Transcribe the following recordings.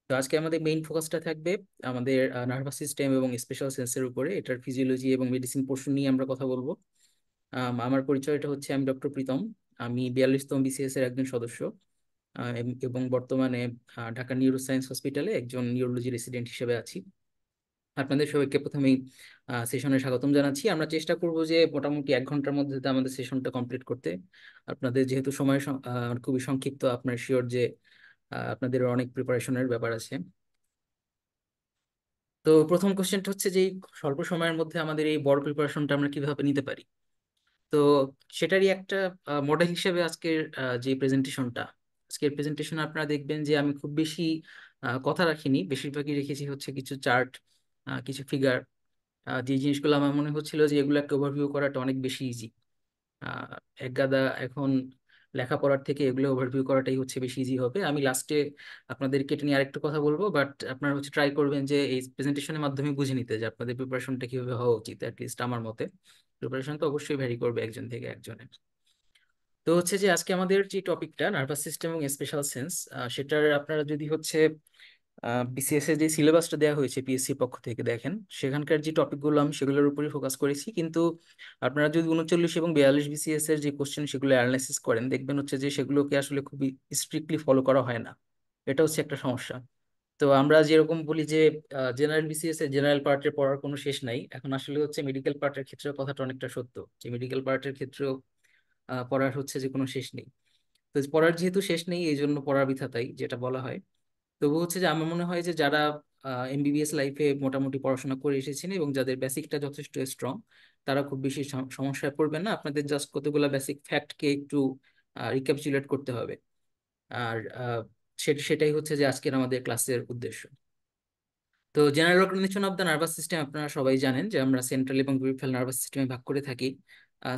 তো আজকে আমাদের মেইন ফোকাসটা থাকবে আমাদের নার্ভাস সিস্টেম এবং স্পেশাল সেন্সের উপরে। এটার ফিজিওলজি এবং মেডিসিন পোর্শন নিয়ে আমরা কথা বলবো। আমার পরিচয়টা হচ্ছে, আমি ডক্টর প্রীতম। আমি 42তম বিসিএস এর একজন সদস্য, এবং বর্তমানে ঢাকা নিউরো সায়েন্স হসপিটালে একজন নিউরোলজি রেসিডেন্ট হিসেবে আছি। আপনাদের সবাইকে প্রথমেই সেশনে স্বাগতম জানাচ্ছি। আমরা চেষ্টা করব যে মোটামুটি 1 ঘন্টার মধ্যে আমাদের সেশনটা কমপ্লিট করতে। আপনাদের যেহেতু সময় খুবই সংক্ষিপ্ত, আপনার শিওর যে আপনাদের অনেক প্রিপারেশনের ব্যাপার আছে। তো প্রথম কোশ্চেনটা হচ্ছে যে এই স্বল্প সময়ের মধ্যে আমাদের এই বড় প্রিপারেশনটা আমরা কিভাবে নিতে পারি। তো সেটারই একটা মডেল হিসেবে আজকের প্রেজেন্টেশন আপনারা দেখবেন যে আমি খুব বেশি কথা রাখিনি, বেশিরভাগই রেখেছি হচ্ছে কিছু চার্ট, কিছু ফিগার। যে জিনিসগুলো আমার মনে হচ্ছিল যে এগুলোকে ওভারভিউ করাটা অনেক বেশি ইজি। আহ একগাদা এখন লেখাপড়ার থেকে এগুলো ওভারভিউ করাটাই হচ্ছে বেশি ইজি হবে। আমি লাস্টে আপনাদেরকে এটা নিয়ে আরেকটু কথা বলবো, বাট আপনারা হচ্ছে ট্রাই করবেন যে এই প্রেজেন্টেশনের মাধ্যমে বুঝে নিতে যে আপনাদের প্রিপারেশনটা কিভাবে হওয়া উচিত। অ্যাটলিস্ট আমার মতে প্রিপারেশন তো অবশ্যই ভ্যারি করবে একজন থেকে একজনের। তো হচ্ছে যে আজকে আমাদের যে টপিকটা নার্ভাস সিস্টেম এবং স্পেশাল সেন্স, সেটার আপনারা যদি হচ্ছে বিসিএস এর যে সিলেবাসটা দেওয়া হয়েছে পিএসসির পক্ষ থেকে দেখেন, সেখানকার যে টপিকগুলো আমি সেগুলোর উপরই ফোকাস করেছি। কিন্তু আপনারা যদি 39 এবং 42 বিসিএস এর যে কোশ্চেন সেগুলো অ্যানালাইসিস করেন, দেখবেন হচ্ছে যে সেগুলোকে আসলে খুবই স্ট্রিক্টলি ফলো করা হয় না। এটা হচ্ছে একটা সমস্যা। তো আমরা যেরকম বলি যে জেনারেল বিসিএস এর জেনারেল পার্টের পড়ার কোনো শেষ নাই, এখন আসলে হচ্ছে মেডিকেল পার্টের ক্ষেত্রে কথাটা অনেকটা সত্য, যে মেডিকেল পার্টের ক্ষেত্রেও পড়ার হচ্ছে যে কোনো শেষ নেই। তো পড়ার যেহেতু শেষ নেই, এই জন্য পড়ার বৃথা তাই যেটা বলা হয়। তবু হচ্ছে যে আমার মনে হয় যে যারা এমবিবিএস লাইফে মোটামুটি পড়াশোনা করে এসেছেন এবং যাদের বেসিকটা যথেষ্ট স্ট্রং, তারা খুব বেশি সমস্যায় পড়বেন না। আপনাদের জাস্ট কতগুলো বেসিক ফ্যাক্টকে একটু রিক্যাপচুলেট করতে হবে। আর সেটাই হচ্ছে যে আজকের আমাদের ক্লাসের উদ্দেশ্য। তো general organization of the nervous system আপনারা সবাই জানেন যে আমরা সেন্ট্রাল এবং পেরিফেরাল নার্ভাস সিস্টেমে ভাগ করে থাকি।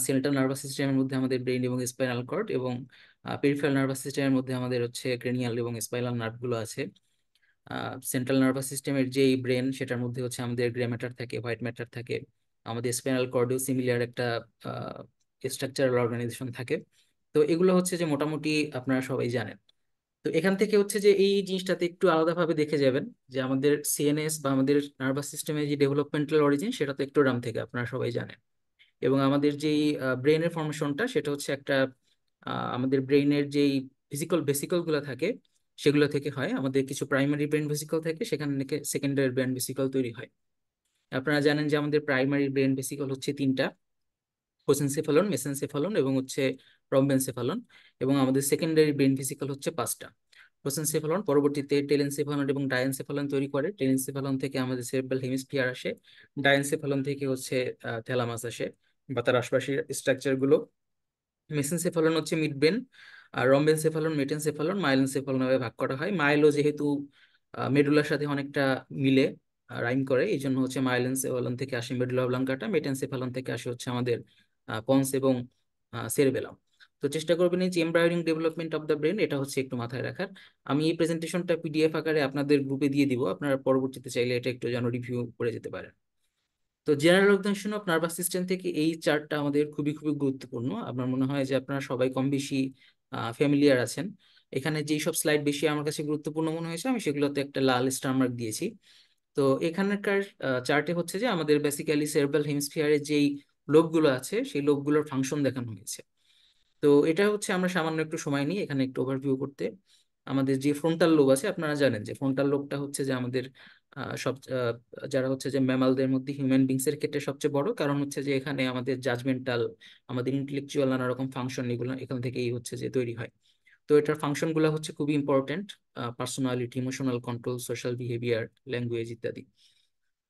সেন্ট্রাল নার্ভাস সিস্টেমের মধ্যে আমাদের ব্রেইন এবং স্পাইনাল কর্ড, এবং পেরিফেরাল নার্ভাস সিস্টেমের মধ্যে আমাদের হচ্ছে ক্রেনিয়াল এবং স্পাইনাল নার্ভগুলো আছে। সেন্ট্রাল নার্ভাস সিস্টেমের যেই ব্রেন, সেটার মধ্যে হচ্ছে আমাদের গ্রে ম্যাটার থাকে, হোয়াইট ম্যাটার থাকে। আমাদের স্পাইনাল কর্ডেও সিমিলার একটা স্ট্রাকচারাল অর্গানাইজেশন থাকে। তো এগুলো হচ্ছে যে মোটামুটি আপনারা সবাই জানেন। তো এখান থেকে হচ্ছে যে এই জিনিসটাতে একটু আলাদাভাবে দেখে যাবেন যে আমাদের সিএনএস বা আমাদের নার্ভাস সিস্টেমের যে ডেভেলপমেন্টাল অরিজিন, সেটা তো একটু ডাম থেকে আপনারা সবাই জানেন। এবং আমাদের যেই ব্রেনের ফর্মেশনটা, সেটা হচ্ছে একটা আমাদের ব্রেইনের যেই ফিজিক্যাল ভেসিকল গুলো থাকে সেগুলো থেকে হয়। আমাদের কিছু প্রাইমারি ব্রেন ভেসিকল থাকে, সেখান থেকে সেকেন্ডারি ব্রেন ভেসিকল তৈরি হয়। আপনারা জানেন যে আমাদের প্রাইমারি ব্রেন ভেসিকল হচ্ছে তিনটা: কোসেনসেফালন, মেসেনসেফালন এবং হচ্ছে রম্বেনসেফালন। এবং আমাদের সেকেন্ডারি ব্রেন ভেসিকল হচ্ছে পাঁচটা: প্রোসেনসেফালন, পরবর্তীতে টেলেনসেফালন এবং ডায়ানসেফালন তৈরি করে। টেলেনসেফালন থেকে আমাদের সেরেব্রাল হেমিস্ফিয়ার আসে, ডায়ানসেফালন থেকে হচ্ছে থ্যালামাস আসে বা তার আশপাশের স্ট্রাকচার গুলো। মেসেনসেফালন হচ্ছে মিড ব্রেন, আর রম্বেনসেফালন, মেটেনসেফালন, মাইলেনসেফালন ভাবে ভাগ করা হয়। মাইলো যেহেতু মেডুলার সাথে অনেকটা মিলে, রাইম করে, এই জন্য হচ্ছে মাইলেনসেফালন থেকে আসে মেডুলা অবলাঙ্কাটা, মেটেনসেফালন থেকে আসে হচ্ছে আমাদের পন্স এবং সেরেবেলাম। তো চেষ্টা করবেন এই যে embryonic development of the brain, এটা হচ্ছে একটু মাথায় রাখার। আমি এই প্রেজেন্টেশনটা পিডিএফ আকারে আপনাদের গ্রুপে দিয়ে দিব, আপনারা পরবর্তীতে চাইলে এটা একটু যেন রিভিউ করে যেতে পারেন। তো general organization of nervous system থেকে এই চার্টটা আমাদের খুবই খুবই গুরুত্বপূর্ণ। আমার মনে হয় যে আপনারা সবাই কম বেশি ফ্যামিলিয়ার আছেন। এখানে যেই সব স্লাইড বেশি আমার কাছে গুরুত্বপূর্ণ মনে হয়েছে, আমি সেগুলোতে একটা লাল স্টার মার্ক দিয়েছি। তো এখানকার চার্টে হচ্ছে যে আমাদের বেসিক্যালি সেরেব্রাল হেমিস্ফিয়ারের যেই লোবগুলো আছে, সেই লোবগুলোর ফাংশন দেখানো হয়েছে। তো এটা হচ্ছে আমরা সামান্য একটু সময় নিই এখানে একটু ওভারভিউ করতে। আমাদের যে ফ্রন্টাল লোব আছে, আপনারা জানেন যে ফ্রন্টাল লোবটা হচ্ছে যে আমাদের যারা হচ্ছে যে ম্যামালদের মধ্যে হিউম্যান বিংস এর ক্ষেত্রে সবচেয়ে বড়, কারণ হচ্ছে যে এখানে আমাদের জাজমেন্টাল, আমাদের ইন্টেলেকচুয়াল নানা রকম ফাংশন এগুলো এখান থেকেই হচ্ছে যে তৈরি হয়। তো এটার ফাংশন গুলো হচ্ছে খুবই important: personality, emotional control, social behaviour, language ইত্যাদি।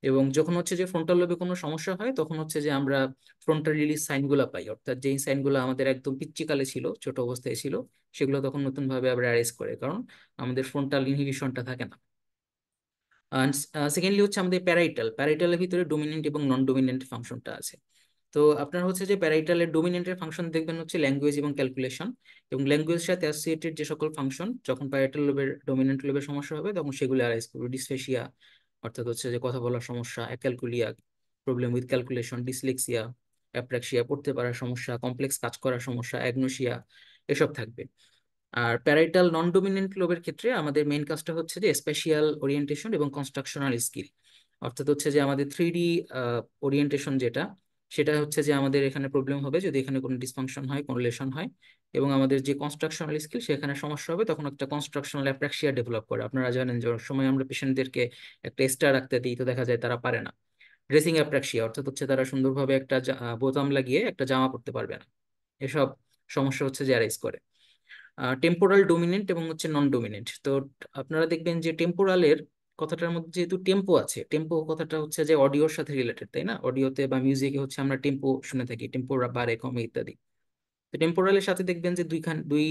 এবং যখন হচ্ছে যে ফ্রন্টাল লোবে কোনো সমস্যা হয়, তখন হচ্ছে যে আমরা ফ্রন্টাল রিলিজ সাইনগুলো পাই, অর্থাৎ যেই সাইনগুলো আমাদের একদম পিচ্চিকালে ছিল, ছোট অবস্থায় ছিল, সেগুলো তখন নতুন ভাবে আবার অ্যারেস্ট করে, কারণ আমাদের ফ্রন্টাল ইনহিবিশনটা থাকে না। আর সেকেন্ডলি হচ্ছে আমাদের প্যারাইটালের ভিতরে ডোমিনেন্ট এবং নন ডোমিনেন্ট ফাংশনটা আছে। তো আপনার হচ্ছে যে প্যারাইটালের ডোমিনেন্টের ফাংশন দেখবেন হচ্ছে ল্যাঙ্গুয়েজ এবং ক্যালকুলেশন। এবং ল্যাঙ্গুয়েজের সাথে অ্যাসোসিয়েটেড যে সকল ফাংশন, যখন প্যারাইটাল লোবের ডোমিনেন্ট লোবের সমস্যা হবে, তখন সেগুলো অ্যারাইজ করবে: ডিসফেসিয়া, অর্থাৎ হচ্ছে যে কথা বলার সমস্যা; acalculia, problem with calculation; dyslexia, apraxia, পড়তে পারার সমস্যা; কমপ্লেক্স কাজ করার সমস্যা; অ্যাগনোসিয়া, এসব থাকবে। আর প্যারাইটাল নন ডোমিনেন্ট লোবের ক্ষেত্রে আমাদের মেইন কাজটা হচ্ছে যে স্পেশিয়াল ওরিয়েন্টেশন এবং কনস্ট্রাকশনাল স্কিল। অর্থাৎ হচ্ছে যে আমাদের 3D ওরিয়েন্টেশন যেটা, সেটা হচ্ছে যে আমাদের এখানে প্রবলেম হবে যদি এখানে কোনো ডিসফাংশন হয়, কোনো লেশন হয়। এবং আমাদের যে কনস্ট্রাকশনাল স্কিল সেখানে সমস্যা হবে, তখন একটা কনস্ট্রাকশনাল অ্যাপ্রাক্সিয়া ডেভেলপ করে। আপনারা জানেন যে অনেক সময় আমরা পেশেন্টদেরকে একটা স্টার রাখতে দিই, তো দেখা যায় তারা পারে না। ড্রেসিং অ্যাপ্রাক্সিয়া অর্থাৎ হচ্ছে তারা সুন্দরভাবে একটা বোতাম লাগিয়ে একটা জামা পরতে পারবে না। এসব সমস্যা হচ্ছে যে অ্যারাইজ করে। টেম্পোরাল ডোমিনেন্ট এবং হচ্ছে নন ডোমিনেন্ট। তো আপনারা দেখবেন যে টেম্পোরালের কথাটার মধ্যে যেহেতু টেম্পো আছে, টেম্পো কথাটা হচ্ছে যে অডিওর সাথে রিলেটেড, তাই না? অডিওতে বা মিউজিকে হচ্ছে আমরা টেম্পো শুনে থাকি, টেম্পো বাড়ে কমে ইত্যাদি। তো টেম্পোরালের সাথে দেখবেন যে দুই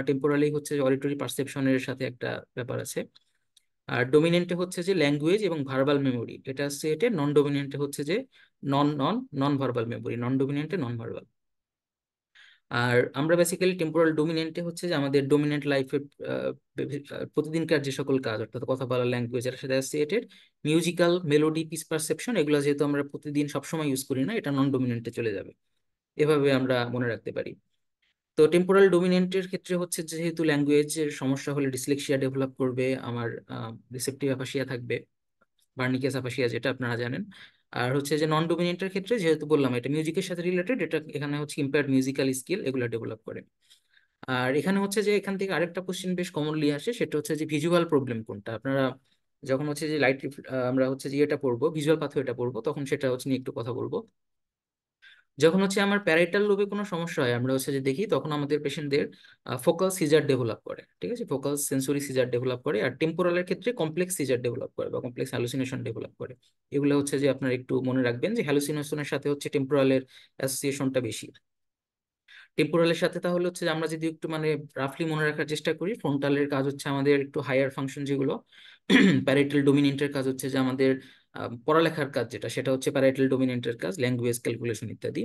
টেম্পোরালি হচ্ছে অডিটরি পারসেপশনের সাথে একটা ব্যাপার আছে। আর ডোমিনেন্টে হচ্ছে যে ল্যাঙ্গুয়েজ এবং ভার্বাল মেমোরি, এটা হচ্ছে এটা। নন ডোমিনেন্টে হচ্ছে যে নন নন নন ভার্বাল মেমোরি, নন ডোমিনেন্টে নন ভার্বাল। আর আমরা বেসিক্যালি টেম্পোরাল ডোমিনেন্টে হচ্ছে যে আমাদের ডোমিনেন্ট লাইফের প্রতিদিনকার যে সকল কাজ, অর্থাৎ কথা বলা, ল্যাঙ্গুয়েজ এর সাথে associated musical, melody, pitch perception, এগুলো যেহেতু আমরা প্রতিদিন সবসময় ইউজ করি না, এটা নন ডোমিনেন্টে চলে যাবে। এভাবে আমরা মনে রাখতে পারি। তো টেম্পোরাল ডোমিনেন্টের ক্ষেত্রে হচ্ছে যে যেহেতু ল্যাঙ্গুয়েজের সমস্যা হলে ডিসলেক্সিয়া ডেভেলপ করবে, আমার রিসেপটিভ অ্যাফাসিয়া থাকবে, বার্নিকেস অ্যাফাসিয়া যেটা আপনারা জানেন। আর হচ্ছে যে নন ডোমিনেন্টের ক্ষেত্রে যেহেতু বললাম এটা মিউজিকের সাথে রিলেটেড, এটা এখানে হচ্ছে ইম্পেয়ার্ড মিউজিক্যাল স্কিল এগুলো ডেভেলপ করে। আর এখানে হচ্ছে যে এখান থেকে আরেকটা কোশ্চেন বেশ কমনলি আসে, সেটা হচ্ছে যে ভিজুয়াল প্রবলেম কোনটা। আপনারা যখন হচ্ছে যে আমরা হচ্ছে যে এটা পড়বো, ভিজুয়াল পাথওয়েটা পড়বো, তখন সেটা হচ্ছে নিয়ে একটু কথা বলবো। যখন হচ্ছে আমার প্যারাইটাল লোবে কোনো সমস্যা হয়, আমরা হচ্ছে যে দেখি তখন আমাদের পেশেন্টদের ফোকাল সিজার ডেভেলপ করে, ঠিক আছে, ফোকাল সেন্সরি সিজার ডেভেলপ করে। আর টেম্পোরালের ক্ষেত্রে কমপ্লেক্স সিজার ডেভেলপ করে বা কমপ্লেক্স হ্যালুসিনেশন ডেভেলপ করে। এগুলো হচ্ছে যে আপনারা একটু মনে রাখবেন যে হ্যালুসিনেশনের সাথে হচ্ছে টেম্পোরালের অ্যাসোসিয়েশনটা বেশি। টেম্পোরালের সাথে তাহলে হচ্ছে যে আমরা যদি একটু মানে রাফলি মনে রাখার চেষ্টা করি, ফ্রন্টালের কাজ হচ্ছে আমাদের একটু হায়ার ফাংশন যেগুলো, প্যারাইটাল ডোমিনেন্টের কাজ হচ্ছে যে আমাদের পড়ালেখার কাজ, যেটা সেটা হচ্ছে প্যারাইটাল ডোমিনেন্টের কাজ, ল্যাঙ্গুয়েজ, ক্যালকুলেশন ইত্যাদি।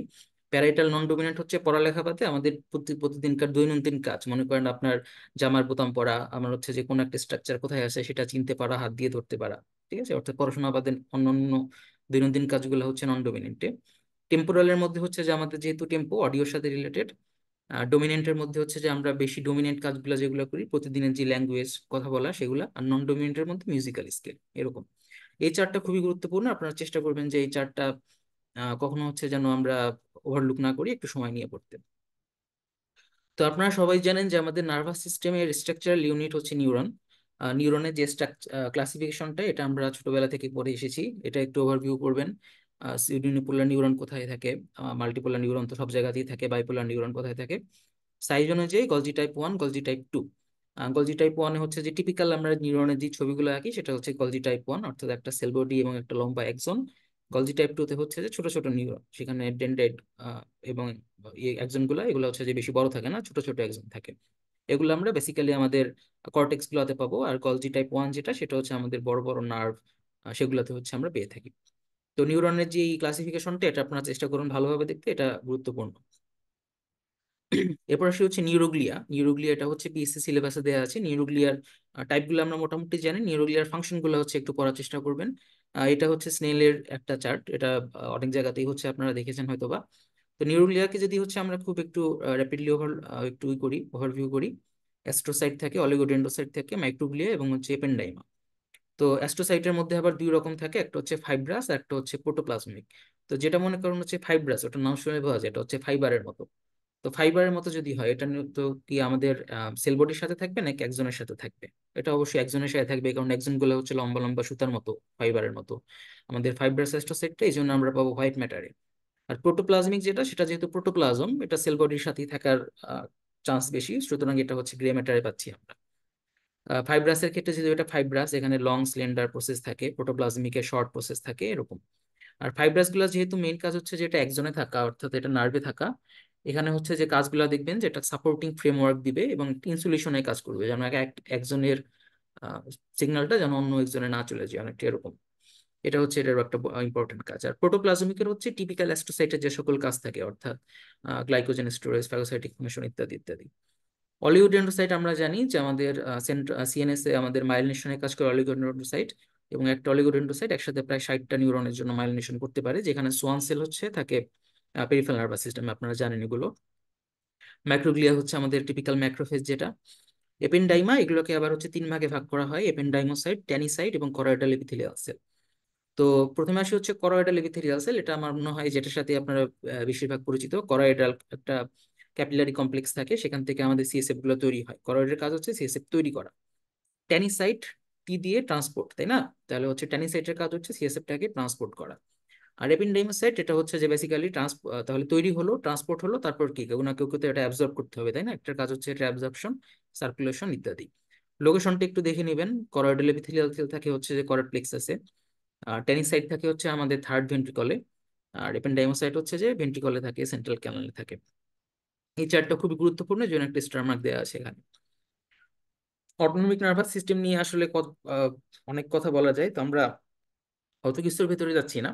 প্যারাইটাল নন ডোমিনেন্ট হচ্ছে পড়ালেখা বাদে আমাদের প্রতিদিনকার দৈনন্দিন কাজ। মনে করেন আপনার জামার বোতাম পরা, আমার হচ্ছে যে কোনো একটা স্ট্রাকচার কোথায় আছে সেটা চিনতে পারা, হাত দিয়ে ধরতে পারা, ঠিক আছে, অর্থাৎ পড়াশোনা বাদে অন্যান্য দৈনন্দিন কাজগুলো হচ্ছে নন ডোমিনেন্টে। টেম্পোরালের মধ্যে হচ্ছে যে আমাদের যেহেতু টেম্পো অডিওর সাথে রিলেটেড, ডোমিনেন্টের মধ্যে হচ্ছে যে আমরা বেশি ডোমিনেন্ট কাজগুলো যেগুলো করি প্রতিদিনের যে ল্যাঙ্গুয়েজ, কথা বলা, সেগুলো। আর নন ডোমিনেন্টের মধ্যে মিউজিক্যাল স্কিল, এরকম। এই চারটা খুবই গুরুত্বপূর্ণ, আপনারা চেষ্টা করবেন যে এই চারটা কখনো হচ্ছে যেন আমরা ওভারলুক না করি, একটু সময় নিয়ে পড়তে। তো আপনারা সবাই জানেন যে আমাদের নার্ভাস সিস্টেমের স্ট্রাকচারাল ইউনিট হচ্ছে নিউরন। নিউরনের যে ক্লাসিফিকেশনটা, এটা আমরা ছোটবেলা থেকে পড়ে এসেছি, এটা একটু ওভারভিউ করবেন। ইউনিপোলার নিউরন কোথায় থাকে, মাল্টিপোলার নিউরন তো সব জায়গাতেই থাকে, বাইপোলার নিউরন কোথায় থাকে। সাইজ অনুযায়ী Golgi type 1, Golgi type 2। Golgi type 1 হচ্ছে যে টিপিক্যাল আমরা নিউরনের যে ছবিগুলো আঁকি, সেটা হচ্ছে গলজি টাইপ 1, অর্থাৎ একটা সেল বডি এবং একটা লম্বা এক্সন। গলজি টাইপ 2 তে হচ্ছে যে ছোট ছোট নিউরন, সেখানে ডেন্টেড এবং এক্সন গুলা, এগুলো হচ্ছে যে বেশি বড় থাকে না, ছোট ছোট এক্সন থাকে। এগুলো আমরা বেসিক্যালি আমাদের কর্টেক্স গুলাতে পাবো। আর গলজি টাইপ 1 যেটা, সেটা হচ্ছে আমাদের বড় বড় নার্ভ, সেগুলোতে হচ্ছে আমরা পেয়ে থাকি। তো নিউরনের যে ক্লাসিফিকেশনটা, এটা আপনারা চেষ্টা করুন ভালোভাবে দেখতে, এটা গুরুত্বপূর্ণ। এরপর আসি হচ্ছে নিউরোগ্লিয়া। নিউরোগ্লিয়া এটা হচ্ছে পিএসসি সিলেবাসে দেওয়া আছে। নিউরোগ্লিয়ার টাইপগুলো আমরা মোটামুটি জানি, নিউরোগ্লিয়ার ফাংশনগুলো হচ্ছে একটু পড়ার চেষ্টা করবেন। এটা হচ্ছে স্নেলের একটা চার্ট, এটা অনেক জায়গাতেই হচ্ছে আপনারা দেখেছেন হয়তোবা। তো নিউরোগ্লিয়াকে যদি হচ্ছে আমরা খুব একটু র্যাপিডলি একটু করি, ওভারভিউ করি। অ্যাস্ট্রোসাইট থাকে, অলিগোডেন্ড্রোসাইট থাকে, মাইক্রোগ্লিয়া এবং হচ্ছে এপেন্ডাইমা। তো অ্যাস্ট্রোসাইটের মধ্যে আবার দুই রকম থাকে, একটা হচ্ছে ফাইব্রাস আর একটা হচ্ছে প্রোটোপ্লাজমিক। তো যেটা মনে করুন হচ্ছে ফাইব্রাস, ওটা নাম শুনে বোঝা যায় এটা হচ্ছে ফাইবারের মতো। তো ফাইবারের মতো যদি হয়, এটা তো কি আমাদের সেল বডির সাথে থাকবে নাকি একজনের সাথে থাকবে? এটা অবশ্যই একজনের সাথে থাকবে, কারণ একজন গুলো হচ্ছে লম্বা লম্বা সুতার মতো, ফাইবারের মতো। আমাদের ফাইব্রাস অ্যাস্ট্রোসাইটটা এই জন্য আমরা পাবো হোয়াইট ম্যাটারে। আর প্রোটোপ্লাজমিক যেটা, সেটা যেহেতু প্রোটোপ্লাজম, এটা সেল বডির সাথেই থাকার চান্স বেশি, সুতরাং এটা হচ্ছে গ্রে ম্যাটারে পাচ্ছি আমরা। ফাইব্রাসের ক্ষেত্রে যেহেতু এটা ফাইব্রাস, এখানে লং স্লেন্ডার প্রসেস থাকে, প্রোটোপ্লাজমিকের শর্ট প্রসেস থাকে, এরকম। আর ফাইব্রাস গুলা যেহেতু মেইন কাজ হচ্ছে যেটা একজনে থাকা, অর্থাৎ এটা নার্ভে থাকা, এখানে হচ্ছে যে কাজগুলা দেখবেন যে এটা সাপোর্টিং ফ্রেমওয়ার্ক দিবে এবং ইনসুলেশনে কাজ করবে, যেন একজনের সিগন্যালটা যেন অন্য একজনে না চলে যায়, অনেকটা এরকম। এটা হচ্ছে এটার একটা ইম্পর্টেন্ট কাজ। আর প্রোটোপ্লাজমিকের হচ্ছে টিপিক্যাল অ্যাস্ট্রোসাইটের যে সকল কাজ থাকে, অর্থাৎ গ্লাইকোজেন স্টোরেজ, ফ্যাগোসাইটিক ফর্মেশন ইত্যাদি ইত্যাদি। অলিগোডেন্ড্রোসাইট আমরা জানি যে আমাদের সিএনএস এ আমাদের মাইলিনেশনের কাজ করে অলিগোডেন্ড্রোসাইট। এবং একটা অলিগোডেন্ড্রোসাইট একসাথে প্রায় 60টা নিউরনের জন্য মাইলিনেশন করতে পারে, যেখানে সোয়ান সেল হচ্ছে থাকে পেরিফেরাল নার্ভাস সিস্টেমে, আপনারা জানেন এগুলো। ম্যাক্রোগ্লিয়া হচ্ছে আমাদের টিপিক্যাল ম্যাক্রোফেজ যেটা। এপেনডাইমা এগুলোকে আবার হচ্ছে তিন ভাগে ভাগ করা হয়, এপেনডাইমোসাইট, ট্যানিসাইট এবং করয়েডাল এপিথেলিয়াল সেল। তো প্রথমে আসি হচ্ছে করয়েডাল এপিথেলিয়াল সেল, এটা আমার মনে হয় যেটার সাথে আপনারা বেশিরভাগ পরিচিত। করয়েডাল একটা ক্যাপিলারি কমপ্লেক্স থাকে, সেখান থেকে আমাদের সিএসএফ গুলো তৈরি হয়। করয়েডের কাজ হচ্ছে সিএসএফ তৈরি করা। ট্যানিসাইট টি দিয়ে ট্রান্সপোর্ট, তাই না? তাহলে হচ্ছে ট্যানিসাইটের কাজ হচ্ছে সিএসএফ টাকে ট্রান্সপোর্ট করা। আর এপিডের্মিসাইট এটা হচ্ছে যে বেসিক্যালি তাহলে তৈরি হলো, ট্রান্সপোর্ট হলো, তারপর কি কেউ না কেউ তো এটা অ্যাবজর্ব করতে হবে, তাই না? এটার কাজ হচ্ছে এটা অ্যাবজর্পশন, সার্কুলেশন ইত্যাদি। লোকেশনটা একটু দেখে নেবেন। করয়েডাল এপিথেলিয়াল সেল থাকে হচ্ছে যে করয়েড প্লেক্সাসে, আর টেনিসাইট থাকে হচ্ছে আমাদের থার্ড ভেন্ট্রিকলে, আর এপেন্ডাইমোসাইট হচ্ছে যে ভেন্ট্রিকলে থাকে, সেন্ট্রাল ক্যানালে থাকে। এই চারটা খুবই গুরুত্বপূর্ণ, এই জন্য একটা স্টার মার্ক দেওয়া আছে এখানে। অটোনমিক নার্ভাস সিস্টেম নিয়ে আসলে অনেক কথা বলা যায়, তো আমরা অত কিছুর ভেতরে যাচ্ছি না।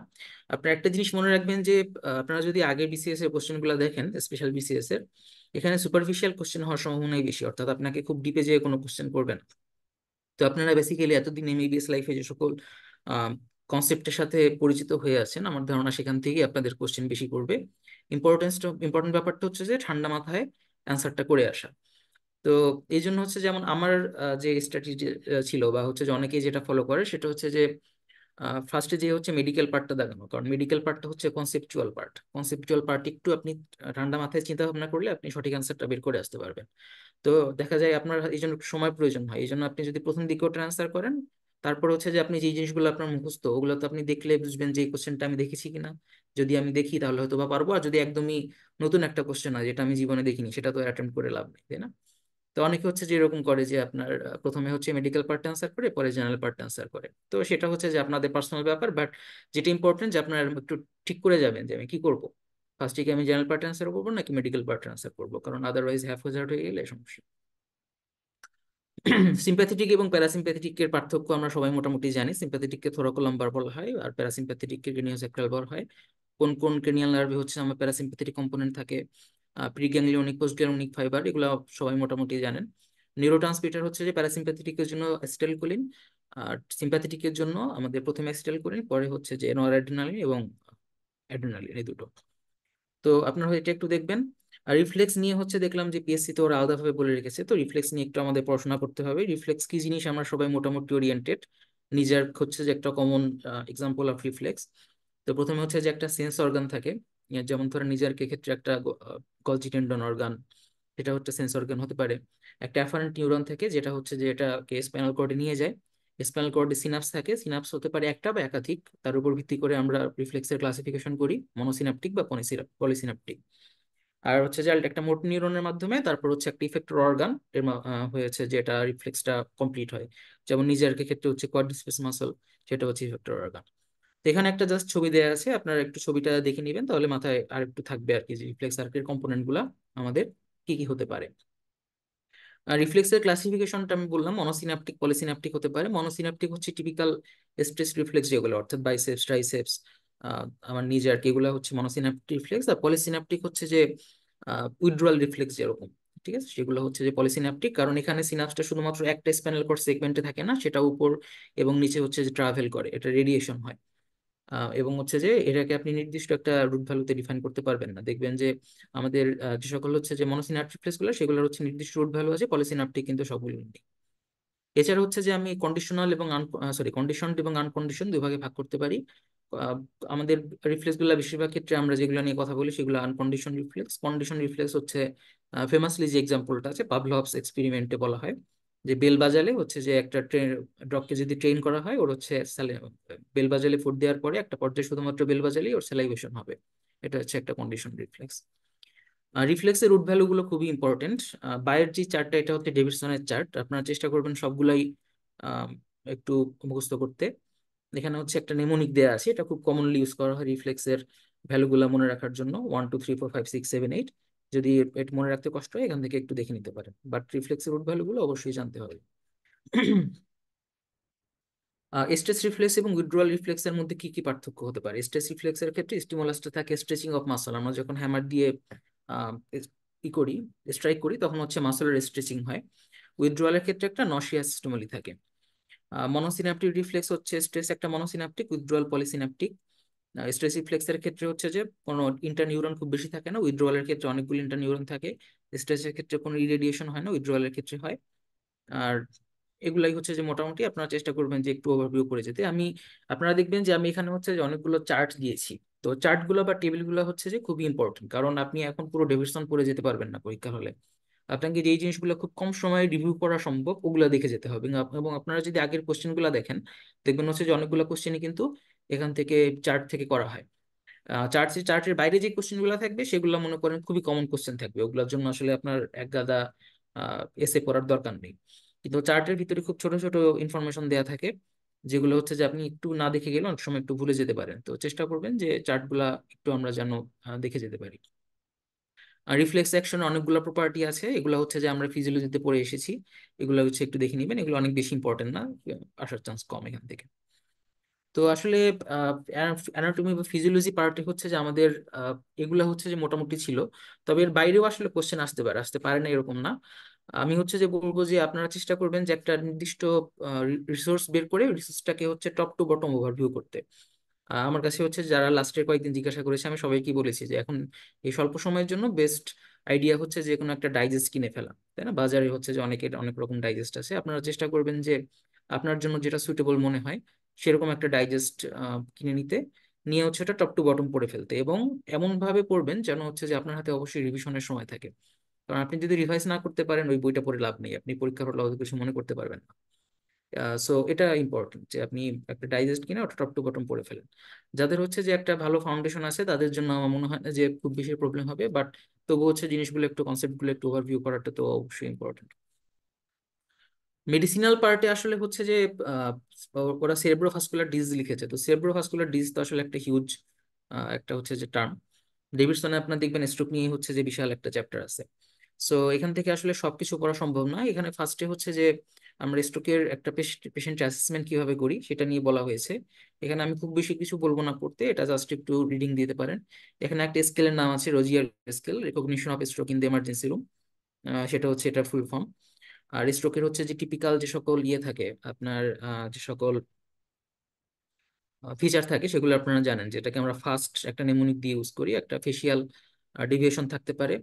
আপনারা একটা জিনিস মনে রাখবেন যে আপনারা যদি আগের বিসিএস এর কোশ্চেন গুলো দেখেন, স্পেশাল বিসিএস এর, এখানে সুপারফিশিয়াল কোশ্চেন হওয়ার সম্ভাবনাই বেশি, অর্থাৎ আপনাকে খুব ডিপে যেয়ে কোনো কোশ্চেন করবেন। তো আপনারা বেসিক্যালি এতদিন এমবিবিএস লাইফে যে সকল কনসেপ্টের সাথে পরিচিত হয়ে আছেন, আমার ধারণা সেখান থেকেই আপনাদের কোশ্চেন বেশি করবে। ইম্পর্টেন্ট ব্যাপারটা হচ্ছে যে ঠান্ডা মাথায় অ্যান্সারটা করে আসা। তো এই জন্য হচ্ছে যেমন আমার যে স্ট্র্যাটেজি ছিল, বা হচ্ছে যে অনেকেই যেটা ফলো করে, সেটা হচ্ছে যে ফার্স্টে যে হচ্ছে মেডিকেল পার্টটা দেখানো, কারণ মেডিকেল পার্টটা হচ্ছে কনসেপচুয়াল পার্ট। কনসেপচুয়াল পার্ট একটু আপনি ঠান্ডা মাথায় চিন্তা ভাবনা করলে আপনি সঠিক অ্যান্সারটা বের করে আসতে পারবেন। তো দেখা যায় আপনার এই জন্য একটু সময় প্রয়োজন হয়, এই জন্য আপনি যদি প্রথম দিকেও ট্রান্সফার করেন, তারপর হচ্ছে যে আপনি যে জিনিসগুলো আপনার মুখস্থ, ওগুলো তো আপনি দেখলে বুঝবেন যে এই কোশ্চেনটা আমি দেখেছি কিনা। যদি আমি দেখি তাহলে হয়তো বা পারবো, আর যদি একদমই নতুন একটা কোশ্চেন হয় যেটা আমি জীবনে দেখিনি, সেটা তো অ্যাটেম্প করে লাভ নেই, তাই না? তো অনেকে হচ্ছে যে এরকম করে যে আপনার প্রথমে হচ্ছে মেডিকেল পার্ট অ্যান্সার করে, পরে জেনারেল পার্ট অ্যান্সার করে। তো সেটা হচ্ছে যে আপনাদের পার্সোনাল ব্যাপার, বাট যেটা ইম্পর্টেন্ট যে আপনার একটু ঠিক করে যাবেন যে আমি কি করবো, ফার্স্টে কি আমি জেনারেল পার্ট অ্যান্সার করবো নাকি মেডিকেল পার্ট অ্যান্সার করবো, কারণ আদারওয়াইজ হ্যাফ হয়ে গেলে সমস্যা। সিম্প্যাথেটিক এবং প্যারাসিম্প্যাথেটিকের পার্থক্য আমরা সবাই মোটামুটি জানি। সিম্প্যাথেটিককে থোরাকোলাম্বার বলা হয়, আর প্যারাসিম্প্যাথেটিককে ক্রেনিওস্যাক্রাল বলা হয়। কোন কোন ক্রেনিয়াল নার্ভে হচ্ছে আমার প্যারাসিম্প্যাথেটিক কম্পোনেন্ট থাকে, প্রিগ্যাংলিওনিক, পোস্টগ্যাংলিওনিক ফাইবার, এগুলো সবাই মোটামুটি জানেন। নিউরোট্রান্সমিটার হচ্ছে যে প্যারাসিম্প্যাথেটিকের জন্য অ্যাসিটাইলকোলিন, আর সিম্প্যাথেটিকের জন্য আমাদের প্রথমে অ্যাসিটাইলকোলিন, পরে হচ্ছে যে নরঅ্যাড্রিনালিন এবং অ্যাড্রিনালিন, এই দুটো। তো আপনারা এটা একটু দেখবেন। আর রিফ্লেক্স নিয়ে হচ্ছে দেখলাম যে পিএসসি তো ওরা আলাদাভাবে বলে রেখেছে, তো রিফ্লেক্স নিয়ে একটু আমাদের পড়াশোনা করতে হবে। রিফ্লেক্স কি জিনিস আমরা সবাই মোটামুটি ওরিয়েন্টেড। নিজের হচ্ছে যে একটা কমন এক্সাম্পল অফ রিফ্লেক্স। তো প্রথমে হচ্ছে যে একটা সেন্স অর্গান থাকে, যেমন ধরেন নিজের ক্ষেত্রে একটা গলজি টেন্ডন অর্গান, এটা হচ্ছে সেন্স অর্গান হতে পারে। একটা অ্যাফারেন্ট নিউরন থাকে, যেটা হচ্ছে যে এটাকে স্পাইনাল কর্ডে নিয়ে যায়। স্পাইনাল কর্ডে সিনাপস থাকে, সিনাপস হতে পারে একটা বা একাধিক, তার উপর ভিত্তি করে আমরা রিফ্লেক্সের ক্লাসিফিকেশন করি, মনোসিনাপটিক বা পলিসিনাপটিক। আর হচ্ছে যে একটা মোটর নিউরনের মাধ্যমে তারপর হচ্ছে একটা ইফেক্টর অর্গান হয়েছে যে এটা রিফ্লেক্সটা কমপ্লিট হয়। যেমন নিজের ক্ষেত্রে হচ্ছে কোয়াড্রিসেপস মাসল, সেটা হচ্ছে ইফেক্টর অর্গান। তো এখানে একটা জাস্ট ছবি দেওয়া আছে, আপনারা একটু ছবিটা দেখে নেবেন, তাহলে মাথায় আর একটু থাকবে আর কি যে রিফ্লেক্স আর্কের কম্পোনেন্ট গুলা আমাদের কি কি হতে পারে। আর রিফ্লেক্সের ক্লাসিফিকেশনটা আমি বললাম, মনোসিনাপটিক, পলিসিনাপটিক হতে পারে। মনোসিনাপটিক হচ্ছে টিপিক্যাল স্ট্রেস রিফ্লেক্স যেগুলো, অর্থাৎ বাইসেপস, ট্রাইসেপস, আমার নিজে আর কি, এগুলো হচ্ছে মনোসিনাপটিক রিফ্লেক্স। আর পলিসিনাপটিক হচ্ছে যে উইথড্রয়াল রিফ্লেক্স যেরকম, ঠিক আছে, সেগুলো হচ্ছে যে পলিসিনাপটিক, কারণ এখানে সিনাপসটা শুধুমাত্র একটা স্পাইনাল কর্ড সেগমেন্টে থাকে না, সেটা উপর এবং নিচে হচ্ছে যে ট্রাভেল করে, এটা রেডিয়েশন হয়। এবং হচ্ছে যে এটাকে আপনি নির্দিষ্ট একটা রুট ভ্যালুতে ডিফাইন করতে পারবেন না। দেখবেন যে আমাদের যে সকল হচ্ছে যে মনোসিনাপটিক রিফ্লেক্স গুলো, সেগুলোর হচ্ছে নির্দিষ্ট রুট ভ্যালু আছে, পলিসিনাপটিক কিন্তু সবগুলো নেই। এছাড়া হচ্ছে যে আমি কন্ডিশনাল এবং কন্ডিশনড এবং আনকন্ডিশন দুই ভাগে ভাগ করতে পারি। আহ, আমাদের রিফ্লেক্স গুলো বেশিরভাগ ক্ষেত্রে আমরা যেগুলো নিয়ে কথা বলি সেগুলো আনকন্ডিশন রিফ্লেক্স। কন্ডিশন রিফ্লেক্স হচ্ছে ফেমাসলি যে এক্সাম্পলটা আছে পাভলভস এক্সপেরিমেন্টে বলা হয় যে বেল বাজালে হচ্ছে যে একটা ট্রেন ডগকে যদি ট্রেন করা হয়, ওর হচ্ছে বেল বাজালে ফুড দেওয়ার পরে একটা পর্যায়ে শুধুমাত্র বেল বাজালেই ওর স্যালাইভেশন হবে। এটা হচ্ছে একটা কন্ডিশন রিফ্লেক্স। রিফ্লেক্সের রুট ভ্যালু গুলো খুবই ইম্পর্টেন্ট। বায়ের যে চার্টটা, এটা হচ্ছে ডেভিডসনের চার্ট, আপনারা চেষ্টা করবেন সবগুলাই আহ, একটু মুখস্থ করতে। এখানে হচ্ছে একটা নেমোনিক দেয়া আছে, এটা খুব কমনলি ইউজ করা হয় রিফ্লেক্সের ভ্যালুগুলা মনে রাখার জন্য, 1 2 3 4 5 6 7 8। যদি এটা মনে রাখতে কষ্ট হয়, এখান থেকে একটু দেখে নিতে পারেন, বাট রিফ্লেক্সের রুট ভ্যালুগুলো অবশ্যই জানতে হবে। স্ট্রেস রিফ্লেক্স এবং উইথড্রয়াল রিফ্লেক্সের মধ্যে কি কি পার্থক্য হতে পারে? স্ট্রেস রিফ্লেক্সের ক্ষেত্রে স্টিমুলাসটা থাকে স্ট্রেচিং অফ মাসল, আমরা যখন হ্যামার দিয়ে আহ, ই করি, স্ট্রাইক করি, তখন হচ্ছে মাসলের স্ট্রেচিং হয়। উইথড্রয়ালের ক্ষেত্রে একটা নসিয়াস স্টিমুলি থাকে। মনোসিনাপটিক রিফ্লেক্স হচ্ছে স্ট্রেস একটা মনোসিনাপটিক, উইথড্রয়াল পলিসিনাপটিক। স্ট্রেস রিফ্লেক্সের ক্ষেত্রে হচ্ছে যে কোনো ইন্টারনিউরন খুব বেশি থাকে না, উইথড্রয়ালের ক্ষেত্রে অনেকগুলো ইন্টারনিউরন থাকে। স্ট্রেসের ক্ষেত্রে কোনো ইরেডিয়েশন হয় না, উইথড্রয়ালের ক্ষেত্রে হয়। আর এগুলাই হচ্ছে যে মোটামুটি আপনারা চেষ্টা করবেন যে একটু ওভারভিউ করে যেতে। আপনারা দেখবেন যে আমি এখানে হচ্ছে যে অনেকগুলো চার্ট দিয়েছি। তো চার্টগুলো বা টেবিলগুলো হচ্ছে যে খুবই ইম্পর্টেন্ট, কারণ আপনি এখন পুরো ডেভিডসন পড়ে যেতে পারবেন না পরীক্ষা হলে। আপনাকে যেই জিনিসগুলো খুব কম সময়ে রিভিউ করা সম্ভব ওগুলা দেখে যেতে হবে। এবং আপনারা যদি আগের কোশ্চেনগুলো দেখেন, দেখবেন হচ্ছে যে অনেকগুলো কোশ্চেনই কিন্তু এখান থেকে চার্ট থেকে করা হয়। চার্টের বাইরে যে কোশ্চেন গুলো থাকবে সেগুলো মনে করেন খুবই কমন কোশ্চেন থাকবে, ওগুলোর জন্য আসলে আপনার এক গাদা এসে পড়ার দরকার নেই। কিন্তু চার্টের ভিতরে খুব ছোট ছোট ইনফরমেশন দেওয়া থাকে, যেগুলো হচ্ছে যে আপনি একটু না দেখে গেলে অনেক সময় একটু ভুলে যেতে পারেন। তো চেষ্টা করবেন যে চার্টগুলা একটু আমরা যেন দেখে যেতে পারি। আর রিফ্লেক্স অ্যাকশন অনেকগুলো প্রপার্টি আছে, এগুলো হচ্ছে যে আমরা ফিজিওলজিতে পড়ে এসেছি। এগুলো হচ্ছে একটু দেখে নিবেন, এগুলো অনেক বেশি ইম্পর্টেন্ট না, আসার চান্স কম এখান থেকে। তো আসলে অ্যানাটমি বা ফিজিওলজি পার্টে হচ্ছে যে আমাদের এগুলা হচ্ছে যে মোটামুটি ছিল। তবে এর বাইরেও আসলে কোশ্চেন আসতে পারে না এরকম না। আমি হচ্ছে যে বলবো যে আপনারা চেষ্টা করবেন যে একটা নির্দিষ্ট রিসোর্স বের করে রিসোর্সটাকে হচ্ছে টপ টু বটম ওভারভিউ করতে। আমার কাছে হচ্ছে যারা লাস্টের কয়েকদিন জিজ্ঞাসা করেছে, আমি সবাইকে বলেছি যে এখন এই স্বল্প সময়ের জন্য বেস্ট আইডিয়া হচ্ছে যে কোনো একটা ডাইজেস্ট কিনে ফেলা, তাই না? বাজারে হচ্ছে যে অনেকের অনেক রকম ডাইজেস্ট আছে, আপনারা চেষ্টা করবেন যে আপনার জন্য যেটা সুইটেবল মনে হয় সেরকম একটা ডাইজেস্ট কিনে নিতে, নিয়ে হচ্ছে এটা টপ টু বটম পড়ে ফেলতে। এবং এমন ভাবে পড়বেন যেন হচ্ছে যে আপনার হাতে অবশ্যই রিভিশনের সময় থাকে। কারণ আপনি যদি রিভাইজ না করতে পারেন ওই বইটা পড়ে লাভ নেই, আপনি পরীক্ষার হলে অত কিছু মনে করতে পারবেন না। সো এটা ইম্পর্টেন্ট যে আপনি একটা ডাইজেস্ট কিনে ওটা টপ টু বটম পড়ে ফেলেন। যাদের হচ্ছে যে একটা ভালো ফাউন্ডেশন আছে তাদের জন্য আমার মনে হয় না যে খুব বেশি প্রবলেম হবে, বাট তবু হচ্ছে জিনিসগুলো একটু কনসেপ্টগুলো একটু ওভারভিউ করাটা তো অবশ্যই ইম্পর্টেন্ট। মেডিসিনাল পার্টে আসলে হচ্ছে যে আহ, ওরা সেরেব্রোভাস্কুলার ডিজিজ লিখেছে। তো সেরেব্রোভাস্কুলার ডিজিজ তো আসলে একটা হিউজ একটা হচ্ছে যে টার্ম। ডেভিডসনে আপনার দেখবেন স্ট্রোক নিয়ে হচ্ছে যে বিশাল একটা চ্যাপ্টার আছে। সো এখান থেকে আসলে সবকিছু করা সম্ভব নয়। এখানে ফার্স্টে হচ্ছে যে আমরা স্ট্রোকের একটা পেশেন্ট অ্যাসেসমেন্ট কিভাবে করি সেটা নিয়ে বলা হয়েছে। এখানে আমি খুব বেশি কিছু বলবো না পড়তে, এটা জাস্ট একটু রিডিং দিতে পারেন। এখানে একটা স্কেলের নাম আছে Rosier scale, recognition of stroke in the emergency room. সেটা হচ্ছে এটা ফুল ফর্ম। আর স্ট্রোকের হচ্ছে যে টিপিক্যাল যে সকল ইয়ে থাকে আপনার, যে সকল ফিচার থাকে সেগুলো আপনারা জানেন, যেটাকে আমরা ফার্স্ট একটা নেমোনিক দিয়ে ইউজ করি। একটা ফেসিয়াল ডিভিয়েশন থাকতে পারে,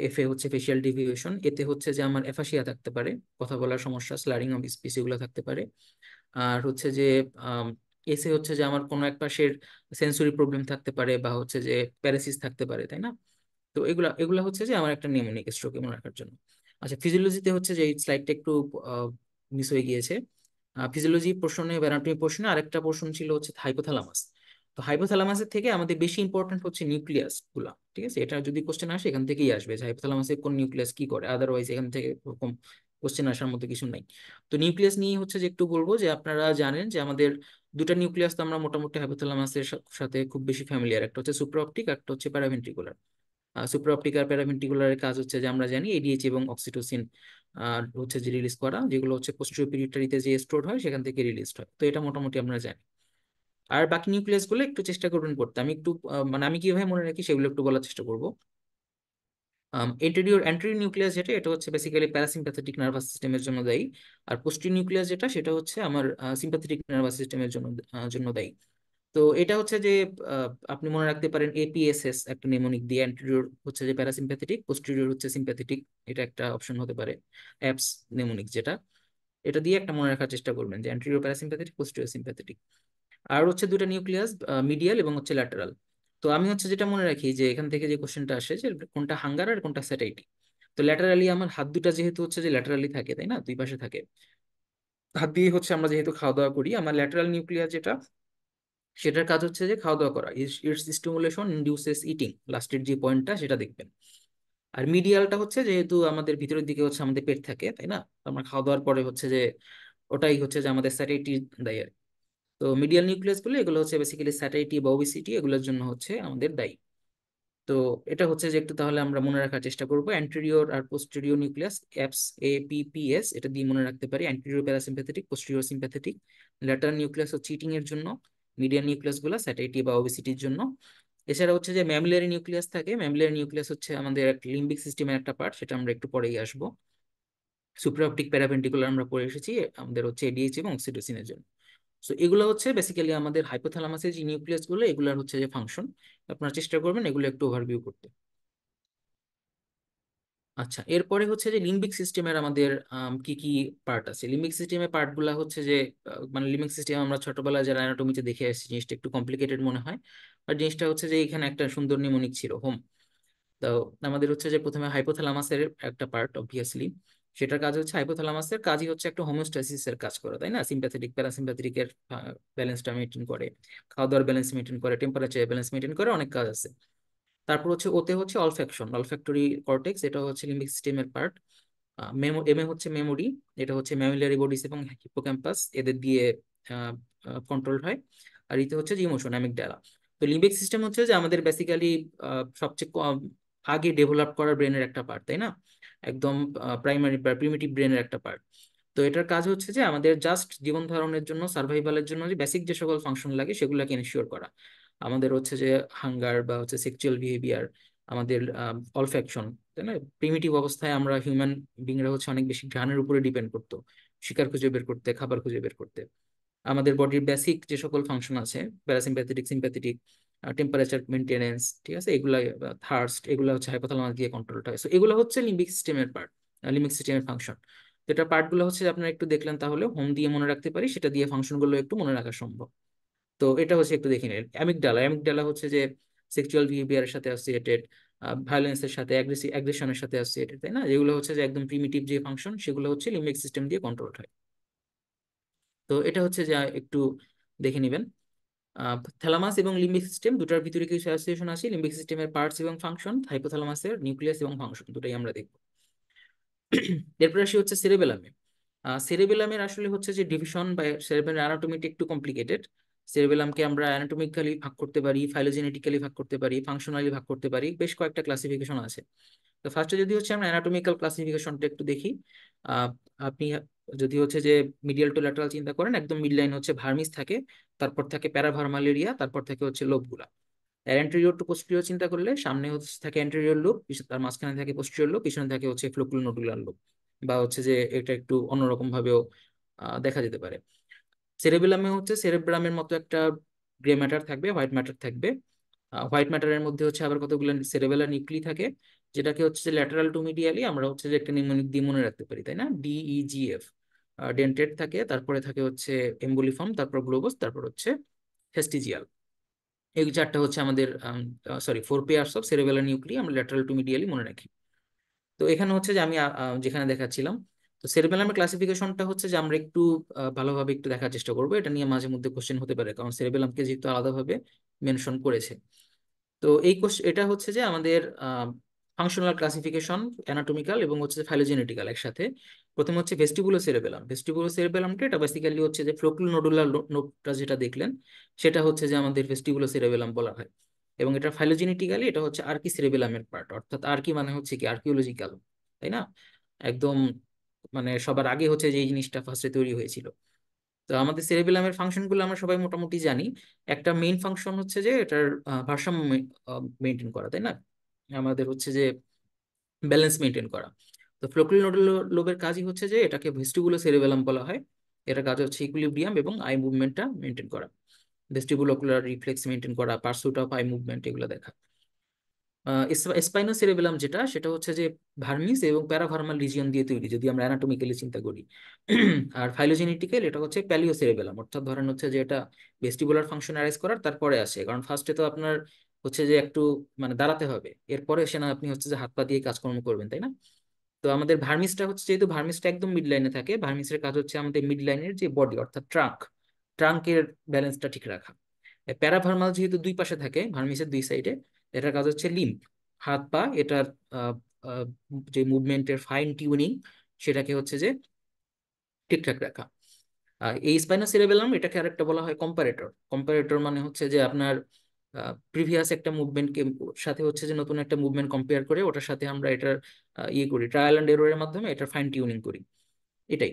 এফ এ হচ্ছে ফেসিয়াল ডিভিয়েশন, এতে হচ্ছে যে আমার এফাসিয়া থাকতে পারে, কথা বলার সমস্যা, স্লারিং অফ স্পিচ এগুলো থাকতে পারে। আর হচ্ছে যে এসে হচ্ছে যে আমার কোনো এক পাশের সেন্সরি প্রবলেম থাকতে পারে, বা হচ্ছে যে প্যারাসিস থাকতে পারে, তাই না? তো এগুলা এগুলা হচ্ছে যে আমার একটা নিউমোনিক স্ট্রোক মনে রাখার জন্য। আচ্ছা, ফিজিওলজিতে হচ্ছে যে এই স্লাইডটা একটু মিস হয়ে গিয়েছে। ফিজিওলজি পোর্শনে বা অ্যানাটমি পোর্শনে আরেকটা পোর্শন ছিল হচ্ছে হাইপোথ্যালামাস। তো হাইপোথ্যালামাসের থেকে আমাদের বেশি ইম্পর্টেন্ট হচ্ছে নিউক্লিয়াস গুলা, ঠিক আছে? এটা যদি কোশ্চেন আসে এখান থেকেই আসবে যে হাইপোথ্যালামাসে কোন নিউক্লিয়াস কি করে, আদারওয়াইজ এখান থেকে ওরকম কোশ্চেন আসার মতো কিছু নাই। তো নিউক্লিয়াস নিয়ে হচ্ছে যে একটু বলবো যে আপনারা জানেন যে আমাদের দুটা নিউক্লিয়াস তো আমরা মোটামুটি হাইপোথ্যালামাসের সাথে খুব বেশি ফ্যামিলিয়ার, একটা হচ্ছে সুপ্রাঅপটিক, একটা হচ্ছে প্যারাভেন্ট্রিকুলার। সুপ্রাঅপটিক আর প্যারাভেন্ট্রিকুলারের কাজ হচ্ছে যে আমরা জানি এডিএইচ এবং অক্সিটোসিন হচ্ছে যে রিলিজ করা, যেগুলো হচ্ছে পোস্টেরিয়র পিটুইটারিতে যে স্টোর হয় সেখান থেকে রিলিজ হয়। তো এটা মোটামুটি আমরা জানি। আর বাকি নিউক্লিয়াস গুলো একটু চেষ্টা করবেন পড়তে। আমি একটু মানে আমি কিভাবে মনে রাখি সেগুলো একটু বলার চেষ্টা করবো। অ্যান্টেরিয়র নিউক্লিয়াস যেটা, এটা হচ্ছে বেসিক্যালি প্যারাসিম্প্যাথেটিক নার্ভাস সিস্টেমের জন্য দায়ী। আর পোস্টেরিয়র নিউক্লিয়াস যেটা, সেটা হচ্ছে আমার সিম্প্যাথেটিক নার্ভাস সিস্টেমের জন্য দায়ী। তো এটা হচ্ছে যে আপনি মনে রাখতে পারেন এপিএসএস একটা নেমোনিক দিয়ে, অ্যান্টেরিয়র হচ্ছে যে প্যারাসিম্প্যাথেটিক, পোস্টেরিয়র হচ্ছে সিম্প্যাথেটিক। এটা একটা অপশন হতে পারে। অ্যাপস নেমোনিক যেটা, এটা দিয়ে একটা মনে রাখার চেষ্টা করবেন যে অ্যান্টেরিয়র প্যারাসিম্প্যাথেটিক, পোস্টেরিয়র সিম্প্যাথেটিক। আর হচ্ছে দুটো নিউক্লিয়াস, মিডিয়াল এবং হচ্ছে ল্যাটারাল। তো আমি হচ্ছে যেটা মনে রাখি যে এখান থেকে যে কোশ্চেনটা আসে যে কোনটা হাঙ্গার আর কোনটা স্যাটাইটি। তো ল্যাটারালি আমার হাত দুটা যেহেতু হচ্ছে যে ল্যাটারালি থাকে, তাই না, দুই পাশে থাকে, হাত দিয়ে হচ্ছে আমরা যেহেতু খাওয়া দাওয়া করি, আমার ল্যাটারাল নিউক্লিয়াস যেটা, সেটার কাজ হচ্ছে যে খাওয়া দাওয়া করা, ইটস স্টিমুলেশন ইনডিউসেস ইটিং, লাস্টের যে পয়েন্টটা সেটা দেখবেন। আর মিডিয়ালটা হচ্ছে যেহেতু আমাদের ভিতরের দিকে হচ্ছে আমাদের পেট থাকে, তাই না, তো আমরা খাওয়া দাওয়ার পরে হচ্ছে যে ওটাই হচ্ছে যে আমাদের স্যাটাইটি দেয় আর কি। তো মিডিয়াল নিউক্লিয়াস গুলো এগুলো হচ্ছে বেসিক্যালি স্যাটাইটি বা ওবিসিটি এগুলোর জন্য হচ্ছে আমাদের দায়ী। তো এটা হচ্ছে যে একটু তাহলে আমরা মনে রাখার চেষ্টা করবো, অ্যান্টেরিয়র আর পোস্টেরিয়র নিউক্লিয়াস, অ্যাপস এপিপিএস, এটা দিয়ে মনে রাখতে পারি। Anterior parasympathetic, posterior sympathetic. Lateral nucleus হচ্ছে চিটিং এর জন্য, মিডিয়াল নিউক্লিয়াস গুলো স্যাটাইটি বা ওবেসিটির জন্য। এছাড়া হচ্ছে যে ম্যামিলারি নিউক্লিয়াস থাকে, ম্যামিলারি নিউক্লিয়াস হচ্ছে আমাদের লিম্বিক সিস্টেমের একটা পার্ট, সেটা আমরা একটু পরেই আসবো। সুপ্রাঅপটিক প্যারাভেন্ট্রিকুলার আমরা পড়ে এসেছি, আমাদের হচ্ছে এডিএইচ এবং অক্সিটোসিনের জন্য। সো এগুলো হচ্ছে বেসিক্যালি আমাদের হাইপোথ্যালামাসের যে নিউক্লিয়াস গুলো, এগুলোর হচ্ছে যে ফাংশন। আপনারা চেষ্টা করবেন এগুলো একটু ওভারভিউ করতে। আচ্ছা, এরপরে হচ্ছে যে লিম্বিক সিস্টেমের আমাদের কি কি পার্ট আছে। লিম্বিক সিস্টেমের পার্ট গুলা হচ্ছে যে মানে লিম্বিক সিস্টেম আমরা ছোটবেলায় যারা অ্যানাটমিতে দেখে আসছি, জিনিসটা একটু কমপ্লিকেটেড মনে হয়। আর জিনিসটা হচ্ছে যে এখানে একটা সুন্দর নিমোনিক ছিল, হোম। তো আমাদের হচ্ছে যে প্রথমে হাইপোথ্যালামাসের একটা পার্ট অবভিয়াসলি, সেটার কাজ হচ্ছে, হাইপোথ্যালামাসের কাজই হচ্ছে একটা হোমিওস্ট্যাসিসের কাজ করে, তাই না? সিম্প্যাথেটিক প্যারাসিম্প্যাথেটিকের ব্যালেন্সটা মেনটেন করে, খাওয়া দাওয়ার ব্যালেন্স মেনটেন করে, টেম্পারেচার ব্যালেন্স মেনটেন করে, অনেক কাজ আছে। তারপর হচ্ছে ওতে হচ্ছে অলফ্যাকশন, অলফ্যাক্টরি কর্টেক্স, এটা হচ্ছে লিম্বিক সিস্টেমের পার্ট। এম এ হচ্ছে মেমোরি, এটা হচ্ছে ম্যামিলারি বডিস এবং হিপোক্যাম্পাস, এদের দিয়ে কন্ট্রোল হয়। আর এতে হচ্ছে যে ইমোশন, অ্যামিগডালা। তো লিম্বিক সিস্টেম হচ্ছে যে আমাদের বেসিক্যালি সবচেয়ে আগে ডেভেলপ করা ব্রেনের একটা পার্ট, তাই না? একদম প্রাইমারি বা প্রিমিটিভ ব্রেনের একটা পার্ট। তো এটার কাজ হচ্ছে যে আমাদের জাস্ট জীবন ধারণের জন্য, সার্ভাইভালের জন্য যে বেসিক যে সকল ফাংশন লাগে সেগুলোকে এনশিওর করা। আমাদের হচ্ছে যে হাঙ্গার বা হচ্ছে সেক্সুয়াল বিহেভিয়ার, আমাদের অলফ্যাকশন, তাই না? প্রিমিটিভ অবস্থায় আমরা হিউম্যান বিংরা হচ্ছে অনেক বেশি ঘ্রাণের উপরে ডিপেন্ড করতো, শিকার খুঁজে বের করতে, খাবার খুঁজে বের করতে। আমাদের বডির বেসিক যে সকল ফাংশন আছে, প্যারাসিম্প্যাথেটিক, সিম্প্যাথেটিক, টেম্পারেচার মেনটেনেন্স, ঠিক আছে, এগুলা, থার্স্ট, এগুলো হচ্ছে হাইপোথ্যালামাস দিয়ে কন্ট্রোলটা হয়। সো এগুলো হচ্ছে লিম্বিক সিস্টেমের পার্ট, লিম্বিক সিস্টেমের ফাংশন। তো এটা পার্টগুলো হচ্ছে আপনারা একটু দেখলেন, তাহলে হোম দিয়ে মনে রাখতে পারি, সেটা দিয়ে ফাংশনগুলো একটু মনে রাখা সম্ভব। তো এটা হচ্ছে একটু দেখে নিন। অ্যামিগডালা, অ্যামিগডালা হচ্ছে যে সেক্সুয়াল বিহেভিয়ারের সাথে অ্যাসোসিয়েটেড, ভায়োলেন্সের সাথে, অ্যাগ্রেশনের সাথে অ্যাসোসিয়েটেড, তাই না? যেগুলো হচ্ছে যে একদম প্রিমিটিভ যে ফাংশন, সেগুলো হচ্ছে লিম্বিক সিস্টেম দিয়ে কন্ট্রোল হয়। তো এটা হচ্ছে যে একটু দেখে নিবেন। থ্যালামাস এবং লিম্বিক সিস্টেম দুটার ভিতরে কিছু অ্যাসোসিয়েশন আছে। লিম্বিক সিস্টেমের পার্টস এবং ফাংশন, হাইপোথ্যালামাসের নিউক্লিয়াস এবং ফাংশন, দুটাই আমরা দেখবো। এরপর আসি হচ্ছে সেরেবেলামে। সেরেবেলামের আসলে হচ্ছে যে ডিভিশন বা সেরেবেলামের অ্যানাটমিটা একটু কমপ্লিকেটেড। সেরেবেলামকে আমরা অ্যানাটমিক্যালি ভাগ করতে পারি, ফাইলোজেনেটিক্যালি ভাগ করতে পারি, ফাংশনালি ভাগ করতে পারি, বেশ কয়েকটা ক্লাসিফিকেশন আছে। তো ফার্স্টে যদি হচ্ছে আমরা অ্যানাটমিক্যাল ক্লাসিফিকেশনটা একটু দেখি। আহ, আপনি যদি হচ্ছে যে মিডিয়াল টু ল্যাটারাল চিন্তা করেন, একদম মিড লাইন হচ্ছে ভার্মিস থাকে, তারপর থাকে প্যারাভার্মাল এরিয়া, তারপর থাকে হচ্ছে লোবগুলা। অ্যান্টেরিয়র টু পোস্টেরিয়র চিন্তা করলে সামনে হচ্ছে থাকে অ্যান্টেরিয়র লোব, তার মাঝখানে থাকে পোস্টেরিয়র লোব, পিছনে থাকে হচ্ছে ফ্লোকুলোনোডুলার লোব। বা হচ্ছে যে এটা একটু অন্যরকম ভাবেও দেখা যেতে পারে। সেরেবেলামে হচ্ছে সেরেব্রামের মতো একটা গ্রে ম্যাটার থাকবে, হোয়াইট ম্যাটার থাকবে। হোয়াইট ম্যাটারের মধ্যে হচ্ছে আবার কতগুলো সেরেবেলার নিউক্লি থাকে, যেটাকে হচ্ছে যে ল্যাটারাল টু মিডিয়ালি আমরা হচ্ছে যে একটা নিউমোনিক দিয়ে মনে রাখতে পারি, তাই না? DEGF। ডেন্টেড থাকে, তারপরে থাকে হচ্ছে এম্বুলিফর্ম, তারপর গ্লোবাস, তারপর হচ্ছে ভেস্টিজিয়াল। এই চারটা হচ্ছে আমাদের, সরি, 4 পেয়ার্স অফ সেরেবেলার নিউক্লি আমরা ল্যাটারাল টু মিডিয়ালি মনে রাখি। তো এখানে হচ্ছে যে আমি যেখানে দেখাচ্ছিলাম, তো সেরেবেলামের ক্লাসিফিকেশনটা হচ্ছে যে আমরা একটু ভালোভাবে একটু দেখার চেষ্টা করবো। এটা নিয়ে মাঝে মধ্যে কোশ্চেন হতে পারে, কারণ সেরেবেলামকে যেহেতু আলাদাভাবে মেনশন করেছে। তো এই এটা হচ্ছে যে আমাদের ফাংশনাল ক্লাসিফিকেশন, অ্যানাটমিক্যাল এবং হচ্ছে ফাইলোজেনেটিক্যাল একসাথে। প্রথমে হচ্ছে ভেস্টিবুলো সেরেবেলাম। ভেস্টিবুলো সেরেবেলামটা এটা বেসিক্যালি হচ্ছে যে ফ্লোকুলোনোডুলার নোডটা যেটা দেখলেন, সেটা হচ্ছে যে আমাদের ভেস্টিবুলো সেরেবেলাম বলা হয়। এবং এটা ফাইলোজেনেটিক্যালি এটা হচ্ছে আর্কি সেরেবেলামের পার্ট, অর্থাৎ আর্কি মানে হচ্ছে কি আর্কিওলজিক্যাল, তাই না? একদম মানে সবার আগে হচ্ছে যে এই জিনিসটা ফার্স্টে তৈরি হয়েছিল। তো আমাদের সেরেবেলামের ফাংশন গুলো আমরা সবাই মোটামুটি জানি। একটা মেইন ফাংশন হচ্ছে যে এটার ভারসাম্য মেনটেন করা, তাই না? আমাদের হচ্ছে যে ব্যালেন্স মেনটেন করা। তো ফ্লোকুলোনোডাল লোবের কাজই হচ্ছে যে এটাকে ভেস্টিবুলো সেরেবেলাম বলা হয়। এটার কাজ হচ্ছে ইকুইলিব্রিয়াম এবং আই মুভমেন্টটা মেনটেন করা, ভেস্টিবুলো অকুলার রিফ্লেক্স মেনটেন করা, পার্সুট অফ আই মুভমেন্ট, এগুলো দেখা। স্পাইনো সেরেবেলাম যেটা, সেটা হচ্ছে যে ভার্মিস এবং প্যারাভার্মাল রিজিয়ন দিয়ে তৈরি, যদি আমরা অ্যানাটমিক্যালি চিন্তা করি। আর ফাইলোজেনেটিক্যাল এটা হচ্ছে প্যালিও সেরেবেলাম, অর্থাৎ ধরেন হচ্ছে যে এটা ভেস্টিবুলার ফাংশন অ্যারেজ করার তারপরে আসে, কারণ ফার্স্টে তো আপনার হচ্ছে যে একটু মানে দাঁড়াতে হবে, এরপরে সে না আপনি হচ্ছে যে হাত পা দিয়ে কাজকর্ম করবেন, তাই না? তো আমাদের ভার্মিসটা হচ্ছে, যেহেতু ভার্মিসটা একদম মিড লাইনে থাকে, ভার্মিসের কাজ হচ্ছে আমাদের মিড লাইনের যে বডি অর্থাৎ ট্রাঙ্কের ব্যালেন্সটা ঠিক রাখা। প্যারাভার্মাল যেহেতু দুই পাশে থাকে, ভার্মিসের দুই সাইডে, এটার কাজ হচ্ছে লিম্ব, হাত পা, এটার আহ, আহ, যে মুভমেন্টের ফাইন টিউনিং, সেটাকে হচ্ছে যে ঠিকঠাক রাখা। এই স্পাইনোসেরেবেলাম এটাকে আরেকটা বলা হয় কম্পারেটর। কম্পারেটর মানে হচ্ছে যে আপনার প্রিভিয়াস একটা মুভমেন্টকে সাথে হচ্ছে যে নতুন একটা মুভমেন্ট কম্পেয়ার করে ওটার সাথে আমরা এটার ইয়ে করি, ট্রায়াল অ্যান্ড এররের মাধ্যমে এটার ফাইন টিউনিং করি, এটাই।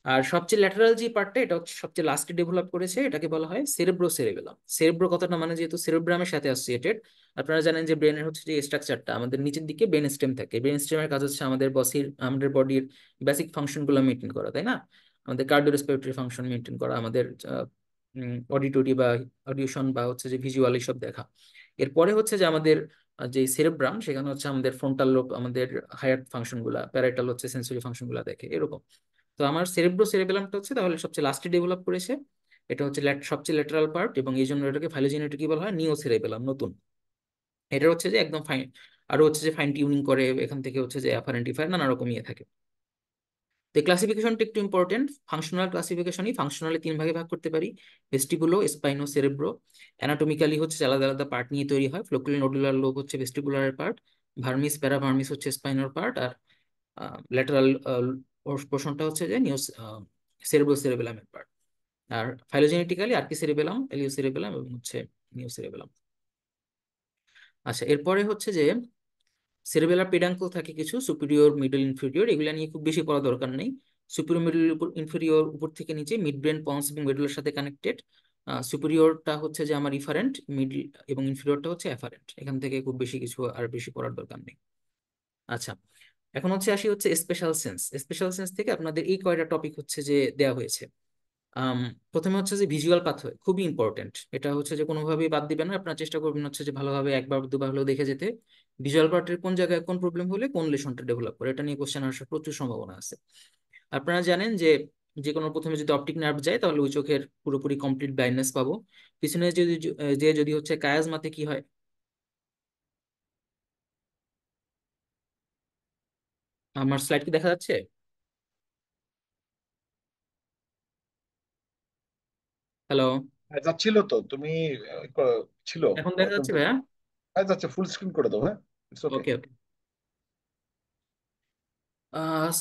আর সবচেয়ে ল্যাটারাল যে পার্টটা, এটা হচ্ছে সবচেয়ে লাস্টে ডেভেলপ করেছে, এটাকে বলা হয় সেরেব্রো সেরেবেলাম। সেরেব্রো কথাটা মানে যেহেতু সেরেব্রামের সাথে অ্যাসোসিয়েটেড, আপনারা জানেন যে ব্রেনের হচ্ছে যে স্ট্রাকচারটা, আমাদের নিচের দিকে ব্রেন স্টেম থাকে। ব্রেন স্টেমের কাজ হচ্ছে আমাদের বডির বেসিক ফাংশন গুলো মেনটেন করা, তাই না? আমাদের কার্ডিওরেসপিরেটরি ফাংশন মেনটেন করা, আমাদের অডিটরি বা অডিশন বা হচ্ছে যে ভিজুয়াল এইসব দেখা। এরপরে হচ্ছে যে আমাদের যে সেরেব্রাম, সেখানে হচ্ছে আমাদের ফ্রন্টাল লোব আমাদের হায়ার ফাংশন গুলা, প্যারাইটাল হচ্ছে সেন্সরি ফাংশন গুলা দেখে এরকম। তো আমার সেরেব্রো সেরেবেলামটা হচ্ছে তাহলে সবচেয়ে লাস্টে ডেভেলপ করেছে। এটা হচ্ছে সবচেয়ে ল্যাটারাল পার্ট, এবং এই জন্য এটাকে ফাইলোজেনেটিক বলা হয়, নিও সেরেবেলাম নতুন। এটা হচ্ছে যে একদম ফাইন, আরো হচ্ছে যে ফাইন টিউনিং করে, এখান থেকে হচ্ছে যে অ্যাপারেন্টিফায়ার নানা রকম ইয়ে থাকে। তো ক্লাসিফিকেশনটা একটু ইম্পর্টেন্ট, ফাংশনাল ক্লাসিফিকেশনই ফাংশনালি তিন ভাগে ভাগ করতে পারি: ভেস্টিবুলো, স্পাইনো, সেরেব্রো। অ্যানাটমিক্যালি হচ্ছে আলাদা আলাদা পার্ট নিয়ে তৈরি হয়। ফ্লোকুলার নোডুলার লোব হচ্ছে ভেস্টিবুলারের পার্ট, ভার্মিস প্যারাভার্মিস হচ্ছে স্পাইনোর পার্ট, আর ল্যাটারাল পোর্শনটা হচ্ছে যে নিও সেরেব্রো সেরেবেলামের পার্ট। আর ফাইলোজেনেটিক্যালি আর্কি সেরেবেলাম, এলিও সেরেবেলাম এবং হচ্ছে নিও সেরেবেলাম। আচ্ছা, এরপরে হচ্ছে যে সেরেবেলার পেডাঙ্কল থাকে কিছু, সুপিরিয়র, মিডল, ইনফেরিয়র, এগুলা নিয়ে খুব বেশি পড়া দরকার নেই। সুপিরিয়র, মিডল, ইনফেরিয়র উপর থেকে নিচে, মিড ব্রেন, পন্স এবং মেডুলার সাথে কানেক্টেড। সুপিরিয়রটা হচ্ছে যে আমার ইফারেন্ট, মিডল এবং ইনফেরিয়রটা হচ্ছে অ্যাফারেন্ট। এখান থেকে খুব বেশি কিছু আর বেশি পড়ার দরকার নেই। আচ্ছা, এখন হচ্ছে আসি হচ্ছে স্পেশাল সেন্স। স্পেশাল সেন্স থেকে আপনাদের এই কয়টা টপিক হচ্ছে যে দেয়া হয়েছে। আম, প্রথমে হচ্ছে যে ভিজুয়াল পাথওয়ে খুবই ইম্পর্টেন্ট, এটা হচ্ছে যে কোনোভাবেই বাদ দিবেন না, আপনার চেষ্টা করবেন হচ্ছে যে ভালোভাবে একবার দুবার হলেও দেখে যেতে। ভিজুয়াল পার্টের কোন জায়গায় কোন প্রবলেম হলে কোন লেশনটা ডেভেলপ করে, এটা নিয়ে কোশ্চেন আসার প্রচুর সম্ভাবনা আছে। আপনারা জানেন যে যে কোনো প্রথমে যদি অপটিক নার্ভ যায় তাহলে ওই চোখের পুরোপুরি কমপ্লিট ব্লাইন্ডনেস পাবো। পিছনে যদি যে যদি হচ্ছে কায়াজমাতে কি হয়? আমার স্লাইড কি দেখা যাচ্ছে? হ্যালো? যাচ্ছিল তো তুমি ছিল এখন দেখা তুমি যাচ্ছে ভাইয়া? যাচ্ছে ফুল স্ক্রিন করে দাও, হ্যাঁ, it's okay. Okay okay.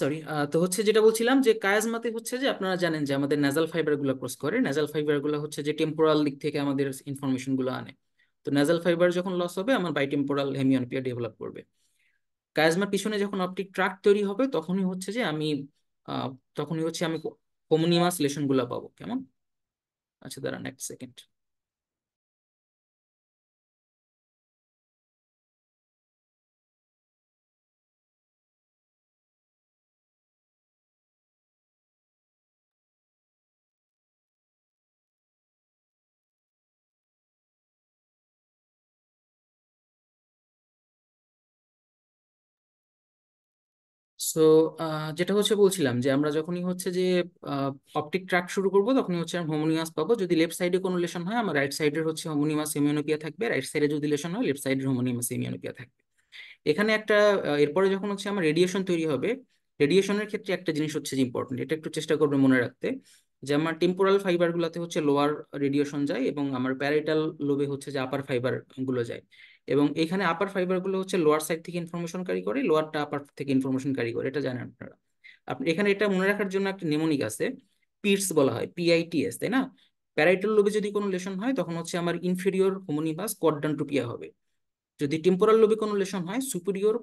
Sorry, তো হচ্ছে যেটা বলছিলাম যে কায়াজমাতে হচ্ছে যে আপনারা জানেন যে আমাদের ন্যাজাল ফাইবার গুলো ক্রস করে, ন্যাজাল ফাইবার গুলো হচ্ছে যে টেম্পোরাল দিক থেকে আমাদের ইনফরমেশন গুলো আনে। তো ন্যাজাল ফাইবার যখন লস হবে আমার বাইটেম্পোরাল হেমিঅনপিয়া ডেভেলপ করবে। কায়াজমার পিছনে যখন অপটিক ট্রাক তৈরি হবে তখনই হচ্ছে যে আমি আহ, তখনই হচ্ছে আমি হোমোনিমাস লেশন গুলা পাবো। কেমন? আচ্ছা, দাঁড়ান এক সেকেন্ড। সো যেটা হচ্ছে বলছিলাম যে আমরা যখনই হচ্ছে যে অপটিক ট্র্যাক শুরু করব তখনই হচ্ছে আমি হোমোনিমাস পাবো। যদি লেফট সাইডে কোনো লেশন হয় আমার রাইট সাইডের হচ্ছে হোমোনিমাস হেমিওনোপিয়া থাকবে, রাইট সাইডে যদি লেশন হয় লেফট সাইডের হোমোনিমাস হেমিওনোপিয়া থাকবে। এখানে একটা এরপরে যখন হচ্ছে আমার রেডিয়েশন তৈরি হবে, রেডিয়েশনের ক্ষেত্রে একটা জিনিস হচ্ছে যে ইম্পর্টেন্ট, এটা একটু চেষ্টা করবে মনে রাখতে, যে আমার টেম্পোরাল ফাইবার গুলাতে হচ্ছে লোয়ার রেডিয়েশন যায় এবং আমার প্যারাইটাল লোবে হচ্ছে যে আপার ফাইবার গুলো যায়। এবং এখানে আপার ফাইবার গুলো হচ্ছে লোয়ার সাইড থেকে ইনফরমেশন ক্যারি করে, লোয়ারটা আপার থেকে ইনফরমেশন ক্যারি করে, এটা জানেন আপনারা। আপনি এখানে এটা মনে রাখার জন্য একটা নেমোনিক আছে, পিটস বলা হয়, PITS, তাই না? প্যারাইটাল লোবে যদি কোনো লেশন হয় তখন হচ্ছে আমার ইনফেরিয়র হোমোনিমাস কোয়াড্রান্টোপিয়া হবে। যদি টেম্পোরাল লোবে কোনো লেশন হয় সুপিরিয়র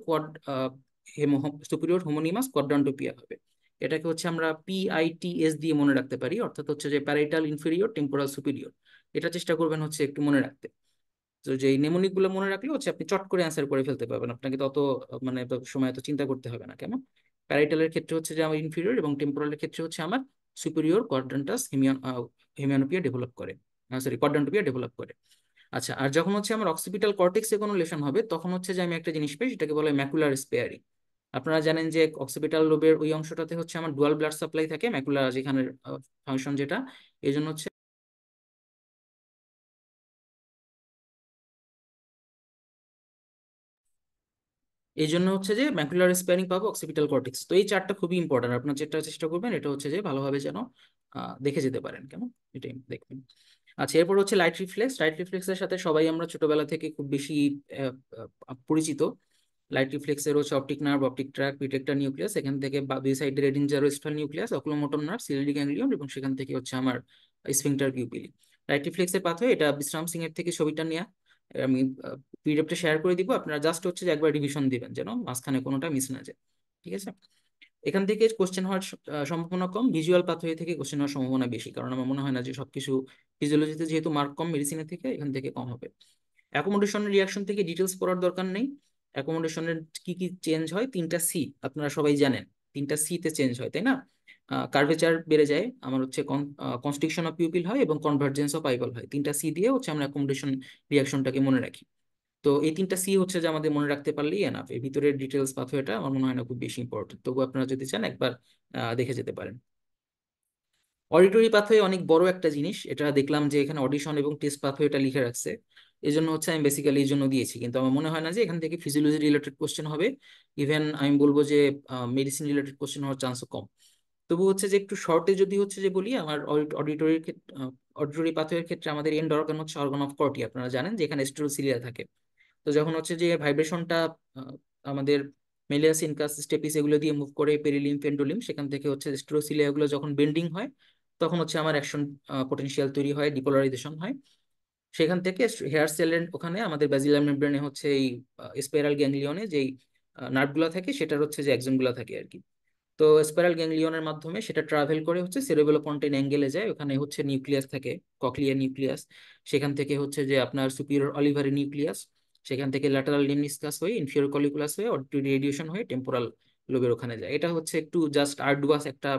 সুপিরিয়র হোমোনিমাস কোয়াড্রান্টোপিয়া হবে। এটাকে হচ্ছে আমরা PITS দিয়ে মনে রাখতে পারি, অর্থাৎ হচ্ছে যে প্যারাইটাল ইনফেরিয়র, টেম্পোরাল সুপিরিয়র। এটা চেষ্টা করবেন হচ্ছে একটু মনে রাখতে। তো যে নেমোনিক গুলো মনে রাখলে হচ্ছে আপনি চট করে অ্যান্সার করে ফেলতে পারবেন, আপনাকে তত মানে সময় তো চিন্তা করতে হবে না। কেমন? প্যারাইটালের ক্ষেত্রে হচ্ছে যে আমার ইনফেরিয়র এবং টেম্পোরালের ক্ষেত্রে হচ্ছে আমার সুপিরিয়র কোয়াড্রান্টাস হেমিয়ানোপিয়া ডেভেলপ করে, সরি কোয়াড্রান্টোপিয়া ডেভেলপ করে। আচ্ছা, আর যখন হচ্ছে আমার অক্সিপিটাল কর্টেক্সে কোনো লেশন হবে তখন হচ্ছে যে আমি একটা জিনিস পাই, সেটাকে বলে ম্যাকুলার স্পেয়ারিং। আপনারা জানেন যে অক্সিপিটাল লোবের ওই অংশটাতে হচ্ছে আমার ডুয়াল ব্লাড সাপ্লাই থাকে, ম্যাকুলার যেখানে ফাংশন যেটা, এই জন্য হচ্ছে যে ম্যাকুলার স্পেয়ারিং পাবো অক্সিপিটাল কর্টেক্স। তো এই চারটা খুবই ইম্পর্টেন্ট, আপনার যেটা চেষ্টা করবেন এটা হচ্ছে যে ভালোভাবে যেন দেখে যেতে পারেন। কেমন? এটাই দেখবেন। আচ্ছা, এরপর হচ্ছে লাইট রিফ্লেক্স। লাইট রিফ্লেক্সের সাথে সবাই আমরা ছোটবেলা থেকে খুব বেশি পরিচিত। লাইট রিফ্লেক্সের হচ্ছে optic nerve, optic tract, pretectal nucleus, এখান থেকে দুই সাইডের Edinger Westphal nucleus, oculomotor nerve, ciliary ganglion, এবং সেখান থেকে হচ্ছে আমার স্ফিংক্টার পিউপিলি। লাইট রিফ্লেক্সের পাথওয়ে এটা বিশ্রাম সিং এর থেকে ছবিটা নেওয়া। আমি পিডিএফটা শেয়ার করে দিব, আপনারা জাস্ট হচ্ছে যে একবার রিভিশন দিবেন যেন মাঝখানে কোনোটা মিস না যায়। ঠিক আছে? এখান থেকে কোশ্চেন হওয়ার সম্ভাবনা কম, ভিজুয়াল পাথওয়ে থেকে কোশ্চেন হওয়ার সম্ভাবনা বেশি, কারণ আমার মনে হয় না যে সবকিছু ফিজিওলজিতে যেহেতু মার্ক কম, মেডিসিনের থেকে এখান থেকে কম হবে। অ্যাকোমোডেশনের রিয়াকশন থেকে ডিটেলস পড়ার দরকার নেই। অ্যাকোমোডেশনের কি কি চেঞ্জ হয়, তিনটা সি আপনারা সবাই জানেন, তিনটা সি তে চেঞ্জ হয়, তাই না? কার্ভেচার বেড়ে যায়, আমার হচ্ছে কনস্ট্রিকশন অফ পিউপিল হয়, এবং কনভার্জেন্স অফ আইবল হয়। তিনটা সি দিয়ে হচ্ছে আমরা অ্যাকোমোডেশন রিয়াকশনটাকে মনে রাখি। তো এই তিনটা সি হচ্ছে যে আমাদের মনে রাখতে পারলেই এনাফ। এর ভিতরের ডিটেলস পাথওয়েটা আমার মনে হয় না খুব বেশি ইম্পর্টেন্ট, তবু আপনারা যদি চান একবার দেখে যেতে পারেন। অডিটরি পাথওয়ে অনেক বড় একটা জিনিস, এটা দেখলাম যে এখানে অডিশন এবং টেস্ট পাথওয়েটা লিখে রাখছে। এই জন্য হচ্ছে আমি বেসিক্যালি এই জন্য দিয়েছি, কিন্তু আমার মনে হয় না যে এখান থেকে ফিজিওলজি রিলেটেড কোশ্চেন হবে। ইভেন আমি বলবো যে মেডিসিন রিলেটেড কোশ্চেন হওয়ার চান্সও কম। তবু হচ্ছে যে একটু শর্টে যদি হচ্ছে যে বলি, আমার অডিটরির ক্ষেত্রে, অডিটরি পাথওয়ের ক্ষেত্রে আমাদের এন্ড অর্গান হচ্ছে অর্গান অফ কর্টি। আপনারা জানেন যে এখানে স্টেরোসিলিয়া থাকে। তো যখন হচ্ছে যে ভাইব্রেশনটা আমাদের মেলিয়াস, ইনকাস, স্টেপিস এগুলো দিয়ে মুভ করে পেরিলিম, পেন্ডুলিম, সেখান থেকে হচ্ছে স্টেরোসিলিয়া গুলো যখন বেন্ডিং হয়, তখন হচ্ছে আমার অ্যাকশন পটেনশিয়াল তৈরি হয়, ডিপোলারাইজেশন হয়। সেখান থেকে হেয়ার সেলের ওখানে আমাদের ব্যাজিলার মেমব্রেনে হচ্ছে এই স্পাইরাল গ্যাংলিয়নে যেই নার্ভ গুলা থাকে, সেটার হচ্ছে যে এক্সন গুলা থাকে আর কি। তো স্পাইরাল গ্যাংলিয়নের মাধ্যমে সেটা ট্রাভেল করে হচ্ছে সেরেবেলোপন্টেন অ্যাঙ্গেলে যায়, ওখানে হচ্ছে নিউক্লিয়াস থাকে, কক্লিয়ার নিউক্লিয়াস। সেখান থেকে হচ্ছে যে আপনার সুপিরিয়র অলিভারি নিউক্লিয়াস, সেখান থেকে ল্যাটারাল লিমনিসকাস হয়ে, ইনফিরিয়র কলিকুলাস হয়ে, অডিটরি রেডিয়েশন হয়ে টেম্পোরাল লোবের ওখানে যায়। এটা হচ্ছে একটু জাস্ট আর্ডুয়াস একটা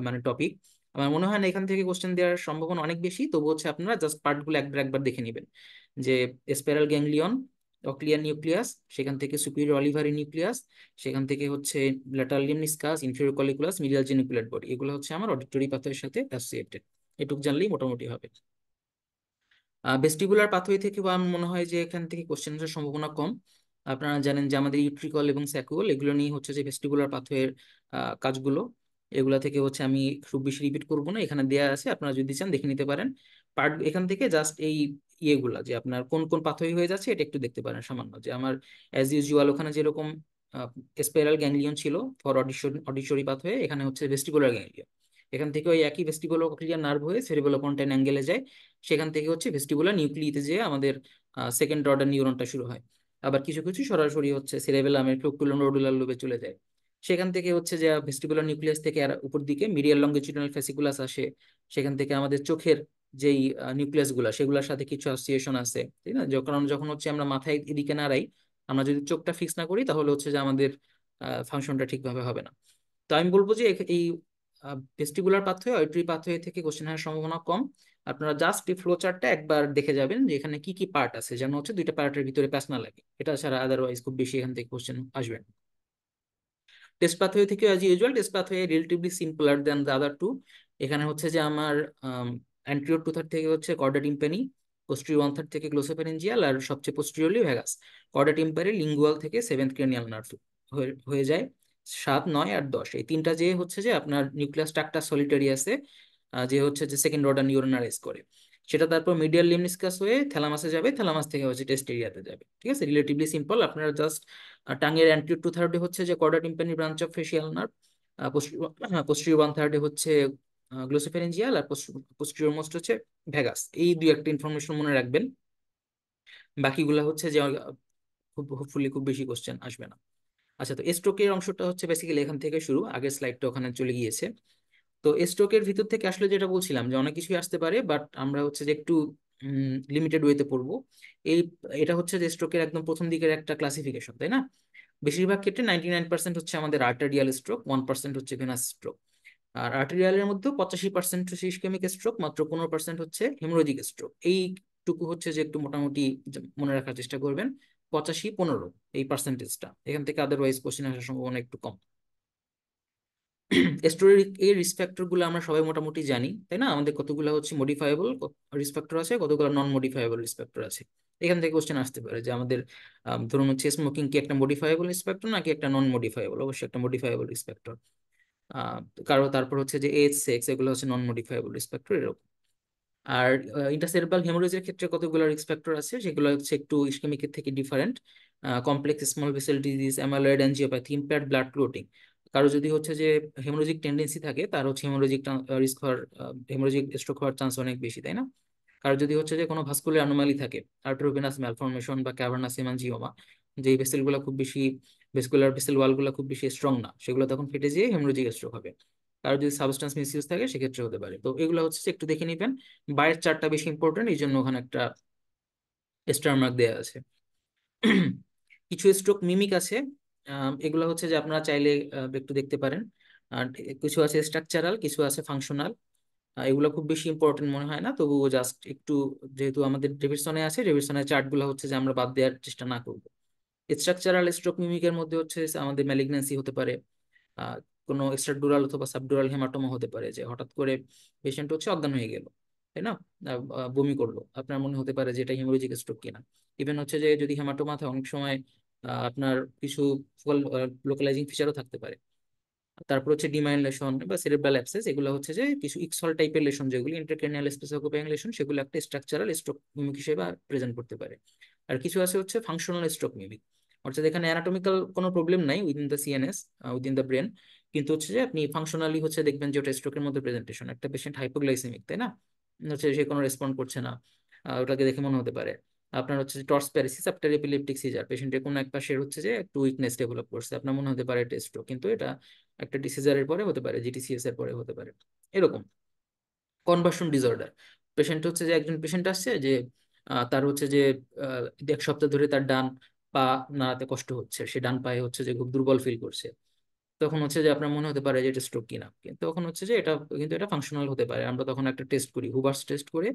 মানে টপিক। আমার মনে হয় না এখান থেকে কোশ্চেন দেওয়ার সম্ভাবনা অনেক বেশি, তবু হচ্ছে আপনারা জাস্ট পার্টগুলো একবার একবার দেখে নেবেন, যে স্পাইরাল গ্যাংলিয়ন, কক্লিয়ার নিউক্লিয়াস, সেখান থেকে সুপিরিয়র অলিভারি নিউক্লিয়াস, সেখান থেকে হচ্ছে lateral lemniscus, inferior colliculus, medial geniculate body, এগুলো হচ্ছে আমার অডিটরি পাথওয়ের সাথে অ্যাসোসিয়েটেড। এটুক জানলেই মোটামুটি হবে। ভেস্টিবুলার পাথওয়ে থেকে বা আমার মনে হয় যে এখান থেকে কোশ্চেন আসার সম্ভাবনা কম। আপনারা জানেন যে আমাদের ইউট্রিকল এবং স্যাকুয়াল এগুলো নিয়ে হচ্ছে যে ভেস্টিবুলার পাথওয়ের কাজগুলো, এগুলা থেকে হচ্ছে আমি খুব বেশি রিপিট করবো না, এখানে দেয়া আছে, আপনারা যদি চান দেখে নিতে পারেন। পার্ট এখান থেকে জাস্ট এই ইয়েগুলা যে আপনার কোন কোন পাথওয়ে হয়ে যাচ্ছে এটা একটু দেখতে পারেন সামান্য, যে আমার অ্যাজ ইউজুয়াল ওখানে যেরকম স্পাইরাল গ্যাংলিয়ন ছিল ফর অডিশরি পাথওয়ে, এখানে হচ্ছে ভেস্টিবুলার গ্যাংলিয়ন। এখান থেকে ওই একই ভেস্টিবুলার কক্লিয়ার নার্ভ হয়ে সেরিবেলোপন্টেন অ্যাঙ্গেলে যায়, সেখান থেকে হচ্ছে ভেস্টিবুলার নিউক্লিতে যে আমাদের সেকেন্ড অর্ডার নিউরনটা শুরু হয়। আবার কিছু কিছু সরাসরি হচ্ছে সেরেবেলামের ফ্লোকুলোনোডুলার লোবে চলে যায়। সেখান থেকে হচ্ছে যে ভেস্টিবুলার নিউক্লিয়াস থেকে আর উপর দিকে মিডিয়াল লঙ্গিটিউডিনাল ফেসিকুলাস আসে। সেখান থেকে আমাদের চোখের যেই নিউক্লিয়াস গুলা, সেগুলোর সাথে কিছু অ্যাসোসিয়েশন আছে, তাই না? কারণ যখন হচ্ছে আমরা মাথায় এদিকে নাড়াই, আমরা যদি চোখটা ফিক্স না করি, তাহলে হচ্ছে যে আমাদের ফাংশনটা ঠিকভাবে হবে না। তো আমি বলবো যে এই ভেস্টিবুলার পাথওয়ে, অডিটরি পাথওয়ে থেকে কোশ্চেন আসার সম্ভাবনা কম। আপনারা জাস্ট এই ফ্লো চার্টটা একবার দেখে যাবেন যে এখানে কি কি পার্ট আছে, যেন হচ্ছে দুইটা পার্টের ভিতরে প্যাচ না লাগে, এটা ছাড়া আদারওয়াইজ খুব বেশি এখান থেকে কোশ্চেন আসবে না। টেস্ট পাথওয়ে থেকে as usual, test pathway relatively simpler than the other two. এখানে হচ্ছে যে আমার অ্যান্টেরিয়র টু থার্ড থেকে হচ্ছে chorda tympani, posterior one third থেকে গ্লোসোফারিঞ্জিয়াল, আর সবচেয়ে posteriorly vagus. Chorda tympani lingual থেকে সেভেন্থ ক্রেনিয়াল নার্ভ হয়ে যায়। 7, 9 আর 10 এই তিনটা যে হচ্ছে যে আপনার নিউক্লিয়াস ট্রাক্টাস সলিটারিয়াসে যে হচ্ছে যে সেকেন্ড অর্ডার নিউরোনারাইজ করে, সেটা তারপর মিডিয়াল লিমনিসকাস হয়ে থ্যালামাসে যাবে, থ্যালামাস থেকে হচ্ছে টেস্ট এরিয়াতে যাবে। ঠিক আছে, রিলেটিভলি সিম্পল। আপনারা জাস্ট টাঙ্গের অ্যান্টিরিয়র টু থার্ডে হচ্ছে যে chorda tympani branch of facial nerve, posterior one থার্ডে হচ্ছে গ্লোসোফেরেঞ্জিয়াল, আর পোস্টেরিয়র মোস্ট হচ্ছে ভেগাস। এই দুই একটা ইনফরমেশন মনে রাখবেন, বাকিগুলা হচ্ছে যে খুব হোপফুলি খুব বেশি কোশ্চেন আসবে না। আচ্ছা, তো স্ট্রোকের অংশটা হচ্ছে বেসিক্যালি এখান থেকে শুরু, আগের স্লাইডটা ওখানে চলে গিয়েছে। তো স্ট্রোকের ভিতর থেকে আসলে যেটা বলছিলাম যে অনেক কিছুই আসতে পারে, বাট আমরা হচ্ছে যে একটু লিমিটেড ওয়েতে পড়বো। এই এটা হচ্ছে যে স্ট্রোকের একদম প্রথম দিকের একটা ক্লাসিফিকেশন, তাই না? বেশিরভাগ ক্ষেত্রে 99% হচ্ছে আমাদের আর্টারিয়াল স্ট্রোক, 1% হচ্ছে ভেনাস স্ট্রোক। আর আর্টেরিয়ালের মধ্যে 85% হচ্ছে ইসকেমিক স্ট্রোক, মাত্র 15% হচ্ছে হেমোরোজিক স্ট্রোক। এইটুকু হচ্ছে যে একটু মোটামুটি মনে রাখার চেষ্টা করবেন, 85-15 এই পার্সেন্টেজটা, এখান থেকে আদারওয়াইজ কোশ্চেন আসার সম্ভাবনা একটু কম। স্টোরের এই রিস্ক ফ্যাক্টর গুলো আমরা সবাই মোটামুটি জানি, তাই না? আমাদের কতগুলো হচ্ছে মডিফাইবল রিস্ক ফ্যাক্টর আছে, কতগুলো নন মডিফাইবল রিস্ক ফ্যাক্টর আছে। এখান থেকে কোশ্চেন আসতে পারে যে আমাদের ধরুন হচ্ছে স্মোকিং কি একটা মডিফাইবল রিস্ক ফ্যাক্টর নাকি একটা নন মডিফাইবল? অবশ্যই একটা মডিফাইবল রিস্ক ফ্যাক্টর। আহ কারো তারপর হচ্ছে যে এজ, সেক্স, এগুলো হচ্ছে নন মডিফাইবল রিস্ক ফ্যাক্টর এরকম। আর ইন্টারসেরেব্রাল হেমোরেজের ক্ষেত্রে কতগুলো রিস্ক ফ্যাক্টর আছে, সেগুলো হচ্ছে একটু ইসকেমিকের থেকে different. Complex small vessel disease, amyloid angiopathy, impaired blood clotting. কারো যদি হচ্ছে যে হেমোরেজিক টেন্ডেন্সি থাকে, তার হচ্ছে হেমোরেজিক রিস্ক হওয়ার, হেমোরেজিক স্ট্রোক হওয়ার চান্স অনেক বেশি, তাই না? কারো যদি হচ্ছে যে কোনো ভাস্কুলার অ্যানোমালি থাকে, আর্টেরিওভেনাস ম্যালফরমেশন বা ক্যাভার্নাস হেমানজিওমা, যে ভেসেল গুলো খুব বেশি, ভেসকুলার ভেসেল ওয়াল গুলো খুব বেশি স্ট্রং না, সেগুলো তখন ফেটে যেয়ে হেমোরেজিক স্ট্রোক হবে। কারো যদি সাবস্টেন্স মিসইউজ থাকে, সেক্ষেত্রে হতে পারে। তো এগুলো হচ্ছে যে একটু দেখে নিবেন। বাইরের চারটা বেশি ইম্পর্টেন্ট, এই জন্য ওখানে একটা স্টার মার্ক দেওয়া আছে। কিছু স্ট্রোক মিমিক আছে, এগুলো হচ্ছে যে আপনারা চাইলে একটু দেখতে পারেন। আর কিছু আছে স্ট্রাকচারাল, কিছু আছে ফাংশনাল। এগুলো খুব বেশি ইম্পর্টেন্ট মনে হয় না, তবুও জাস্ট একটু, যেহেতু আমাদের ডেভিডসনে আছে, ডেভিডসনের চার্ট গুলো হচ্ছে যে আমরা বাদ দেওয়ার চেষ্টা না করবো। স্ট্রাকচারাল স্ট্রোক মিমিকের মধ্যে হচ্ছে আমাদের ম্যালিগন্যান্সি হতে পারে, আহ কোনো এক্সট্রাডুরাল অথবা সাবডুরাল হেমাটোমা হতে পারে, যে হঠাৎ করে পেশেন্ট হচ্ছে অজ্ঞান হয়ে গেল, তাই না, বমি করলো, আপনার মনে হতে পারে যে এটা হিমোরেজিক স্ট্রোক কিনা। ইভেন হচ্ছে যে যদি হেমাটোমা থাকে অনেক সময় আপনার কিছু লোকালাইজিং ফিচারও থাকতে পারে। তারপর হচ্ছে ডিমাইলেশন বা সেরেব্রাল অ্যাবসেস, এগুলো হচ্ছে যে কিছু ইক্সল টাইপের লেশন, যেগুলো ইন্টারক্রেনিয়াল স্পেস অকুপাইং লেশন, সেগুলো একটা স্ট্রাকচারাল স্ট্রোক মিমিক হিসেবে প্রেজেন্ট করতে পারে। আর কিছু আছে হচ্ছে ফাংশনাল স্ট্রোক মিমিক, অর্থাৎ এখানে অ্যানাটমিক্যাল কোনো প্রবলেম নাই within the CNS, within the brain, কিন্তু হচ্ছে যে আপনি ফাংশনালি হচ্ছে দেখবেন যে ওটা স্ট্রোকের মধ্যে প্রেজেন্টেশন, একটা পেশেন্ট হাইপোগ্লাইসেমিক, তাই না, হচ্ছে সে কোনো রেসপন্ড করছে না, ওটাকে দেখে মনে হতে পারে। আপনার হচ্ছে যে টর্স প্যারালিসিস আফটার এপিলেপটিক সিজার, পেশেন্টের কোনো এক পাশের হচ্ছে যে একটু উইকনেস ডেভেলপ করছে, আপনার মনে হতে পারে এটা স্ট্রোক, কিন্তু এটা একটা ডিসিজারের পরে হতে পারে, জিটিসিএস এর পরে হতে পারে, এরকম। কনভার্সন ডিসঅর্ডার, পেশেন্ট হচ্ছে যে একজন পেশেন্ট আসছে যে তার হচ্ছে যে এক সপ্তাহ ধরে তার ডান পা নাড়াতে কষ্ট হচ্ছে, সে ডান পায়ে হচ্ছে যে খুব দুর্বল ফিল করছে, তখন হচ্ছে যে আপনার মনে হতে পারে যে এটা স্ট্রোক কিনা, কিন্তু তখন হচ্ছে যে এটা, কিন্তু এটা ফাংশনাল হতে পারে, আমরা তখন একটা টেস্ট করি, হুবার্স টেস্ট করে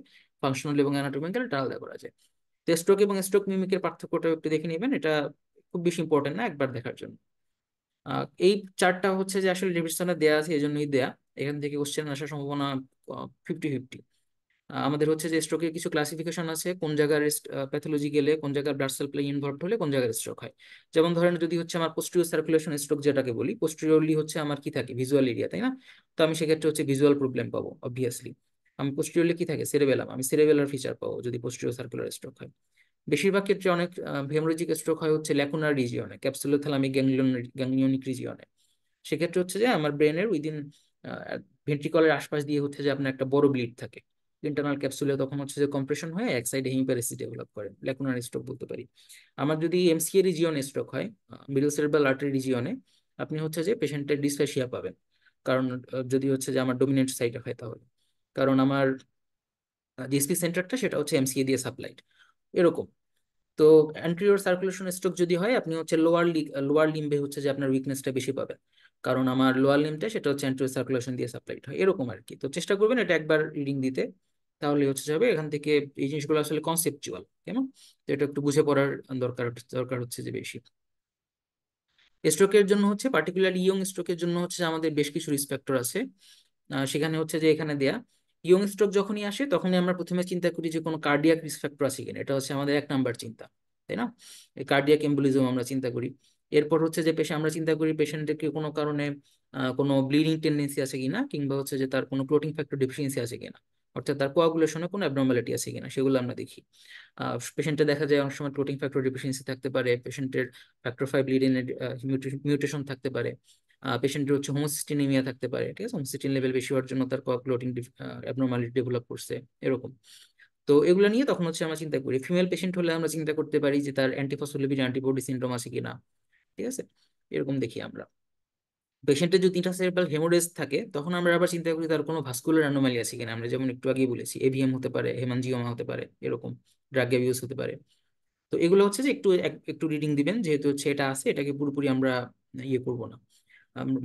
ফাংশনাল এবং অ্যানাটমিক্যাল এটা আলাদা করা যায়। তো স্ট্রোক এবং স্ট্রোক মিমিকের পার্থক্যটা একটু দেখে নেবেন, এটা খুব বেশি ইম্পর্টেন্ট না একবার দেখার জন্য। এই চার্টটা হচ্ছে যে আসলে ডেভিডসনে দেয়া আছে, এই জন্যই দেয়া, এখান থেকে কোশ্চেন আসার সম্ভাবনা 50-50। আমাদের হচ্ছে যে স্ট্রোকের কিছু ক্লাসিফিকেশন আছে, কোন জায়গার প্যাথোলজি গেলে, কোন জায়গার ব্লাড সাপ্লাই ইনভলভ হলে কোন জায়গার স্ট্রোক হয়। যেমন ধরেন যদি হচ্ছে আমার পোস্টেরিয়র সার্কুলেশন স্ট্রোক যেটাকে বলি, পোস্টেরিয়রলি হচ্ছে আমার কি থাকে, ভিজুয়াল এরিয়া, তাই না, তো আমি সেক্ষেত্রে হচ্ছে ভিজুয়াল প্রবলেম পাবো অবভিয়াসলি। আমি পোস্টেরিয়রলি কি থাকে, সেরেবেলাম, আমি সেরেবেলার ফিচার পাবো যদি পোস্টেরিয়র সার্কুলার স্ট্রোক হয়। বেশিরভাগ ক্ষেত্রে অনেক হেমোরেজিক স্ট্রোক হয় হচ্ছে ল্যাকুনার রিজিয়নে, ক্যাপসুলোথ্যালামিক গ্যাংলিয়নিক রিজিয়নে। সেক্ষেত্রে হচ্ছে যে আমার ব্রেনের উইদিন ভেন্ট্রিকলের আশপাশ দিয়ে হচ্ছে যে আপনার একটা বড় ব্লিড থাকে ইন্টারনাল ক্যাপসুলে, তখন হচ্ছে যে কম্প্রেশন হয়ে এক সাইডে হেমিপ্যারেসিস ডেভেলপ করে, ল্যাকুনার স্ট্রোক বলতে পারি। আমার যদি এমসিএ রিজিয়নে স্ট্রোক হয়, মিডল সেরেব্রাল আর্টারি রিজিয়নে, আপনি হচ্ছে যে পেশেন্টের ডিসফেসিয়া পাবেন, কারণ যদি হচ্ছে যে আমার ডোমিনেন্ট সাইডে হয় তাহলে, কারণ আমার ডিএসপি সেন্টারটা সেটা হচ্ছে এমসিএ দিয়ে সাপ্লাইড, এরকম। তো অ্যান্টেরিয়র সার্কুলেশন স্ট্রোক যদি হয়, আপনি হচ্ছে লোয়ার লিম্বে হচ্ছে যে আপনার উইকনেসটা বেশি পাবেন, কারণ আমার লোয়ার লিম্বটা সেটা হচ্ছে অ্যান্টেরিয়র সার্কুলেশন দিয়ে সাপ্লাইড হয়, এরকম আর কি। তো চেষ্টা করবেন এটা একবার রিডিং দিতে, তাহলে হচ্ছে যাবে এখান থেকে। এই জিনিসগুলো আসলে কনসেপচুয়াল, কেমন, তো এটা একটু বুঝে পড়ার দরকার দরকার হচ্ছে যে বেশি। স্ট্রোকের জন্য হচ্ছে পার্টিকুলারলি ইয়ং স্ট্রোকের জন্য হচ্ছে যে আমাদের বেশ কিছু রিস্ক ফ্যাক্টর আছে, সেখানে হচ্ছে যে এখানে দেয়া ইয়ং স্ট্রোক যখনই আসে তখনই আমরা প্রথমে চিন্তা করি যে কোনো কার্ডিয়াক রিস্ক ফ্যাক্টর আছে কিনা, এটা হচ্ছে আমাদের 1 নাম্বার চিন্তা, তাই না, কার্ডিয়াক এম্বলিজম আমরা চিন্তা করি। এরপর হচ্ছে যে আমরা চিন্তা করি পেশেন্টের কি কোনো কারণে কোনো ব্লিডিং টেন্ডেন্সি আছে কিনা, কিংবা হচ্ছে যে তার কোনো প্রোটিন ফ্যাক্টর ডেফিসিয়েন্সি আছে কিনা, অর্থাৎ তার কোয়াগুলেশনে কোনো অ্যাবনর্মালিটি আছে কিনা, সেগুলো আমরা দেখি। পেশেন্টে দেখা যায় অনেক সময় প্রোটিন ফ্যাক্টর ডেফিসিয়েন্সি থাকতে পারে, পেশেন্টের ফ্যাক্টর 5 লিডেনের মিউটেশন থাকতে পারে, পেশেন্টের হচ্ছে হোমোসিস্টিনিমিয়া থাকতে পারে, ঠিক আছে, হোমোসিস্টিন লেভেল বেশি হওয়ার জন্য তার কোয়াগুলেটিং অ্যাবনর্মালিটি ডেভেলপ করছে, এরকম। তো এগুলো নিয়ে তখন হচ্ছে আমরা চিন্তা করি। ফিমেল পেশেন্ট হলে আমরা চিন্তা করতে পারি যে তার অ্যান্টিফসফোলিপিড অ্যান্টিবডি সিনড্রোম আছে কিনা, ঠিক আছে, এরকম দেখি আমরা। পেশেন্টের যদি ইন্ট্রাসেরেব্রাল হেমোরেজ থাকে তখন আমরা আবার চিন্তা করি তার কোনো ভাস্কুলার অ্যানোমালি আছে কিনা, আমরা যেমন একটু আগেই বলেছি এভিএম হতে পারে, হেমানজিওমা হতে পারে, এরকম, ড্রাগ অ্যাবিউজ হতে পারে। তো এগুলো হচ্ছে যে একটু একটু রিডিং দিবেন, যেহেতু হচ্ছে এটা আছে, এটাকে পুরোপুরি আমরা ইয়ে করবো না।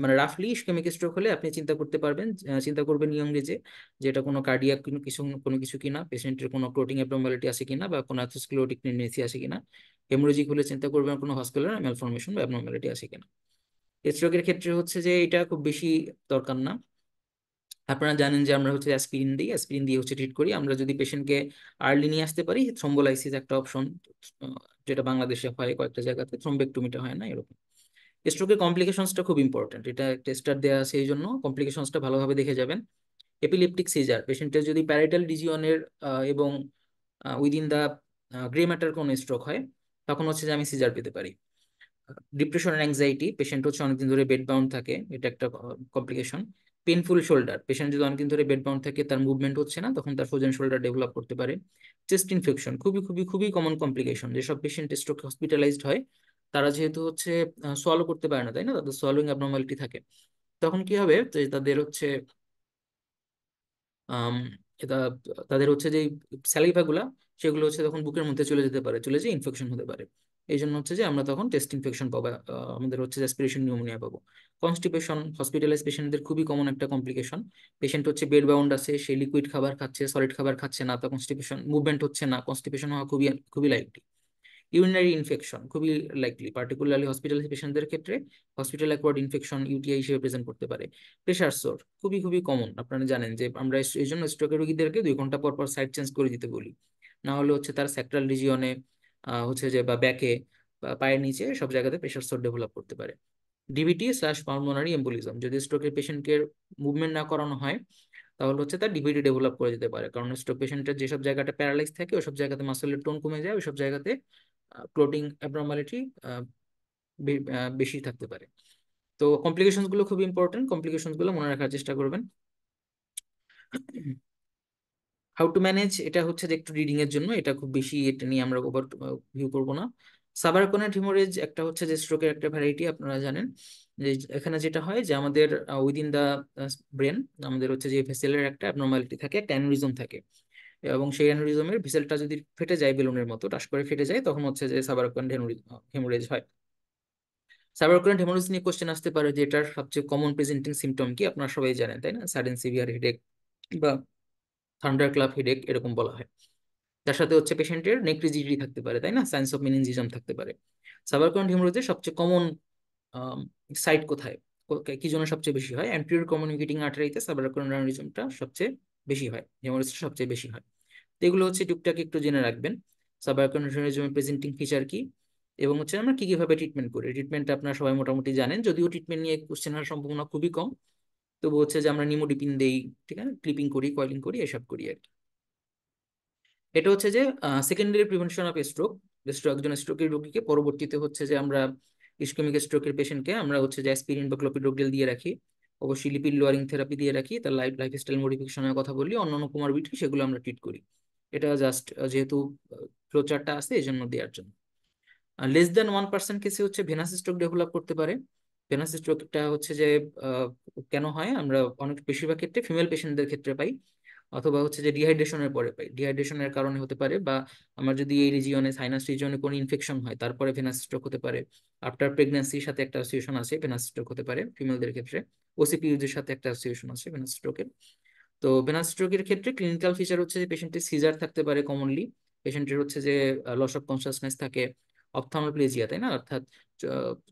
মানে রাফলি ইসকেমিক স্ট্রোক হলে আপনি চিন্তা করতে পারবেন, চিন্তা করবেন ইয়ং এজে যে এটা কোনো কার্ডিয়াক কোনো কিছু কিনা, পেশেন্টের কোনো ক্লোটিং অ্যাবনর্মালিটি আছে কিনা, বা কোনো অ্যাথেরোস্ক্লেরোটিক টেন্ডেন্সি আছে কিনা। হেমোরেজিক হলে চিন্তা করবেন কোনো ভাস্কুলার ম্যালফরমেশন বা অ্যাবনর্মালিটি আছে কিনা। স্ট্রোকের ক্ষেত্রে হচ্ছে যে এটা খুব বেশি দরকার না। আপনারা জানেন যে আমরা হচ্ছে অ্যাসপিরিন দিই, অ্যাসপিরিন দিয়ে হচ্ছে ট্রিট করি। আমরা যদি পেশেন্টকে আর্লি নিয়ে আসতে পারি, থ্রোম্বোলাইসিস একটা অপশন, যেটা বাংলাদেশে হয় কয়েকটা জায়গাতে, থ্রোম্বেক্টমিটা হয় না, এরকম। স্ট্রোকের কমপ্লিকেশনসটা খুব ইম্পর্টেন্ট, এটা টেস্টার দেওয়া আছে, এই জন্য কমপ্লিকেশনসটা ভালোভাবে দেখে যাবেন। এপিলেপটিক সিজার, পেশেন্টের যদি প্যারাইটাল রিজিয়নের এবং উইদিন দা গ্রে ম্যাটার কোনো স্ট্রোক হয়, তখন হচ্ছে যে আমি সিজার পেতে পারি। ডিপ্রেশন এন্ড অ্যাংজাইটি, পেশেন্ট হচ্ছে অনেকদিন ধরে বেড বাউন্ড থাকে, এটা একটা কমপ্লিকেশন। পেনফুল শোল্ডার, পেশেন্ট যদি অনেকদিন ধরে বেড বাউন্ড থাকে, তার মুভমেন্ট হচ্ছে না, তখন তার ফ্রোজেন শোল্ডার ডেভেলপ করতে পারে। চেস্ট ইনফেকশন, খুবই খুবই খুবই কমন কমপ্লিকেশন, যেসব পেশেন্ট স্ট্রোক হসপিটালাইজড হয় তারা যেহেতু হচ্ছে সোয়ালো করতে পারে না, তাই না, তাদের সোয়ালোইং অ্যাবনর্মালিটি থাকে, তখন কি হবে যে তাদের হচ্ছে আম, এটা তাদের হচ্ছে যে স্যালাইভা গুলা সেগুলো হচ্ছে তখন বুকের মধ্যে চলে যেতে পারে, চলে যেয়ে ইনফেকশন হতে পারে। এই জন্য হচ্ছে যে আমরা তখন টেস্ট ইনফেকশন পাবো, আমাদের হচ্ছে অ্যাসপিরেশন নিউমোনিয়া পাবো। কনস্টিপেশন হসপিটালাইজ পেশেন্টদের খুবই কমন একটা কমপ্লিকেশন। পেশেন্ট হচ্ছে বেড বাউন্ড আছে, সে লিকুইড খাবার খাচ্ছে, সলিড খাবার খাচ্ছে না, তা কনস্টিপেশন, মুভমেন্ট হচ্ছে না, কনস্টিপেশন হওয়া খুবই খুবই লাইকলি। ইউরিনারি ইনফেকশন খুবই লাইকলি, পার্টিকুলারলি হসপিটাল পেশেন্টদের ক্ষেত্রে হসপিটাল অ্যাকোয়ার্ড ইনফেকশন ইউটিআই হিসেবে প্রেজেন্ট করতে পারে। প্রেশার সোর খুবই খুবই কমন, আপনারা জানেন যে আমরা এই জন্য স্ট্রোকের রোগীদেরকে 2 ঘন্টা পর পর সাইড চেঞ্জ করে দিতে বলি। না হলে হচ্ছে তার স্যাক্রাল রিজিয়নে হচ্ছে যে বা ব্যাকে বা পায়ের নিচে সব জায়গাতে প্রেশার সোর ডেভেলপ করতে পারে। ডিবিটি স্ল্যাশ পালমোনারি এম্বোলিজম, যদি স্ট্রোকের পেশেন্টকে মুভমেন্ট না করানো হয় তাহলে হচ্ছে তার ডিবিটি ডেভেলপ করে যেতে পারে, কারণ স্ট্রোক পেশেন্টের যেসব জায়গাটা প্যারালাইজ থাকে ওইসব জায়গাতে মাসেলের টোন কমে যায়, ওইসব জায়গাতে ক্লোটিং অ্যাবনর্মালিটি বেশি থাকতে পারে। তো কমপ্লিকেশনস গুলো খুব ইম্পর্টেন্ট, কমপ্লিকেশনস গুলো মনে রাখার চেষ্টা করবেন। হাউ টু ম্যানেজ, এটা হচ্ছে যে একটু রিডিং এর জন্য, এটা খুব বেশি এটা নিয়ে আমরা ওভার ভিউ করবো না। সাবারকোনার হিমোরেজ একটা হচ্ছে যে স্ট্রোকের একটা ভ্যারাইটি, আপনারা জানেন যে এখানে যেটা হয় যে আমাদের উইদিন দা ব্রেন আমাদের হচ্ছে যে ভেসেলের একটা অ্যাবনর্মালিটি থাকে, একটা অ্যানুরিজম থাকে, এবং সেই অ্যানুরিজমের ভেসেলটা যদি ফেটে যায় বেলুনের মতো টাস করে ফেটে যায়, তখন হচ্ছে যে সাবারকোনার হেমোরেজ হয়। সাবারকুলার হেমোরেজ নিয়ে কোশ্চেন আসতে পারে যে এটার সবচেয়ে কমন প্রেজেন্টিং সিমটম কি, আপনারা সবাই জানেন তাই না, সাডেন সিভিয়ার হেডেক বা থান্ডার ক্লাব হেডেক এরকম বলা হয়। তার সাথে হচ্ছে পেশেন্টের নেক রিজিডিটি থাকতে পারে, তাই না, সাইন্স অফ মেনিনজিজম থাকতে পারে। সাবারকুলার হেমোরেজের সবচেয়ে কমন সাইট কোথায়, কি জন্য সবচেয়ে বেশি হয়, অ্যান্টেরিয়র কমিউনিকেটিং আর্টারিতে সাবারকুলার অ্যানিউরিজমটা সবচেয়ে বেশি হয়, হেমোরেজটা সবচেয়ে বেশি হয়। তো এগুলো হচ্ছে টুকটাক একটু জেনে রাখবেন। সাবারকুলার অ্যানিউরিজমের প্রেজেন্টিং ফিচার কি, এবং হচ্ছে আমরা কি কিভাবে ট্রিটমেন্ট করি। ট্রিটমেন্ট আপনারা সবাই মোটামুটি জানেন, যদিও ট্রিটমেন্ট নিয়ে কোশ্চেন হওয়ার সম্ভাবনা খুবই কম, তবু হচ্ছে যে আমরা নিমোডিপিন দেই, ঠিক আছে, ক্লিপিং করি, কয়েলিং করি, এসব করি আর কি। এটা হচ্ছে যে secondary prevention of stroke. Stroke, একজন স্ট্রোকের রোগীকে পরবর্তীতে হচ্ছে যে আমরা ইসকেমিক স্ট্রোকের পেশেন্টকে আমরা হচ্ছে যে অ্যাসপিরিন বা ক্লোপিডোগ্রেল দিয়ে রাখি, অবশ্যই লিপিড লোয়ারিং থেরাপি দিয়ে রাখি, তার লাইফস্টাইল মডিফিকেশনের কথা বলি, অন্যান্য কোমরবিডিটি সেগুলো আমরা ট্রিট করি। এটা জাস্ট যেহেতু ফ্লোচারটা আছে এই জন্য দেওয়ার জন্য। লেস দেন 1% কেসে হচ্ছে ভেনাস স্ট্রোক ডেভেলপ করতে পারে। ভেনাস স্ট্রোকটা হচ্ছে যে আহ, কেন হয়, আমরা অনেক বেশিরভাগ ক্ষেত্রে ফিমেল পেশেন্টদের ক্ষেত্রে পাই, অথবা হচ্ছে যে ডিহাইড্রেশনের পরে পাই, ডিহাইড্রেশনের কারণে হতে পারে, বা আমার যদি এই রিজিয়নে সাইনাস রিজিয়নে কোনো ইনফেকশন হয় তারপরে ভেনাস স্ট্রোক হতে পারে। আফটার প্রেগন্যান্সির সাথে একটা অ্যাসোসিয়েশন আছে, ভেনাস স্ট্রোক হতে পারে ফিমেলদের ক্ষেত্রে। ওসিপিইউদের সাথে একটা অ্যাসোসিয়েশন আছে ভেনাস স্ট্রোকের। তো ভেনাস স্ট্রোকের ক্ষেত্রে ক্লিনিক্যাল ফিচার হচ্ছে যে পেশেন্টের সিজার থাকতে পারে কমনলি, পেশেন্টের হচ্ছে যে লস অফ কনসাসনেস থাকে, অপথ্যালমোপ্লেজিয়া, তাই না, অর্থাৎ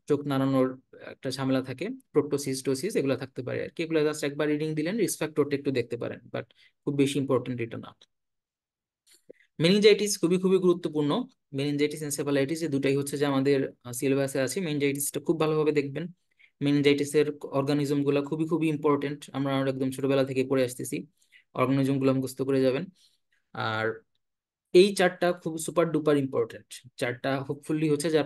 চোখ নাড়ানোর একটা ঝামেলা থাকে, প্রোপটোসিস টোসিস এগুলো থাকতে পারে আর কি। এগুলো জাস্ট একবার রিডিং দিলেন, রিস্ক ফ্যাক্টরটা একটু দেখতে পারেন, বাট খুব বেশি ইম্পর্টেন্ট এটা না। মেনিনজাইটিস খুবই খুবই গুরুত্বপূর্ণ। মেনিনজাইটিস এনসেফালাইটিস এই দুটাই হচ্ছে যে আমাদের সিলেবাসে আছে। মেনিনজাইটিসটা খুব ভালোভাবে দেখবেন। মেনিনজাইটিসের অর্গানিজম গুলা খুবই খুবই ইম্পর্টেন্ট, আমরা একদম ছোটবেলা থেকে পড়ে আসতেছি, অর্গানিজম গুলো মুখস্থ করে যাবেন। আর এই চারটা খুব সুপার ডুপার ইম্পর্টেন্ট, চারটা হোপফুলি হচ্ছে যে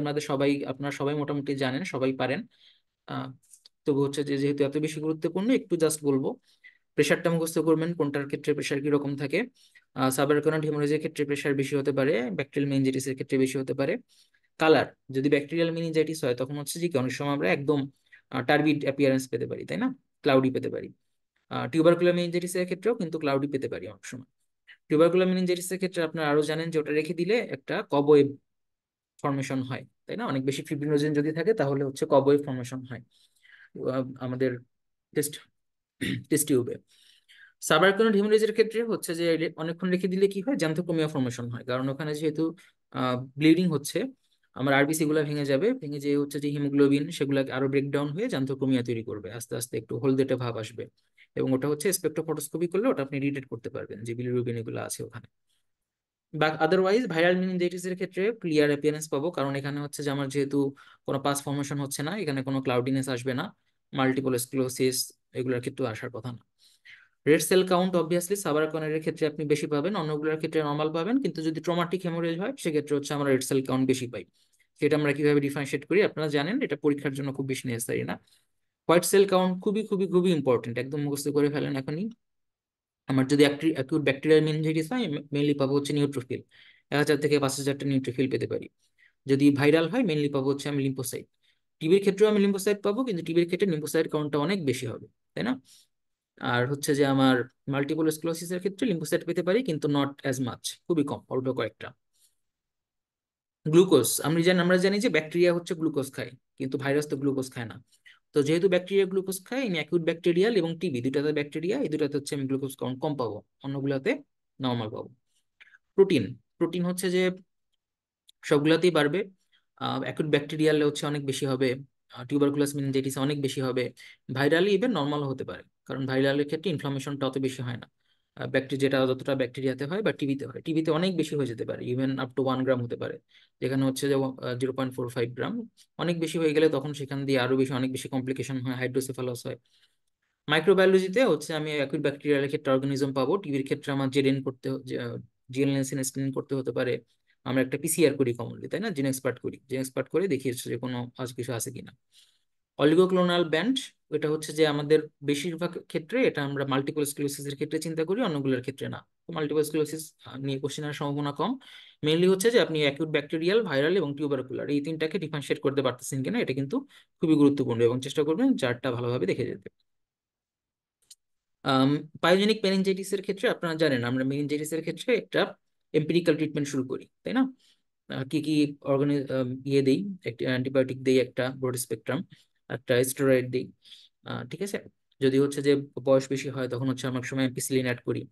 আপনারা সবাই মোটামুটি জানেন, সবাই পারেন। আহ তবু হচ্ছে যে যেহেতু এত বেশি গুরুত্বপূর্ণ একটু জাস্ট বলবো। প্রেশারটা মুখস্থ করবেন, কোনটার ক্ষেত্রে প্রেশার কিরকম থাকে। সাবারকোনার হিমোরেজের ক্ষেত্রে প্রেশার বেশি হতে পারে, ব্যাকটেরিয়াল মেনিনজাইটিসের ক্ষেত্রে বেশি হতে পারে। কালার, যদি ব্যাকটেরিয়াল মেনিনজাইটিস হয় তখন হচ্ছে যে কি অনেক সময় আমরা একদম টার্বিড অ্যাপিয়ারেন্স পেতে পারি, তাই না, ক্লাউডি পেতে পারি। টিউবারকুলার মেনিনজাইটিসের ক্ষেত্রেও কিন্তু ক্লাউডি পেতে পারি অনেক সময়। টিউবারকুলার মেনিনজাইটিসের ক্ষেত্রে আপনারা আরো জানেন যে ওটা রেখে দিলে একটা কবওয়েভ ফর্মেশন হয়, তাই না, অনেক বেশি ফিব্রিনোজেন যদি থাকে তাহলে হচ্ছে কবওয়েভ ফর্মেশন হয় আমাদের টেস্ট টেস্ট টিউবে। সাবারকুলার হিমোরেজের ক্ষেত্রে হচ্ছে যে অনেকক্ষণ রেখে দিলে কি হয়, জ্যান্থোকোমিয়া ফর্মেশন হয়, কারণ ওখানে যেহেতু ব্লিডিং হচ্ছে, আমার আরবিসি গুলা ভেঙে যাবে, ভেঙে যে হচ্ছে যে হিমোগ্লোবিন সেগুলো আরো ব্রেকডাউন হয়ে জ্যান্থোকোমিয়া তৈরি করবে, আস্তে আস্তে একটু হলদেটে ভাব আসবে, এবং ওটা হচ্ছে স্পেকট্রোফটোস্কোপি করলে ওটা আপনি ডিটেক্ট করতে পারবেন যে বিলিরুবিন এগুলো আছে ওখানে। বা আদারওয়াইজ ভাইরাল মেনিনজাইটিস এর ক্ষেত্রে ক্লিয়ার অ্যাপিয়ারেন্স পাবো, কারণ এখানে হচ্ছে যে আমার যেহেতু কোনো পাস ফর্মেশন হচ্ছে না, এখানে কোনো ক্লাউডিনেস আসবে না, মাল্টিপল স্ক্লেরোসিস এগুলোর ক্ষেত্রে আসার কথা না। রেড সেল কাউন্ট অবভিয়াসলি সাবারকনের ক্ষেত্রে আপনি বেশি পাবেন, অন্যগুলোর ক্ষেত্রে নর্মাল পাবেন, কিন্তু যদি ট্রমাটিক হেমোরেজ হয় সেক্ষেত্রে হচ্ছে আমরা রেড সেল কাউন্ট বেশি পাই। সেটা আমরা কিভাবে ডিফারেন্সিয়েট করি আপনারা জানেন, এটা পরীক্ষার জন্য খুব বেশি নেসেসারি না। হোয়াইট সেল কাউন্ট খুবই খুবই খুবই ইম্পর্টেন্ট, একদম মুখস্থ করে ফেলেন এখনই। আমার যদি অ্যাকিউট ব্যাকটেরিয়াল মেনিনজাইটিস হয় মেইনলি পাবো হচ্ছে নিউট্রোফিল, 1000 থেকে 5000টা নিউট্রোফিল পেতে পারি। যদি ভাইরাল হয় মেইনলি পাবো হচ্ছে আমি লিম্ফোসাইট। টিবির ক্ষেত্রেও আমি লিম্ফোসাইট পাবো, কিন্তু টিবির ক্ষেত্রে লিম্ফোসাইট কাউন্টটা অনেক বেশি হবে, তাই না। আর হচ্ছে যে আমার মাল্টিপল স্ক্লেরোসিসের ক্ষেত্রে লিম্ফোসাইট পেতে পারি, কিন্তু নট অ্যাজ মাচ, খুবই কম, অল্প কয়েকটা। গ্লুকোজ, আমরা জানি যে ব্যাকটেরিয়া হচ্ছে গ্লুকোজ খায়, কিন্তু ভাইরাস তো গ্লুকোজ খায় না। তো যেহেতু ব্যাকটেরিয়া গ্লুকোজ খায়, আমি অ্যাকিউট ব্যাকটেরিয়াল এবং টিবি দুটাতে ব্যাকটেরিয়া, এই দুটাতে হচ্ছে আমি গ্লুকোজ কম কম পাবো, অন্যগুলোতে নর্মাল পাবো। প্রোটিন, প্রোটিন হচ্ছে যে সবগুলোতেই বাড়বে। অ্যাকুট ব্যাকটেরিয়ালে হচ্ছে অনেক বেশি হবে, টিউবারকুলাস মেনিনজাইটিস অনেক বেশি হবে, ভাইরালি ইভেন নর্মাল হতে পারে, কারণ ভাইরালের ক্ষেত্রে ইনফ্লামেশনটা অত বেশি হয় না। ব্যাকটেরিয়া যেটা যতটা ব্যাকটেরিয়াতে হয় বা টিবিতে হয়, টিবিতে অনেক বেশি হয়ে যেতে পারে, ইভেন আপ টু 1 গ্রাম হতে পারে, যেখানে হচ্ছে যে 0.45 গ্রাম। অনেক বেশি হয়ে গেলে তখন সেখান দিয়ে আরো বেশি অনেক বেশি কমপ্লিকেশন হয়, হাইড্রোসেফালাস হয়। মাইক্রোবায়োলজিতে হচ্ছে আমি অ্যাকুইড ব্যাকটেরিয়াল ক্ষেত্রে অর্গানিজম পাবো, টিভির ক্ষেত্রে আমার জেডেন করতে জিএনএসএন স্ক্রিনিং করতে হতে পারে। আমরা একটা পিসিআর করি কমনলি, তাই না, জিন এক্সপার্ট করি, জিন এক্সপার্ট করে দেখি হচ্ছে যে কোনো আজ কিছু আছে কিনা। অলিগোক্লোনাল ব্যান্ড, এটা হচ্ছে যে আমাদের বেশিরভাগ ক্ষেত্রে এটা আমরা মাল্টিপল স্ক্লেরোসিসের ক্ষেত্রে চিন্তা করি, অন্যগুলোর ক্ষেত্রে না। মাল্টিপল স্ক্লেরোসিস নিয়ে কোশ্চেনের সম্ভাবনা কম। মেইনলি হচ্ছে যে আপনি অ্যাকিউট ব্যাকটেরিয়াল, ভাইরাল এবং টিউবারকুলার এই তিনটাকে ডিফারেন্সিয়েট করতে পারতেছেন কিনা, এটা কিন্তু খুবই গুরুত্বপূর্ণ, এবং চেষ্টা করবেন চারটা ভালোভাবে দেখে যেতে। পায়োজেনিক মেনিনজাইটিসের ক্ষেত্রে আপনারা জানেন আমরা মেনিনজাইটিসের ক্ষেত্রে একটা এম্পিরিক্যাল ট্রিটমেন্ট শুরু করি, তাই না? কি কি ইয়ে দেই, একটা অ্যান্টিবায়োটিক দেই, একটা ব্রড স্পেকট্রাম, একটা স্টেরয়েড দিই। ঠিক আছে। যদি হচ্ছে যে বয়স বেশি হয় তখন হচ্ছে অনেক সময় এমপিসিলিন অ্যাড করি।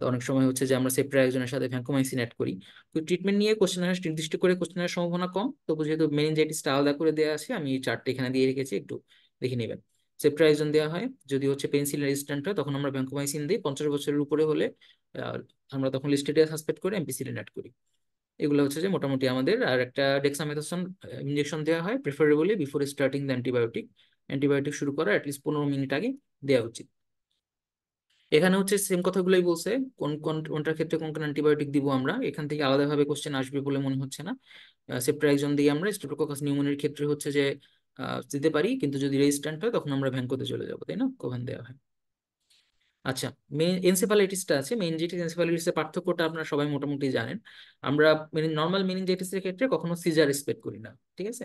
তো অনেক সময় হচ্ছে যে আমরা সেপ্ট্রাইজনের সাথে ভ্যানকোমাইসিন অ্যাড করি। তো ট্রিটমেন্ট নিয়ে কোশ্চেন নির্দিষ্ট করে কোশ্চেনের সম্ভাবনা কম, তবু যেহেতু মেনিনজাইটিসটা আলাদা করে দেওয়া আছে, আমি এই চারটে এখানে দিয়ে রেখেছি, একটু দেখে নেবেন। সেপ্ট্রাইজন দেওয়া হয় যদি হচ্ছে পেনিসিলিন রেজিস্ট্যান্ট হয়, তখন আমরা ভ্যানকোমাইসিন দিই। 50 বছরের উপরে হলে আহ, আমরা তখন লিস্টেরিয়া সাসপেক্ট করে এমপিসিলিন অ্যাড করি। এগুলো হচ্ছে যে মোটামুটি আমাদের। আর একটা ডেক্সামেথাসোন ইনজেকশন দেওয়া হয় preferably before starting the antibiotic. Antibiotic শুরু করার অ্যাটলিস্ট 15 মিনিট আগে দেওয়া উচিত। এখানে হচ্ছে সেম কথাগুলোই বলছে, কোন কোন কোনটার ক্ষেত্রে কোন কোন অ্যান্টিবায়োটিক দিব আমরা, এখান থেকে আলাদাভাবে কোশ্চেন আসবে বলে মনে হচ্ছে না। সেপ্ট্রাইজন দিয়ে আমরা স্ট্রেপ্টোককাস নিউমোনির ক্ষেত্রে হচ্ছে যে দিতে পারি, কিন্তু যদি রেজিস্ট্যান্ট হয় তখন আমরা ভ্যানকোতে চলে যাবো, তাই না, কোভান দেওয়া হয়। আচ্ছা, এনসেফালাইটিসটা আছে, মেনিনজাইটিস এনসেফালাইটিসের পার্থক্যটা আপনারা সবাই মোটামুটি জানেন। আমরা নর্মাল মেনিনজাইটিসের ক্ষেত্রে কখনো সিজার এক্সপেক্ট করি না, ঠিক আছে।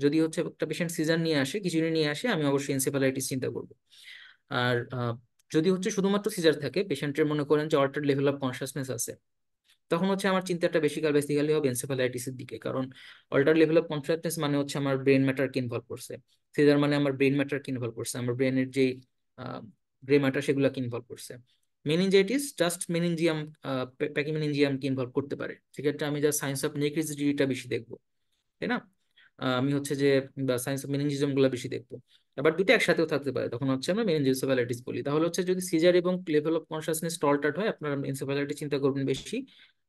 যদি হচ্ছে একটা পেশেন্ট সিজার নিয়ে আসে, খিচুড়ি নিয়ে আসে, আমি অবশ্যই এনসেফালাইটিস চিন্তা করব। আর যদি হচ্ছে শুধুমাত্র সিজার থাকে, পেশেন্টের মনে করেন যে অল্টার লেভেল অফ কনসাসনেস আছে, তখন হচ্ছে আমার চিন্তাটা বেসিক্যালি হবে এনসেফালাইটিসের দিকে, কারণ অল্টার লেভেল অফ কনসাসনেস মানে হচ্ছে আমার ব্রেন ম্যাটারকে ইনভলভ করছে। সিজার মানে আমার ব্রেন ম্যাটারকে ইনভলভ করছে, আমার ব্রেনের যে গ্রে ম্যাটার সেগুলোকে ইনভলভ করছে। মেনিনজাইটিস জাস্ট মেনিনজিয়াম, প্যাকিমেনিনজিয়ামকে ইনভলভ করতে পারে, সেক্ষেত্রে আমি জাস্ট সায়েন্স অফ নেক্রিসিটিটা বেশি দেখবো, তাই না। আমি হচ্ছে যে সায়েন্স অফ মেনিনজিজম গুলো বেশি দেখবো। আবার দুটো একসাথেও থাকতে পারে, তখন হচ্ছে আমরা মেনিনজেন্সেফালাইটিস বলি। তাহলে হচ্ছে যদি সিজার এবং লেভেল অফ কনসাসনেস টলটার্ড হয়, আপনারা এনসেফালাইটিস চিন্তা করবেন বেশি।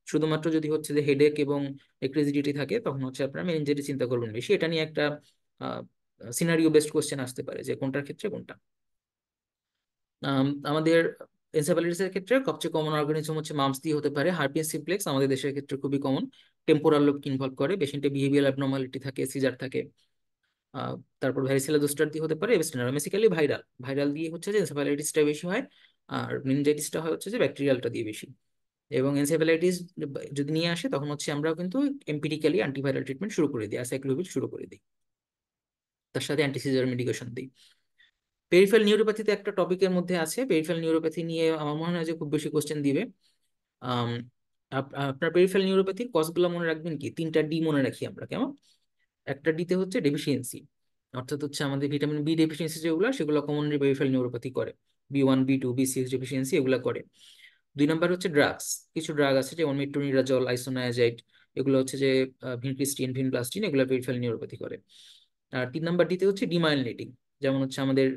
শুধুমাত্র যদি হচ্ছে যে হেডেক এবং ইলেকট্রিসিটি থাকে, তখন হচ্ছে আপনারা মেনিনজাইটিস চিন্তা করবেন বেশি। এটা নিয়ে একটা সিনারিও বেসড কোশ্চেন আসতে পারে যে কোনটার ক্ষেত্রে কোনটা। আমাদের এনসেফালাইটিসের ক্ষেত্রে সবচেয়ে কমন অর্গানিজম হচ্ছে মামস দিয়ে হতে পারে, হার্পিস সিমপ্লেক্স আমাদের দেশের ক্ষেত্রে খুবই কমন। টেম্পোরাল লোবকে ইনভলভ করে, পেশেন্টের বিহেভিয়ার অ্যাবনর্মালিটি থাকে, সিজার থাকে। আহ, তারপর ভ্যারিসেলা জোস্টার দিয়ে হতে পারে, এভাস্টেনার বেসিক্যালি ভাইরাল, ভাইরাল দিয়ে হচ্ছে যে এনসেফালাইটিসটা বেশি হয়। আর মেনিনজাইটিসটা হয় হচ্ছে যে ব্যাকটেরিয়ালটা দিয়ে বেশি। এবং এনসেফালাইটিস যদি নিয়ে আসে, তখন হচ্ছে আমরা কিন্তু এম্পিরিক্যালি অ্যান্টিভাইরাল ট্রিটমেন্ট শুরু করে দিই, অ্যাসাইক্লোভির শুরু করে দিই, তার সাথে অ্যান্টিসিজার মেডিকেশন দিই। পেরিফেরাল নিউরোপ্যাথিতে একটা টপিকের মধ্যে আছে, পেরিফেরাল নিউরোপ্যাথি নিয়ে আমার মনে হয় যে খুব বেশি কোশ্চেন দিবে। আম, আপনার পেরিফেরাল নিউরোপ্যাথির কজগুলো মনে রাখবেন কি, 3টা ডি মনে রাখি আমরা, কেমন? একটা ডিতে হচ্ছে ডেফিসিয়েন্সি, অর্থাৎ হচ্ছে আমাদের ভিটামিন বি ডেফিসিয়েন্সি যেগুলো, সেগুলো কমনলি পেরিফেরাল নিউরোপ্যাথি করে। B1 B2 B6 ডেফিসিয়েন্সি এগুলো করে। 2 নম্বর হচ্ছে ড্রাগস, কিছু ড্রাগ আছে যেমন মেট্রোনিডাজল, আইসোনায়াজাইড, এগুলো হচ্ছে যে ভিনক্রিস্টিন, ভিনপ্লাস্টিন, এগুলো পেরিফেরাল নিউরোপ্যাথি করে। আর 3 নম্বর ডিতে হচ্ছে ডিমাইলিনেটিং, যেমন হচ্ছে আমাদের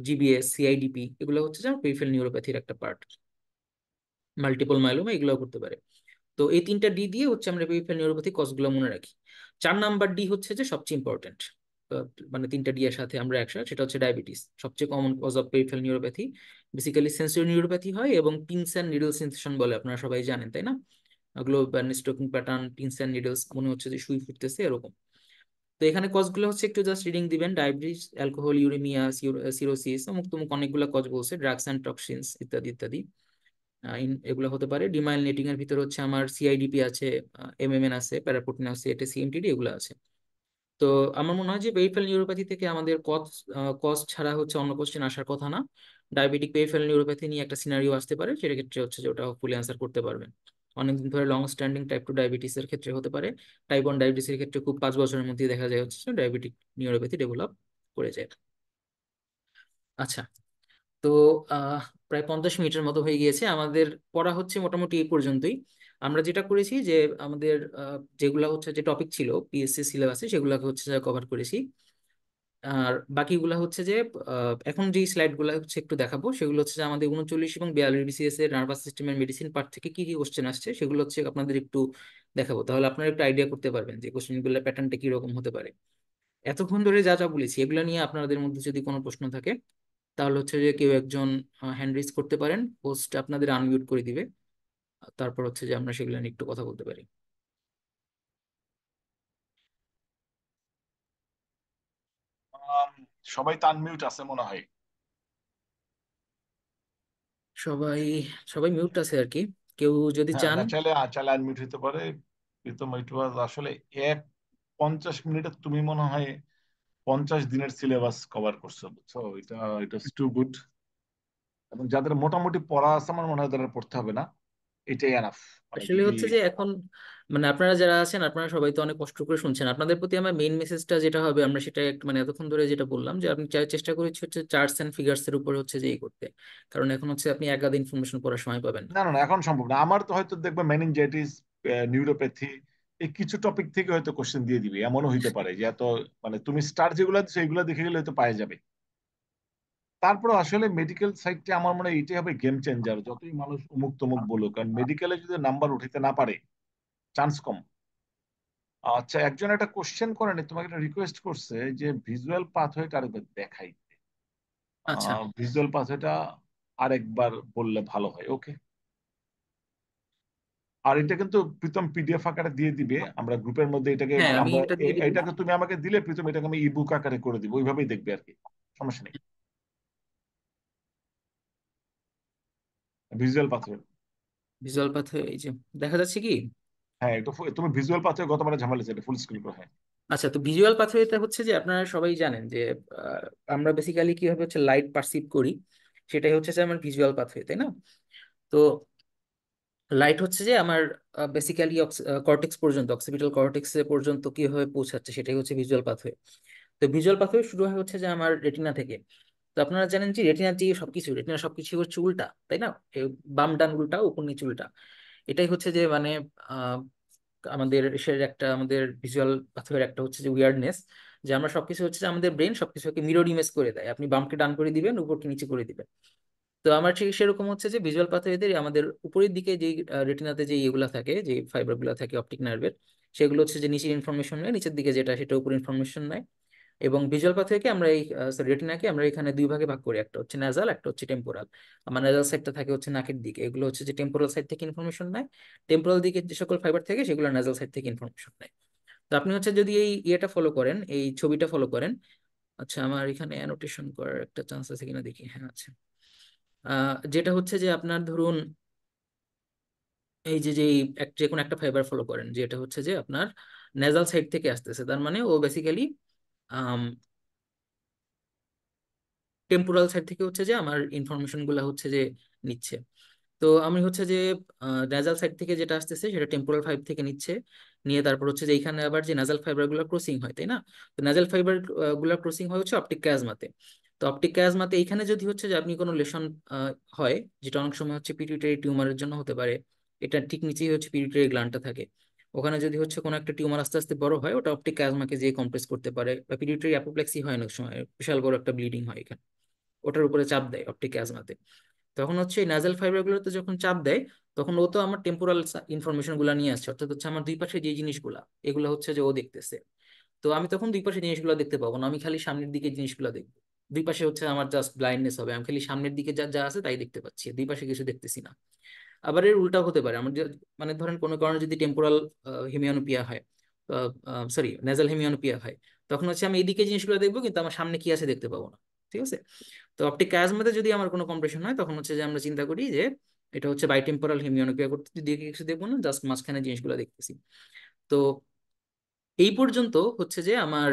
জিবিএস, সিআইডিপি, এগুলো হচ্ছে যে পেরিফেরাল নিউরোপ্যাথির একটা পার্ট। মাল্টিপল মাইলোমা এগুলো করতে পারে। তো এই 3টা ডি দিয়ে হচ্ছে আমরা পেরিফেরাল নিউরোপ্যাথি কজগুলো মনে রাখি। 4 নম্বর ডি হচ্ছে যে সবচেয়ে ইম্পর্টেন্ট, মানে 3টা ডি এর সাথে আমরা একসাথে, সেটা হচ্ছে ডায়াবেটিস, সবচেয়ে common cause of peripheral neuropathy. Basically sensory neuropathy হয়, এবং পিনস অ্যান্ড নিডল সেন্সেশন বলে, আপনারা সবাই জানেন, তাই না। Glove and stocking pattern, pins and needles, মনে হচ্ছে যে সুই ফুটতেছে এরকম। তো এখানে কজগুলো হচ্ছে একটু জাস্ট রিডিং দিবেন, ডায়াবেটিস, অ্যালকোহল, ইউরেমিয়া, সিরোসিস, অমুক তমুক অনেকগুলো কজ বলছে, ড্রাগস অ্যান্ড টক্সিনস ইত্যাদি ইত্যাদি। এগুলো হতে পারে। ডিমাইলিনেটিং এর ভিতর হচ্ছে আমার সিআইডিপি আছে, এমএমএন আছে, প্যারাপ্রোটিন আছে, এটা সিএমটিডি, এগুলো আছে। তো আমার মনে হয় যে পেরিফেরাল নিউরোপ্যাথি থেকে আমাদের কজ ছাড়া হচ্ছে অন্য কোশ্চেন আসার কথা না। ডায়াবেটিক পেরিফেরাল নিউরোপ্যাথি নিয়ে একটা সিনারিও আসতে পারে, সেটা ক্ষেত্রে হচ্ছে যে ওটা ফুলি অ্যান্সার করতে পারবেন। অনেকদিন ধরে লং স্ট্যান্ডিং টাইপ 2 ডায়াবেটিসের ক্ষেত্রে হতে পারে। টাইপ 1 ডায়াবেটিসের ক্ষেত্রে খুব 5 বছরের মধ্যে দেখা যায় হচ্ছে ডায়াবেটিক নিউরোপ্যাথি ডেভেলপ করে যায়। আচ্ছা, তো আহ প্রায় 50 মিনিটের মতো হয়ে গিয়েছে আমাদের। পড়া হচ্ছে মোটামুটি এই পর্যন্তই। আমরা যেটা করেছি যে আমাদের যেগুলা হচ্ছে যে টপিক ছিল পিএসসি সিলেবাসে সেগুলোকে হচ্ছে কভার করেছি। আর বাকিগুলা হচ্ছে যে এখন যে স্লাইড গুলা হচ্ছে একটু দেখাবো, সেগুলো হচ্ছে যে আমাদের 39 এবং 42 বিসিএস এর নার্ভাস সিস্টেমের মেডিসিন পার্ট থেকে কি কি কোশ্চেন আসছে সেগুলো হচ্ছে আপনাদের একটু দেখাবো, তাহলে আপনারা একটু আইডিয়া করতে পারবেন যে কোশ্চেন গুলোর প্যাটার্নটা কি রকম হতে পারে। এতক্ষণ ধরে যা যা বলেছি এগুলো নিয়ে আপনাদের মধ্যে যদি কোনো প্রশ্ন থাকে তাহলে হচ্ছে যে কেউ একজন হ্যান্ড রেজ করতে পারেন, হোস্ট আপনাদের আনমিউট করে দিবে, তারপর হচ্ছে যে আমরা সেগুলো নিয়ে একটু কথা বলতে পারি। আম, সবাই তো আনমিউট আছে মনে হয়। সবাই সবাই মিউট আছে আর কি, কেউ যদি হ্যাঁ চান। না, চাইলে চাইলে আনমিউট হতে পারে। প্রীতম, ইট ওয়াজ আসলে এক 50 মিনিটে তুমি মনে হয় 50 দিনের সিলেবাস কভার করছো, বুঝছো? এটা এটা টু গুড। এবং যাদের মোটামুটি পড়া আছে আমার মনে হয় তাদের পড়তে হবে না, এটাই এনাফ। মানে আসলে যদি হচ্ছে যে এখন মানে আপনারা যারা আছেন আপনারা সবাই তো অনেক কষ্ট করে শুনছেন, আপনাদের প্রতি আমার মেইন মেসেজটা যেটা হবে, আমরা সেটা একটু মানে এতক্ষণ ধরে যেটা বললাম যে আপনি চেষ্টা করেছি হচ্ছে চার্টস এন্ড ফিগার্স এর উপর হচ্ছে যে এই করতে, কারণ এখন হচ্ছে আপনি একাধ ইনফরমেশন পড়ার সময় পাবেন না। না না না, এখন সম্ভব না। আমার তো হয়তো দেখবে মেনিনজাইটিস, নিউরোপ্যাথি, এই কিছু টপিক থেকে হয়তো কোশ্চেন দিয়ে দিবে, এমনও হইতে পারে যে এত মানে তুমি স্টার যেগুলো দিচ্ছ এগুলো দেখে গেলে হয়তো পাওয়া যাবে। তারপরে আসলে মেডিকেল সাইডটা আমার মনে হয় এটাই হবে গেম চেঞ্জার, যতই মানুষ অমুক তমুক বলুক, কারণ মেডিকেলে যদি নাম্বার উঠাতে না পারে চান্স কম। আচ্ছা, একজন একটা কোশ্চেন করেনি, তোমাকে একটা রিকোয়েস্ট করছে যে ভিজুয়াল পাথওয়েটা আরেকবার দেখাই। আচ্ছা, ভিজুয়াল পাথওয়েটা আরেকবার বললে ভালো হয়, ওকে? আর এটা কিন্তু প্রীতম পিডিএফ আকারে দিয়ে দিবে, আমরা গ্রুপের মধ্যে এটাকে হ্যাঁ আমি আমরা এটা দিয়ে দিব। এটাকে তুমি আমাকে দিলে প্রীতম এটাকে আমি ইবুক আকারে করে দিব, ওইভাবেই দেখবে আর কি, সমস্যা নেই। Visual pathway. ভিজুয়াল পাথে এই যে দেখা যাচ্ছে কি। হ্যাঁ, একটু তুমি ভিজুয়াল পাথওয়ে গতবারে ঝামেলা ছিল, ফুল স্ক্রিন করে, হ্যাঁ। আচ্ছা, তো ভিজুয়াল পাথওয়েটা হচ্ছে যে আপনারা সবাই জানেন যে আহ, আমরা বেসিক্যালি কিভাবে হচ্ছে লাইট পারসিভ করি, সেটাই হচ্ছে যে আমার ভিজুয়াল পাথওয়ে, তাই না? তো লাইট হচ্ছে যে আমার বেসিক্যালি কর্টেক্স পর্যন্ত, অক্সিপিটাল কর্টেক্স পর্যন্ত কিভাবে পৌঁছাচ্ছে সেটাই হচ্ছে ভিজুয়াল পাথওয়ে। তো ভিজুয়াল পাথওয়ে শুরু হয় হচ্ছে যে আমার রেটিনা থেকে। তো আপনারা জানেন যে রেটিনার সবকিছু হচ্ছে উল্টা, তাই না? এ বাম ডান উল্টা, উপর নিচ উল্টা। এটাই হচ্ছে যে মানে আহ, আমাদের এর একটা আমাদের ভিজুয়াল পাথওয়ের একটা হচ্ছে যে উইয়ার্ডনেস, যে আমরা সবকিছু হচ্ছে যে আমাদের ব্রেন সবকিছুকে মিরর ইমেজ করে দেয়, আপনি বামকে ডান করে দিবেন, উপরকে নিচে করে দিবেন। তো আমার ঠিক সেরকম হচ্ছে যে ভিজুয়াল পাথওয়েতে আমাদের উপরের দিকে যে রেটিনাতে যে ইয়েগুলা থাকে, যে ফাইবার গুলা থাকে অপটিক নার্ভের, সেগুলো হচ্ছে যে নিচের ইনফরমেশন নেয়, নিচের দিকে যেটা সেটা উপর ইনফরমেশন নেয়। এবং ভিজুয়াল পাথওয়েকে আমরা এই রেটিনাকে আমরা এখানে দুই ভাগে ভাগ করি, একটা হচ্ছে ন্যাজাল, একটা হচ্ছে টেম্পোরাল। আমার ন্যাজাল সাইডটা থাকে হচ্ছে নাকের দিকে, এগুলো হচ্ছে যে টেম্পোরাল সাইড থেকে ইনফরমেশন নেয়। টেম্পোরাল দিকে যে সকল ফাইবার থাকে সেগুলো ন্যাজাল সাইড থেকে ইনফরমেশন নেয়। তো আপনি হচ্ছে যদি এই ইয়েটা ফলো করেন, এই ছবিটা ফলো করেন। আচ্ছা, আমার এখানে অ্যানোটেশন করার একটা চান্স আছে কিনা দেখি, হ্যাঁ আছে। যেটা হচ্ছে যে আপনার ধরুন এই যে যে যে কোনো একটা ফাইবার ফলো করেন, যেটা হচ্ছে যে আপনার নেজাল সাইড থেকে আসতেছে, তার মানে ও বেসিক্যালি টেম্পোরাল সাইড থেকে হচ্ছে যে আমার ইনফরমেশন গুলা হচ্ছে যে নিচ্ছে। তো আমি হচ্ছে যে নাজাল সাইড থেকে যেটা আসতেছে সেটা টেম্পোরাল ফাইব থেকে নিচ্ছে, নিয়ে তারপর হচ্ছে যে এইখানে আবার যে নাজাল ফাইবার গুলো ক্রসিং হয়, তাই না? তো নাজাল ফাইবার গুলা ক্রসিং হয় হচ্ছে অপটিক ক্যাজমাতে। তো অপটিক ক্যাজমাতে এইখানে যদি হচ্ছে যে আপনি কোনো লেশন হয়, যেটা অনেক সময় হচ্ছে পিটুইটারি টিউমারের জন্য হতে পারে, এটা ঠিক নিচেই হচ্ছে পিটুইটারি গ্ল্যান্ডটা থাকে। ওখানে যদি হচ্ছে কোনো একটা টিউমার আস্তে আস্তে বড় হয়, ওটা অপটিক ক্যাজমাকে যে কম্প্রেস করতে পারে, বা পিটুইটারি অ্যাপোপ্লেক্সি হয় অনেক সময়, বিশাল বড় একটা ব্লিডিং হয় এখানে, ওটার উপরে চাপ দেয় অপটিক ক্যাজমাতে। তখন হচ্ছে এই নাজাল ফাইবার গুলোতে যখন চাপ দেয়, তখন ও তো আমার টেম্পোরাল ইনফরমেশন গুলা নিয়ে আসছে, অর্থাৎ হচ্ছে আমার দুই পাশে যে জিনিসগুলা এগুলো হচ্ছে যে ও দেখতেছে। তো আমি তখন দুই পাশে জিনিসগুলো দেখতে পাবো না, আমি খালি সামনের দিকে জিনিসগুলো দেখবো। দুই পাশে হচ্ছে আমার জাস্ট ব্লাইন্ডনেস হবে, আমি খালি সামনের দিকে যা যা আছে তাই দেখতে পাচ্ছি, দুই পাশে কিছু দেখতেছি না। আবার এর উল্টাও হতে পারে, আমার মানে ধরেন কোনো কারণে যদি টেম্পোরাল হেমিয়ানোপিয়া হয়, সরি নেজাল হেমিয়ানোপিয়া হয়, তখন হচ্ছে আমি এইদিকে জিনিসগুলো দেখবো কিন্তু আমার সামনে কি আছে দেখতে পাবো না। ঠিক আছে? তো অপটিক ক্যাজমাতে যদি আমার কোনো কম্প্রেশন হয় তখন হচ্ছে যে আমরা চিন্তা করি যে এটা হচ্ছে বাইটেম্পোরাল হেমিয়ানোপিয়া, করতে দিকে কিছু দেখবো না, জাস্ট মাঝখানে জিনিসগুলো দেখতেছি। তো এই পর্যন্ত হচ্ছে যে আমার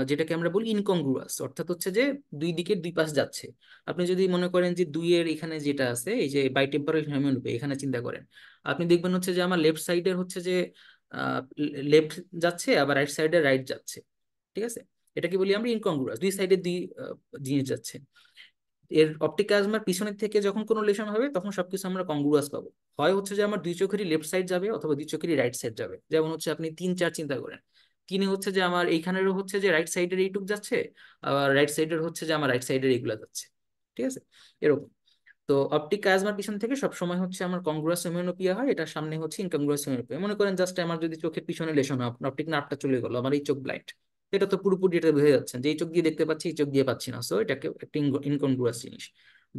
যেটাকে আমরা বলি ইনকংগ্রুয়াস, অর্থাৎ হচ্ছে যে দুই দিকের দুই পাশ যাচ্ছে। আপনি যদি মনে করেন যে দুইয়ের এখানে যেটা আছে এই যে বাই টেম্পোরাল হিউম্যান এখানে চিন্তা করেন, আপনি দেখবেন হচ্ছে যে আমার লেফট সাইডের হচ্ছে যে লেফট যাচ্ছে, আবার রাইট সাইডের রাইট যাচ্ছে। ঠিক আছে, এটাকে বলি আমরা ইনকংগ্রুয়াস, দুই সাইডে দুই জিনিস যাচ্ছে। এর অপটিক চিজমার পিছনের থেকে যখন কোনো লেশন হবে তখন সবকিছু আমরা কংগ্রুয়াস পাবো। হয় হচ্ছে যে আমার দুই চোখেরই লেফট সাইড যাবে অথবা দুই চোখেরই রাইট সাইড যাবে। যেমন হচ্ছে আপনি 3 4 চিন্তা করেন, তিনে হচ্ছে যে আমার এইখানেরও হচ্ছে যে রাইট সাইডের এইটুক যাচ্ছে, আবার রাইট সাইডের হচ্ছে যে আমার রাইট সাইডের এইগুলা যাচ্ছে। ঠিক আছে, এরকম। তো অপটিক কাজমার পিছন থেকে সব সময় হচ্ছে আমার কংগ্রুয়াস হিমিওনোপিয়া হয়, এটার সামনে হচ্ছে ইনকংগ্রুয়াস হিমিওনোপিয়া। মনে করেন জাস্ট আমার যদি চোখের পিছনে লেশন হয়, অপটিক নার্ভটা চলে গেল, আমার এই চোখ ব্লাইন্ড, এটা তো পুরোপুরি এটা বোঝা যাচ্ছে যে এই চোখ দিয়ে দেখতে পাচ্ছি এই চোখ দিয়ে পাচ্ছি না, সো এটাকে একটা ইনকংগ্রুয়াস জিনিস।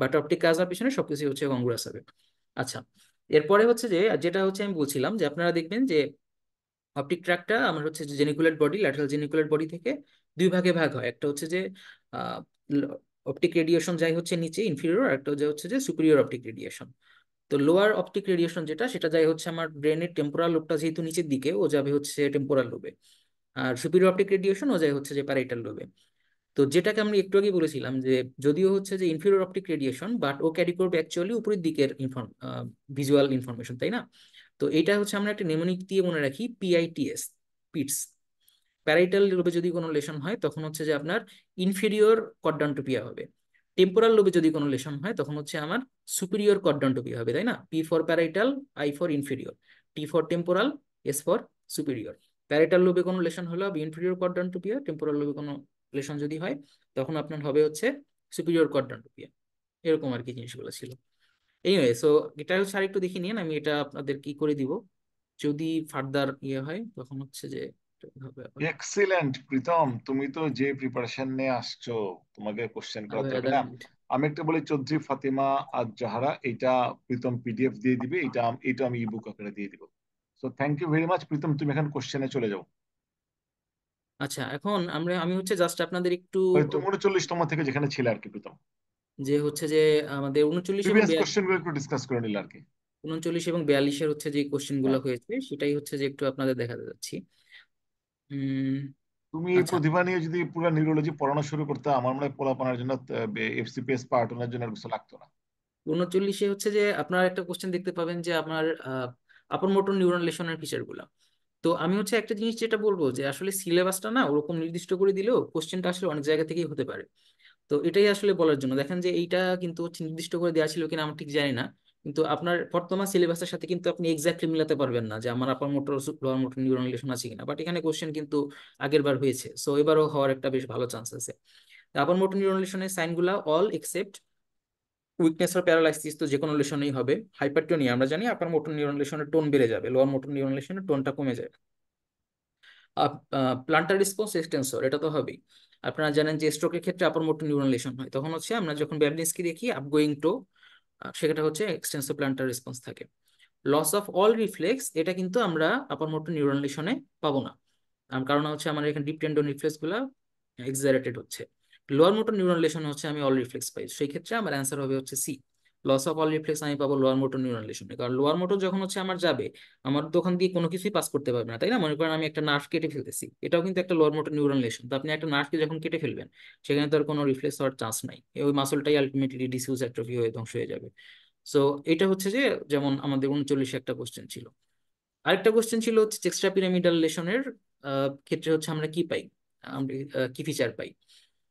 বাট অপটিক কাজমার পিছনে সবকিছু হচ্ছে কংগ্রুয়াস হবে। আচ্ছা, এরপরে হচ্ছে যে যেটা হচ্ছে আমি বলছিলাম যে আপনারা দেখবেন যে অপটিক ট্র্যাক্টটা আমার হচ্ছে যে geniculate body, lateral geniculate body থেকে দুই ভাগে ভাগ হয়। একটা হচ্ছে যে অপটিক রেডিয়েশন যাই হচ্ছে নিচে ইনফিরিয়র, একটা হচ্ছে যে সুপিরিয়র অপটিক রেডিয়েশন। তো লোয়ার অপটিক রেডিয়েশন যেটা, সেটা যাই হচ্ছে আমার ব্রেনের টেম্পোরাল লোবটা যেহেতু নিচের দিকে, ও যাবে হচ্ছে টেম্পোরাল লোবে। আর সুপিরিয়র অপটিক রেডিয়েশন ও যাই হচ্ছে যে প্যারাইটাল লোবে। তো যেটাকে আমি একটু আগে বলেছিলাম যে যদিও হচ্ছে যে ইনফিরিয়র অপটিক রেডিয়েশন, বাট ও ক্যারি করবে অ্যাকচুয়ালি উপরের দিকের ভিজুয়াল ইনফরমেশন, তাই না? তো এটা হচ্ছে আমরা একটা নেমোনিক দিয়ে মনে রাখি, পিআইটিএস, পিটস। প্যারাইটাল লোবে যদি কোনো লেশন হয় তখন হচ্ছে যে আপনার ইনফেরিয়র কর্ডান্টোপিয়া হবে। টেম্পোরাল লোবে যদি কোনো লেশন হয় তখন হচ্ছে আমার সুপিরিয়র কর্ডান্টোপিয়া হবে, তাই না? P for parietal, I for inferior, T for temporal, S for superior. Parietal লোবে কোনো লেশন হলে হবে ইনফেরিয়র কর্ডান্টোপিয়া, টেম্পোরাল লোবে কোনো লেশন যদি হয় তখন আপনার হবে হচ্ছে সুপিরিয়র কর্ডান্টোপিয়া। এরকম আর কি জিনিসগুলো ছিল। এনিওয়ে, সো এটা হচ্ছে আরেকটু দেখে নিন, আমি এটা আপনাদের কি করে দিব যদি ফার্দার ইয়ে হয় তখন হচ্ছে যে এটা হবে আবার। এক্সিলেন্ট প্রীতম, তুমি তো যে প্রিপারেশন নিয়ে আসছো, তোমাকে কোশ্চেন করাতে হবে আদার না। মিনিট। আমি একটা বলি, চৌধুরী ফাতিমা আজ জাহারা, এটা প্রীতম পিডিএফ দিয়ে দিবে, এটা আমি ইবুক আকারে দিয়ে দিব। So thank you very much Pritam, তুমি এখন কোশ্চেনে চলে যাও। আচ্ছা, এখন আমি হচ্ছে জাস্ট আপনাদের একটু ওই তুমি 39তম থেকে যেখানে ছিলে আর কি প্রীতম, যে হচ্ছে যে আমাদের 39 এবং প্রিভিয়াস 42, কোশ্চেন গুলো একটু ডিসকাস করে নিলে আর কি। 39 এবং 42-এর হচ্ছে যে কোশ্চেন গুলো হ্যাঁ, হয়েছে সেটাই হচ্ছে যে একটু আপনাদের দেখাতে যাচ্ছি। উম তুমি এই আচ্ছা, প্রতিভা নিয়ে যদি পুরো নিউরোলজি পড়ানো শুরু করতে, আমার মনে হয় পোলাপানের জন্য, এফসিপিএস পার্টনের জন্য আর কিছু লাগতো না। 39-এ হচ্ছে যে আপনার একটা কোশ্চেন দেখতে পাবেন যে আপনার আপার মোটর নিউরন লেশনের ফিচার গুলা। তো আমি হচ্ছে একটা জিনিস যেটা বলবো যে আসলে সিলেবাসটা না ওরকম নির্দিষ্ট করে দিলেও কোশ্চেনটা আসলে অনেক জায়গা থেকেই হতে পারে। তো এটাই আসলে বলার জন্য দেখেন যে এইটা কিন্তু হচ্ছে নির্দিষ্ট করে দেওয়া ছিল কিনা আমি ঠিক জানি না, কিন্তু আপনার বর্তমান সিলেবাসের সাথে কিন্তু আপনি এক্স্যাক্টলি মিলাতে পারবেন না যে আমার আপার motor lower motor neuron relation আছে কিনা। বাট এখানে কোশ্চেন কিন্তু আগের বার হয়েছে, সো এবারও হওয়ার একটা বেশ ভালো চান্স আছে। আপার মোটর নিউরন রিলেশনের সাইনগুলা অল এক্সেপ্ট উইকনেস আর প্যারালাইসিস, তো যে কোনো রিলেশনেই হবে। হাইপারটোনিয়া আমরা জানি আপার মোটর নিউরন রিলেশনের টোন বেড়ে যাবে, লোয়ার মোটর নিউরন রিলেশনের টোনটা কমে যাবে। প্লান্টার রেসপন্স এক্সটেন্সর, এটা তো হবেই। আপনারা জানেন যে স্ট্রোকের ক্ষেত্রে আপার মোটর নিউরন লেশন হয়, তখন হচ্ছে আমরা যখন ব্যাবলিন্সকি দেখি আপগোয়িং টো, সেটা হচ্ছে এক্সটেন্সর প্লান্টার রেসপন্স থাকে। লস অফ অল রিফ্লেক্স, এটা কিন্তু আমরা আপার মোটর নিউরন লেশনে পাবো না, কারণ হচ্ছে আমার এখানে ডিপ টেন্ডন রিফ্লেক্স গুলা এক্সারেটেড হচ্ছে। লোয়ার মোটর নিউরন লেশন হচ্ছে আমি অল রিফ্লেক্স পাই, সেই ক্ষেত্রে আমার অ্যান্সার হবে হচ্ছে C. Loss of all reflex আমি পাবো লোয়ার মোটর নিউরন লেশনে, কারণ লোয়ার মোটর যখন হচ্ছে আমার যাবে, আমার তো ওখান দিয়ে কোনো কিছুই পাস করতে পারবে না, তাই না? মনে করেন আমি একটা নার্ভ কেটে ফেলতেছি, এটাও কিন্তু একটা লোয়ার মোটর নিউরন লেশন। তো আপনি একটা নার্ভকে যখন কেটে ফেলবেন সেখানে তো আর কোনো রিফ্লেক্স হওয়ার চান্স নাই, ওই মাসলটাই আলটিমেটলি ডিসিউজ অ্যাট্রফি হয়ে ধ্বংস হয়ে যাবে। সো এটা হচ্ছে যে যেমন আমাদের 39 একটা কোশ্চেন ছিল। আরেকটা কোশ্চেন ছিল হচ্ছে এক্সট্রা পিরামিডাল লেশনের ক্ষেত্রে হচ্ছে আমরা কি পাই, আমরা কি ফিচার পাই।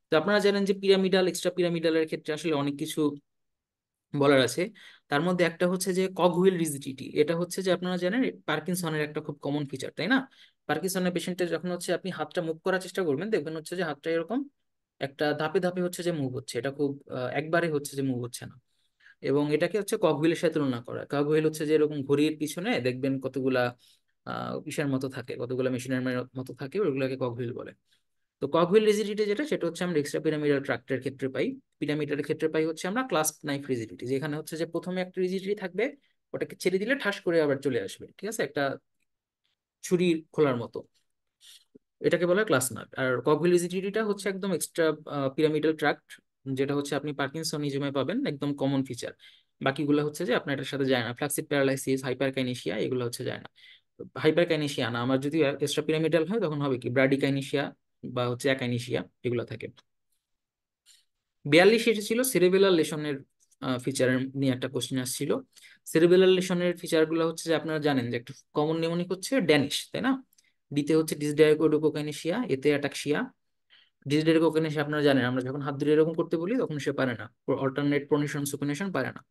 তো আপনারা জানেন যে পিরামিডাল এক্সট্রা পিরামিডালের ক্ষেত্রে আসলে অনেক কিছু বলার আছে। তার মধ্যে একটা হচ্ছে যে কগহুইল রিজিডিটি, এটা হচ্ছে যে আপনারা জানেন পার্কিনসনের একটা খুব কমন ফিচার, তাই না? পার্কিনসনের পেশেন্টের যখন হচ্ছে আপনি হাতটা মুভ করার চেষ্টা করবেন, দেখবেন হচ্ছে যে হাতটা এরকম একটা ধাপে ধাপে হচ্ছে যে মুভ হচ্ছে, এটা খুব একবারে হচ্ছে যে মুভ হচ্ছে না। এবং এটাকে হচ্ছে কগহুইলের সাথে তুলনা করা, কগহুইল হচ্ছে যে এরকম ঘড়ির পিছনে দেখবেন কতগুলা ইসের মতো থাকে, কতগুলা মেশিনের মতো থাকে, ওগুলোকে কগহুইল বলে। তো কগহুইল রিজিডিটি যেটা, সেটা হচ্ছে আমরা এক্সট্রা পিরামিডাল ট্রাক্টের ক্ষেত্রে পাই। পিরামিডালের ক্ষেত্রে পাই হচ্ছে আমরা ক্লাস্প নাইফ রিজিডিটি, যেখানে হচ্ছে যে প্রথমে একটা রিজিডিটি থাকবে, ওটাকে ছেড়ে দিলে ঠাস করে আবার চলে আসবে, ঠিক আছে, একটা ছুরি খোলার মতো। এটাকে বলা হয় ক্লাস নাট। আর কগহুইল রিজিডিটিটা হচ্ছে একদম এক্সট্রা পিরামিডাল ট্রাক্ট, যেটা হচ্ছে আপনি পার্কিনসনিজমে পাবেন, একদম কমন ফিচার। বাকিগুলো হচ্ছে যে আপনার এটার সাথে যায় না, ফ্ল্যাক্সিড প্যারালাইসিস, হাইপারকাইনেসিয়া, এগুলো হচ্ছে যায় না। হাইপারকাইনেসিয়া না, আমার যদি এক্সট্রা পিরামিডাল হয় তখন হবে কি ব্রাডিকাইনেসিয়া বা হচ্ছে অ্যাকাইনেসিয়া, এগুলো থাকে। 42 এসেছিল সেরেবেলার লেশনের ফিচার নিয়ে একটা কোশ্চেন আসছিল। সেরেবেলার লেশনের ফিচার গুলো হচ্ছে যে আপনারা জানেন যে একটা কমন নিউমোনিক হচ্ছে ড্যানিশ, তাই না? ডিতে হচ্ছে ডিসডায়াগোডোকোকাইনেসিয়া, এতে অ্যাটাক্সিয়া। ডিসডায়াগোকাইনেসিয়া আপনারা জানেন আমরা যখন হাত ধরে এরকম করতে বলি তখন সে পারে না, অল্টারনেট প্রোনেশন সুপিনেশন পারে না।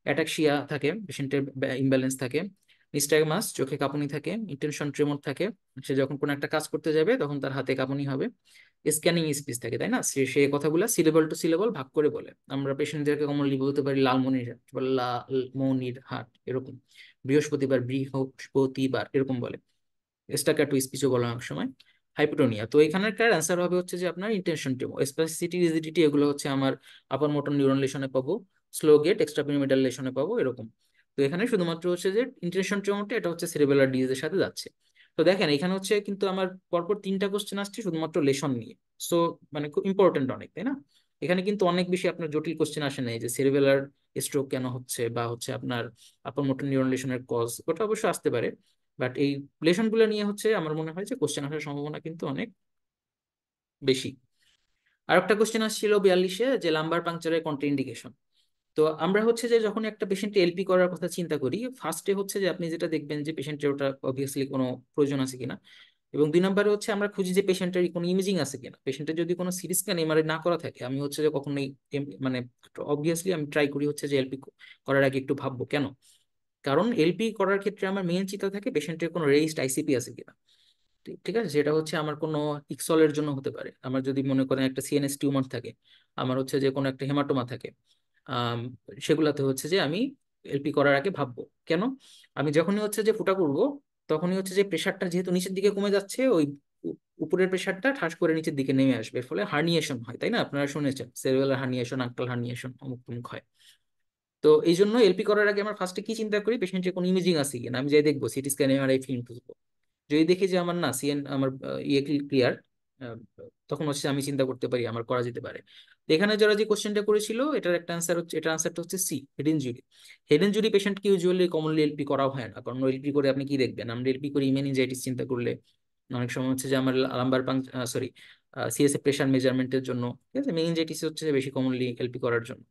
অ্যাটাক্সিয়া থাকে, পেশেন্টের ইমব্যালেন্স থাকে। নিস্টাগমাস, চোখে কাঁপুনি থাকে। ইন্টেনশন ট্রেমর থাকে, সে যখন কোনো একটা কাজ করতে যাবে তখন তার হাতে কাঁপুনি হবে। স্ক্যানিং স্পিচ থাকে, তাই না? সে সে কথাগুলো সিলেবল টু সিলেবল ভাগ করে বলে। আমরা পেশেন্টদেরকে কমনলি বলতে পারি লালমনির হাট বা লালমনির হাট এরকম, বৃহস্পতিবার বৃহস্পতিবার এরকম বলে। স্টাকাটো স্পিচও বলা হয় অনেক সময়। হাইপোটোনিয়া, তো এখানকার অ্যান্সার হবে হচ্ছে যে আপনার ইন্টেনশন টিউমার। স্পাসিসিটি রিজিডিটি এগুলো হচ্ছে আমার আপার মোটর নিউরন লেশনে পাবো, স্লো গেট এক্সট্রা পিরামিডাল লেশনে পাবো এরকম। তো এখানে শুধুমাত্র হচ্ছে যে ইন্টেনশন টিউমারটা এটা হচ্ছে সেরেবেলার ডিজিজের সাথে যাচ্ছে। তো দেখেন এখানে হচ্ছে কিন্তু আমার পরপর 3টা কোশ্চেন আসছে শুধুমাত্র লেশন নিয়ে। সো মানে খুব ইম্পর্টেন্ট অনেক, তাই না? এখানে কিন্তু অনেক বেশি আপনার জটিল কোশ্চেন আসে নাই যে সেরেবেলার স্ট্রোক কেন হচ্ছে বা হচ্ছে আপনার আপার মোটর নিউরন লেশনের কজ, ওটা অবশ্য আসতে পারে। বাট এই রিলেশন গুলো নিয়ে হচ্ছে আমার মনে হয় যে কোশ্চেন আসার সম্ভাবনা কিন্তু অনেক বেশি। আর একটা কোশ্চেন আসছিল 42-এ যে লাম্বার পাংচারের কন্ট্রাইন্ডিকেশন। তো আমরা হচ্ছে যে যখন একটা পেশেন্টে এলপি করার কথা চিন্তা করি, ফার্স্টে হচ্ছে যে আপনি যেটা দেখবেন যে পেশেন্টের ওটা অবভিয়াসলি কোনো প্রয়োজন আছে কিনা, এবং 2 নম্বরে হচ্ছে আমরা খুঁজি যে পেশেন্টের কোনো ইমেজিং আছে কিনা। পেশেন্টের যদি কোনো সিটি স্ক্যান এমআরআই না করা থাকে, আমি হচ্ছে যে কখনোই মানে অবভিয়াসলি আমি ট্রাই করি হচ্ছে যে এলপি করার আগে একটু ভাববো কেন। কারণ এলপি করার ক্ষেত্রে আমার মেইন চিন্তা থাকে পেশেন্টের কোনো রেজিস্ট আইসিপি আছে কিনা। ঠিক আছে, সেটা হচ্ছে আমার কোনো ইকসলের জন্য হতে পারে। আমার যদি মনে করেন একটা সিএনএস টিউমার থাকে, আমার হচ্ছে যে কোনো একটা হেমাটোমা থাকে, আম, সেগুলাতে হচ্ছে যে আমি এলপি করার আগে ভাববো কেন। আমি যখনই হচ্ছে যে ফুটা করব তখনই হচ্ছে যে প্রেশারটা যেহেতু নিচের দিকে কমে যাচ্ছে, ওই উপরের প্রেশারটা ঠাস করে নিচের দিকে নেমে আসবে, এর ফলে হার্নিয়েশন হয়, তাই না? আপনারা শুনেছেন সেরিব্রাল হার্নিয়েশন, আঙ্কাল হার্নিয়েশন, অমুক তমুক হয়। তো এই জন্য এলপি করার আগে আমার ফার্স্টে কি চিন্তা করি, পেশেন্টের কোনো ইমেজিং আছে কিনা। আমি যাই দেখবো সিটি স্ক্যান এমআরআই ফিল্ম খুঁজবো। যদি দেখি যে আমার না সিএন আমার ইয়ে ক্লিয়ার, তখন হচ্ছে আমি চিন্তা করতে পারি আমার করা যেতে পারে। তো এখানে যারা যে কোশ্চেনটা করেছিল এটার একটা অ্যান্সার হচ্ছে, এটার অ্যান্সারটা হচ্ছে C, head injury. Head injury পেশেন্টকে ইউজুয়ালি কমনলি এলপি করা হয় না, কারণ এলপি করে আপনি কি দেখবেন, আমরা এলপি করি মেনিনজাইটিস চিন্তা করলে। অনেক সময় হচ্ছে যে আমার লাম্বার পাং সরি সিএসএ প্রেশার মেজারমেন্টের জন্য, ঠিক আছে, মেনিনজাইটিস হচ্ছে বেশি কমনলি এলপি করার জন্য।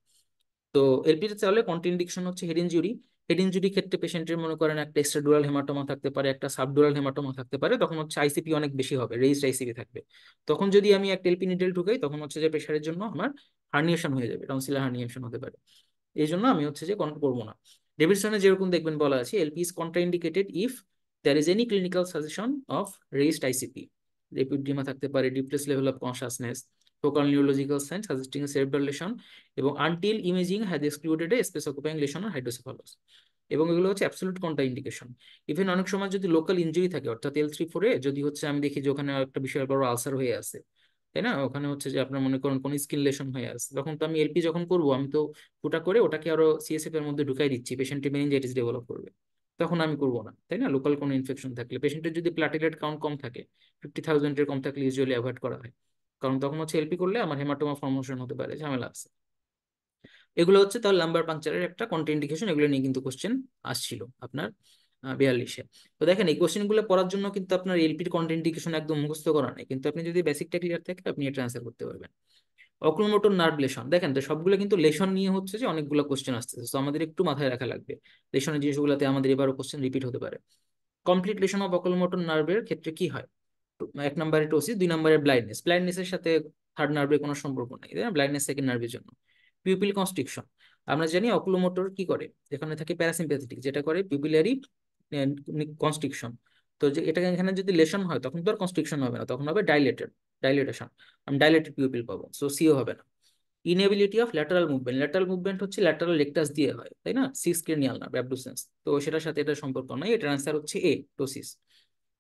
তো এলপিতে তাহলে কন্ট্রাইন্ডিকেশন হচ্ছে হেড ইনজুরি। হেড ইনজুরি ক্ষেত্রে পেশেন্টের মনে করেন একটা এক্সট্রাডুরাল হেমাটোমা থাকতে পারে, একটা সাবডুরাল হেমাটোমা থাকতে পারে, তখন হচ্ছে আইসিপি অনেক বেশি হবে, রেইজড আইসিপি থাকবে। তখন যদি আমি একটা এলপি নিডেল ঢুকাই তখন হচ্ছে যে প্রেশারের জন্য আমার হার্নিয়েশন হয়ে যাবে, টনসিলার হার্নিয়েশন হতে পারে। এই জন্য আমি হচ্ছে যে করবো না। ডেভিডসনে যেরকম দেখবেন বলা আছে LP is contraindicated if there is any clinical suggestion of raised ICP, papilloedema থাকতে পারে, depress level of consciousness, focal neurological sign suggesting cerebral lesion, এবং until imaging has excluded a space occupying lesion or hydrocephalus. এবং এগুলো হচ্ছে absolute contra indication. Even অনেক সময় যদি local injury থাকে, অর্থাৎ L3-4-এ যদি হচ্ছে আমি দেখি যে ওখানে একটা বিশাল বড় আলসার হয়ে আছে, তাই না, ওখানে হচ্ছে যে আপনার মনে করেন কোন স্কিন লেশন হয়ে আছে, তখন তো আমি এলপি যখন করবো আমি তো ফুটা করে ওটাকে আরো সিএসএফ এর মধ্যে ঢুকাই দিচ্ছি, পেশেন্টের মেনিনজাইটিস ডেভেলপ করবে। তখন আমি করবো না, তাই না? লোকাল কোনো ইনফেকশন থাকলে, পেশেন্টের যদি প্লাটিলেট কাউন্ট কম থাকে, 50,000-এর কম থাকলে ইউজুয়ালি অ্যাভয়েড করা হয়। কারণ তখন হচ্ছে এলপি করলে আমার হেমাটোমা ফর্মেশন হতে পারে, ঝামেলা আছে। এগুলো হচ্ছে তাহলে লাম্বার পাংচারের একটা কন্ট্রাইন্ডিকেশন, এগুলো নিয়ে কিন্তু কোশ্চেন আসছিল আপনার 42-এ। তো দেখেন এই কোশ্চেন গুলো পড়ার জন্য কিন্তু আপনার এলপির কন্ট্রাইন্ডিকেশন একদম মুখস্থ করা নেই, কিন্তু আপনি যদি বেসিকটা ক্লিয়ার থাকে আপনি এটা আনসার করতে পারবেন। অকুলোমোটর নার্ভ লেশন, দেখেন তো সবগুলো কিন্তু লেশন নিয়ে হচ্ছে যে অনেকগুলো কোশ্চেন আসতেছে, তো আমাদের একটু মাথায় রাখা লাগবে লেশনের জিনিসগুলোতে আমাদের এবারও কোশ্চেন রিপিট হতে পারে। কমপ্লিট লেশন অফ অকুলোমোটর নার্ভের ক্ষেত্রে কি হয়? 1 নম্বরে টোসিস, 2 নম্বরে ব্লাইন্ডনেস। ব্লাইন্ডনেসের সাথে থার্ড নার্ভের কোনো সম্পর্ক নেই, তাই না? ব্লাইন্ডনেস সেকেন্ড নার্ভের জন্য। পিউপিল কনস্ট্রিকশন, আমরা জানি অকুলোমোটর কি করে, এখানে থাকে প্যারাসিম্প্যাথেটিক, যেটা করে পিউপিলারি কনস্ট্রিকশন। তো যে এটা এখানে যদি লেশন হয় তখন তো আর কনস্ট্রিকশন হবে না, তখন হবে ডাইলেটেশন। আমি ডাইলেটেড পিউপিল পাবো, সো সিও হবে না। Inability of lateral movement, lateral movement হচ্ছে ল্যাটারাল রেকটাস দিয়ে হয়, তাই না? সিক্স ক্রেনিয়াল নার্ভ অ্যাবডুসেন্স, তো সেটার সাথে এটা সম্পর্ক নয়, এটার আনসার হচ্ছে এ, টোসিস।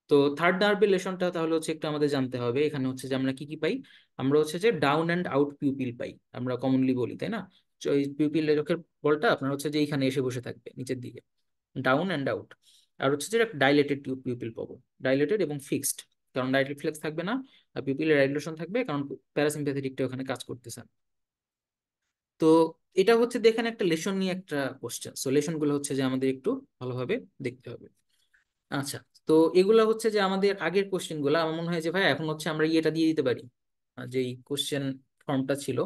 তো থার্ড নার্ভের লেশনটা তাহলে হচ্ছে একটু আমাদের জানতে হবে, এখানে হচ্ছে যে আমরা কি কি পাই। আমরা হচ্ছে যে ডাউন অ্যান্ড আউট পিউপিল পাই, আমরা কমনলি বলি, তাই না? তো এই পিউপিল চোখের বলটা আপনার হচ্ছে যে এইখানে এসে বসে থাকবে নিচের দিকে, ডাউন অ্যান্ড আউট। আর হচ্ছে যে ডাইলেটেড পিউপিল পাবো, ডাইলেটেড এবং ফিক্সড, কারণ ডাইলেটেড ফ্লেক্স থাকবে না, আর পিউপিলের ডাইলেশন থাকবে কারণ প্যারাসিম্প্যাথেটিকটা ওখানে কাজ করতেছে। তো এটা হচ্ছে দেখেন একটা লেশন নিয়ে একটা কোশ্চেন, সো লেশন গুলো হচ্ছে যে আমাদের একটু ভালোভাবে দেখতে হবে। আচ্ছা, তো এগুলা হচ্ছে যে আমাদের আগের কোশ্চেন গুলা, আমার মনে হয় যে ভাই এখন হচ্ছে আমরা ইয়েটা দিয়ে দিতে পারি, যেই কোশ্চেন ফর্মটা ছিল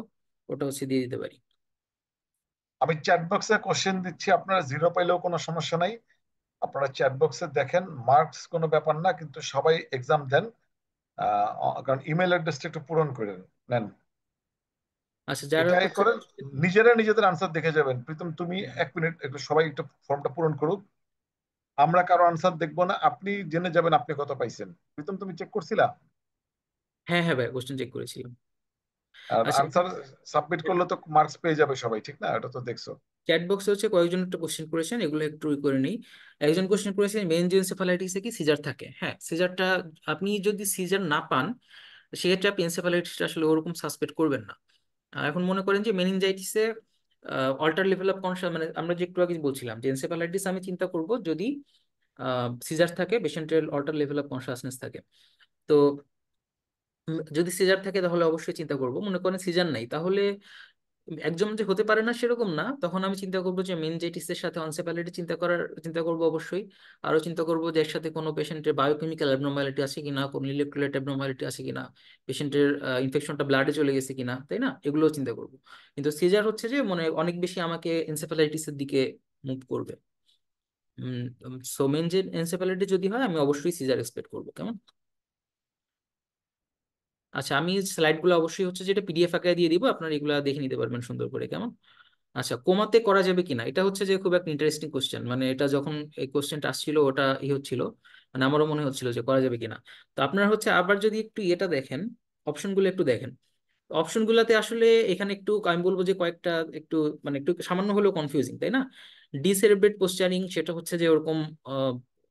ওটা হচ্ছে দিয়ে দিতে পারি। আমি চ্যাট বক্সে কোশ্চেন দিচ্ছি, আপনারা জিরো পাইলেও কোনো সমস্যা নাই। আপনারা চ্যাট বক্সে দেখেন, মার্কস কোনো ব্যাপার না, কিন্তু সবাই এক্সাম দেন। কারণ ইমেল অ্যাড্রেসটা একটু পূরণ করে নেন। আচ্ছা, যারা এটাই হচ্ছে, করেন, নিজেরা নিজেদের আনসার দেখে যাবেন। প্রীতম, তুমি 1 মিনিট একটু সবাই একটু ফর্মটা পূরণ করুক। আমরা কারো আনসার দেখবো না, আপনি জেনে যাবেন আপনি কত পাইছেন। প্রীতম, তুমি চেক করছিলা? হ্যাঁ হ্যাঁ ভাই, কোশ্চেন চেক করেছিলাম। আর আচ্ছা, আনসার সাবমিট করলে তো মার্কস পেয়ে যাবে সবাই, ঠিক না? এটা তো দেখছো। চ্যাট বক্সে হচ্ছে কয়েকজন একটা কোশ্চেন করেছেন, এগুলো একটু করে নিই। একজন কোশ্চেন করেছেন মেনজেনসেফালাইটিসে কি সিজার থাকে? হ্যাঁ, সিজারটা আপনি যদি সিজার না পান সেক্ষেত্রে আপনি এনসেফালাইটিসটা আসলে ওরকম সাসপেক্ট করবেন না। এখন মনে করেন যে মেনিনজাইটিসে অল্টার লেভেল অফ কনসাস, মানে আমরা যে একটু আগে বলছিলাম যে এনসেফালাইটিস আমি চিন্তা করব যদি সিজার থাকে, পেশেন্টের অল্টার লেভেল অফ কনসাসনেস থাকে। তো যদি সিজার থাকে তাহলে অবশ্যই চিন্তা করব। মনে করেন সিজার নাই, তাহলে একজন যে হতে পারে না সেরকম না, তখন আমি চিন্তা করবো যে মেনজাইটিসের সাথে অনসেফালিটি চিন্তা করব অবশ্যই। আরো চিন্তা করব যে এর সাথে কোনো পেশেন্টের বায়োকেমিক্যাল অ্যাবনর্মালিটি আছে কিনা, কোনো ইলেকট্রোলাইট অ্যাবনর্মালিটি আছে কিনা, পেশেন্টের ইনফেকশনটা ব্লাডে চলে গেছে কিনা, তাই না? এগুলোও চিন্তা করব। কিন্তু সিজার হচ্ছে যে মনে অনেক বেশি আমাকে এনসেফালাইটিসের দিকে মুভ করবে। সো মেন যে এনসেফালাইটিস যদি হয় আমি অবশ্যই সিজার এক্সপেক্ট করবো, কেমন? আচ্ছা, আমি স্লাইডগুলো অবশ্যই হচ্ছে যেটা পিডিএফ আকারে দিয়ে দিব, আপনারা এগুলা দেখে নিতে পারবেন সুন্দর করে, কেমন? আচ্ছা, কোমাতে করা যাবে কিনা, এটা হচ্ছে যে খুব একটা ইন্টারেস্টিং কোশ্চেন। মানে এটা যখন এই কোশ্চেনটা আসছিল ওটা হচ্ছিল, মানে আমারও মনে হচ্ছিল যে করা যাবে কিনা। তো আপনারা হচ্ছে আবার যদি একটু এটা দেখেন, অপশনগুলো একটু দেখেন। অপশনগুলোতে আসলে এখানে একটু আমি বলবো যে কয়েকটা একটু, মানে একটু সামান্য হলেও কনফিউজিং, তাই না? ডিসেরেব্রেট পোস্টারিং, সেটা হচ্ছে যে ওরকম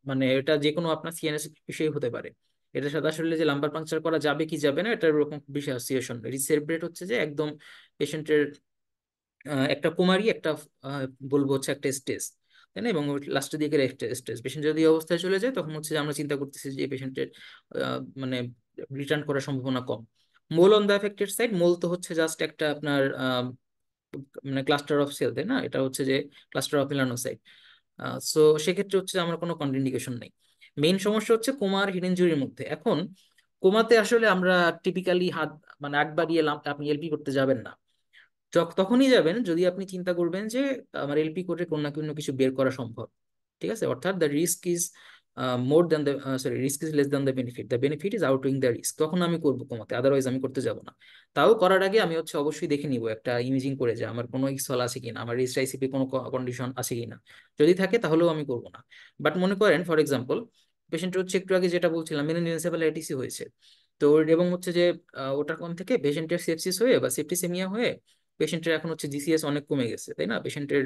মানে এটা যে কোনো আপনার সিএনএস বিষয় হতে পারে। এটার সাথে আসলে যে লাম্বার পাংচার করা যাবে কি যাবে না এটার ওরকম বিষয় অ্যাসোসিয়েশন। ডিসেরেব্রেট হচ্ছে যে একদম পেশেন্টের একটা কুমারী একটা বলবো হচ্ছে একটা স্টেজ, তাই না? এবং লাস্টের দিকে একটা স্টেজ, পেশেন্ট যদি এই অবস্থায় চলে যায় তখন হচ্ছে যে আমরা চিন্তা করতেছি যে পেশেন্টের মানে রিটার্ন করার সম্ভাবনা কম। মোল অন দ্য এফেক্টেড সাইড, মোল তো হচ্ছে জাস্ট একটা আপনার মানে ক্লাস্টার অফ সেল, তাই না? এটা হচ্ছে যে ক্লাস্টার অফ মেলানোসাইট। সো সেক্ষেত্রে হচ্ছে যে আমার কোনো কন্ট্রাইন্ডিকেশন নেই। মেইন সমস্যা হচ্ছে কোমার হিড ইনজুরির মধ্যে। এখন কোমাতে আসলে আমরা টিপিক্যালি হাত, মানে আগ বাড়িয়ে আপনি এলপি করতে যাবেন না। তখনই যাবেন যদি আপনি চিন্তা করবেন যে আমার এলপি করে কোনো না কোনো কিছু বের করা সম্ভব। ঠিক আছে, অর্থাৎ the risk is more than the, sorry, risk is less than the benefit is outweigh the risk, তখন আমি করবো কমাতে, আদারওয়াইজ আমি করতে যাব না। তাও করার আগে আমি হচ্ছে অবশ্যই দেখে নিব একটা ইমেজিং করে যে আমার কোনো ইসল আছে কিনা, আমার রিস্ট আইসিপি কোনো কন্ডিশন আছে কিনা। যদি থাকে তাহলেও আমি করবো না। বাট মনে করেন ফর এক্সাম্পল পেশেন্টের হচ্ছে একটু আগে যেটা বলছিলাম মেনিনজাইটিস হয়েছে, তো এবং হচ্ছে যে ওটার কোন থেকে পেশেন্টের সেপসিস হয়ে বা সেপ্টিসেমিয়া হয়ে পেশেন্টের এখন হচ্ছে জিসিএস অনেক কমে গেছে, তাই না? পেশেন্টের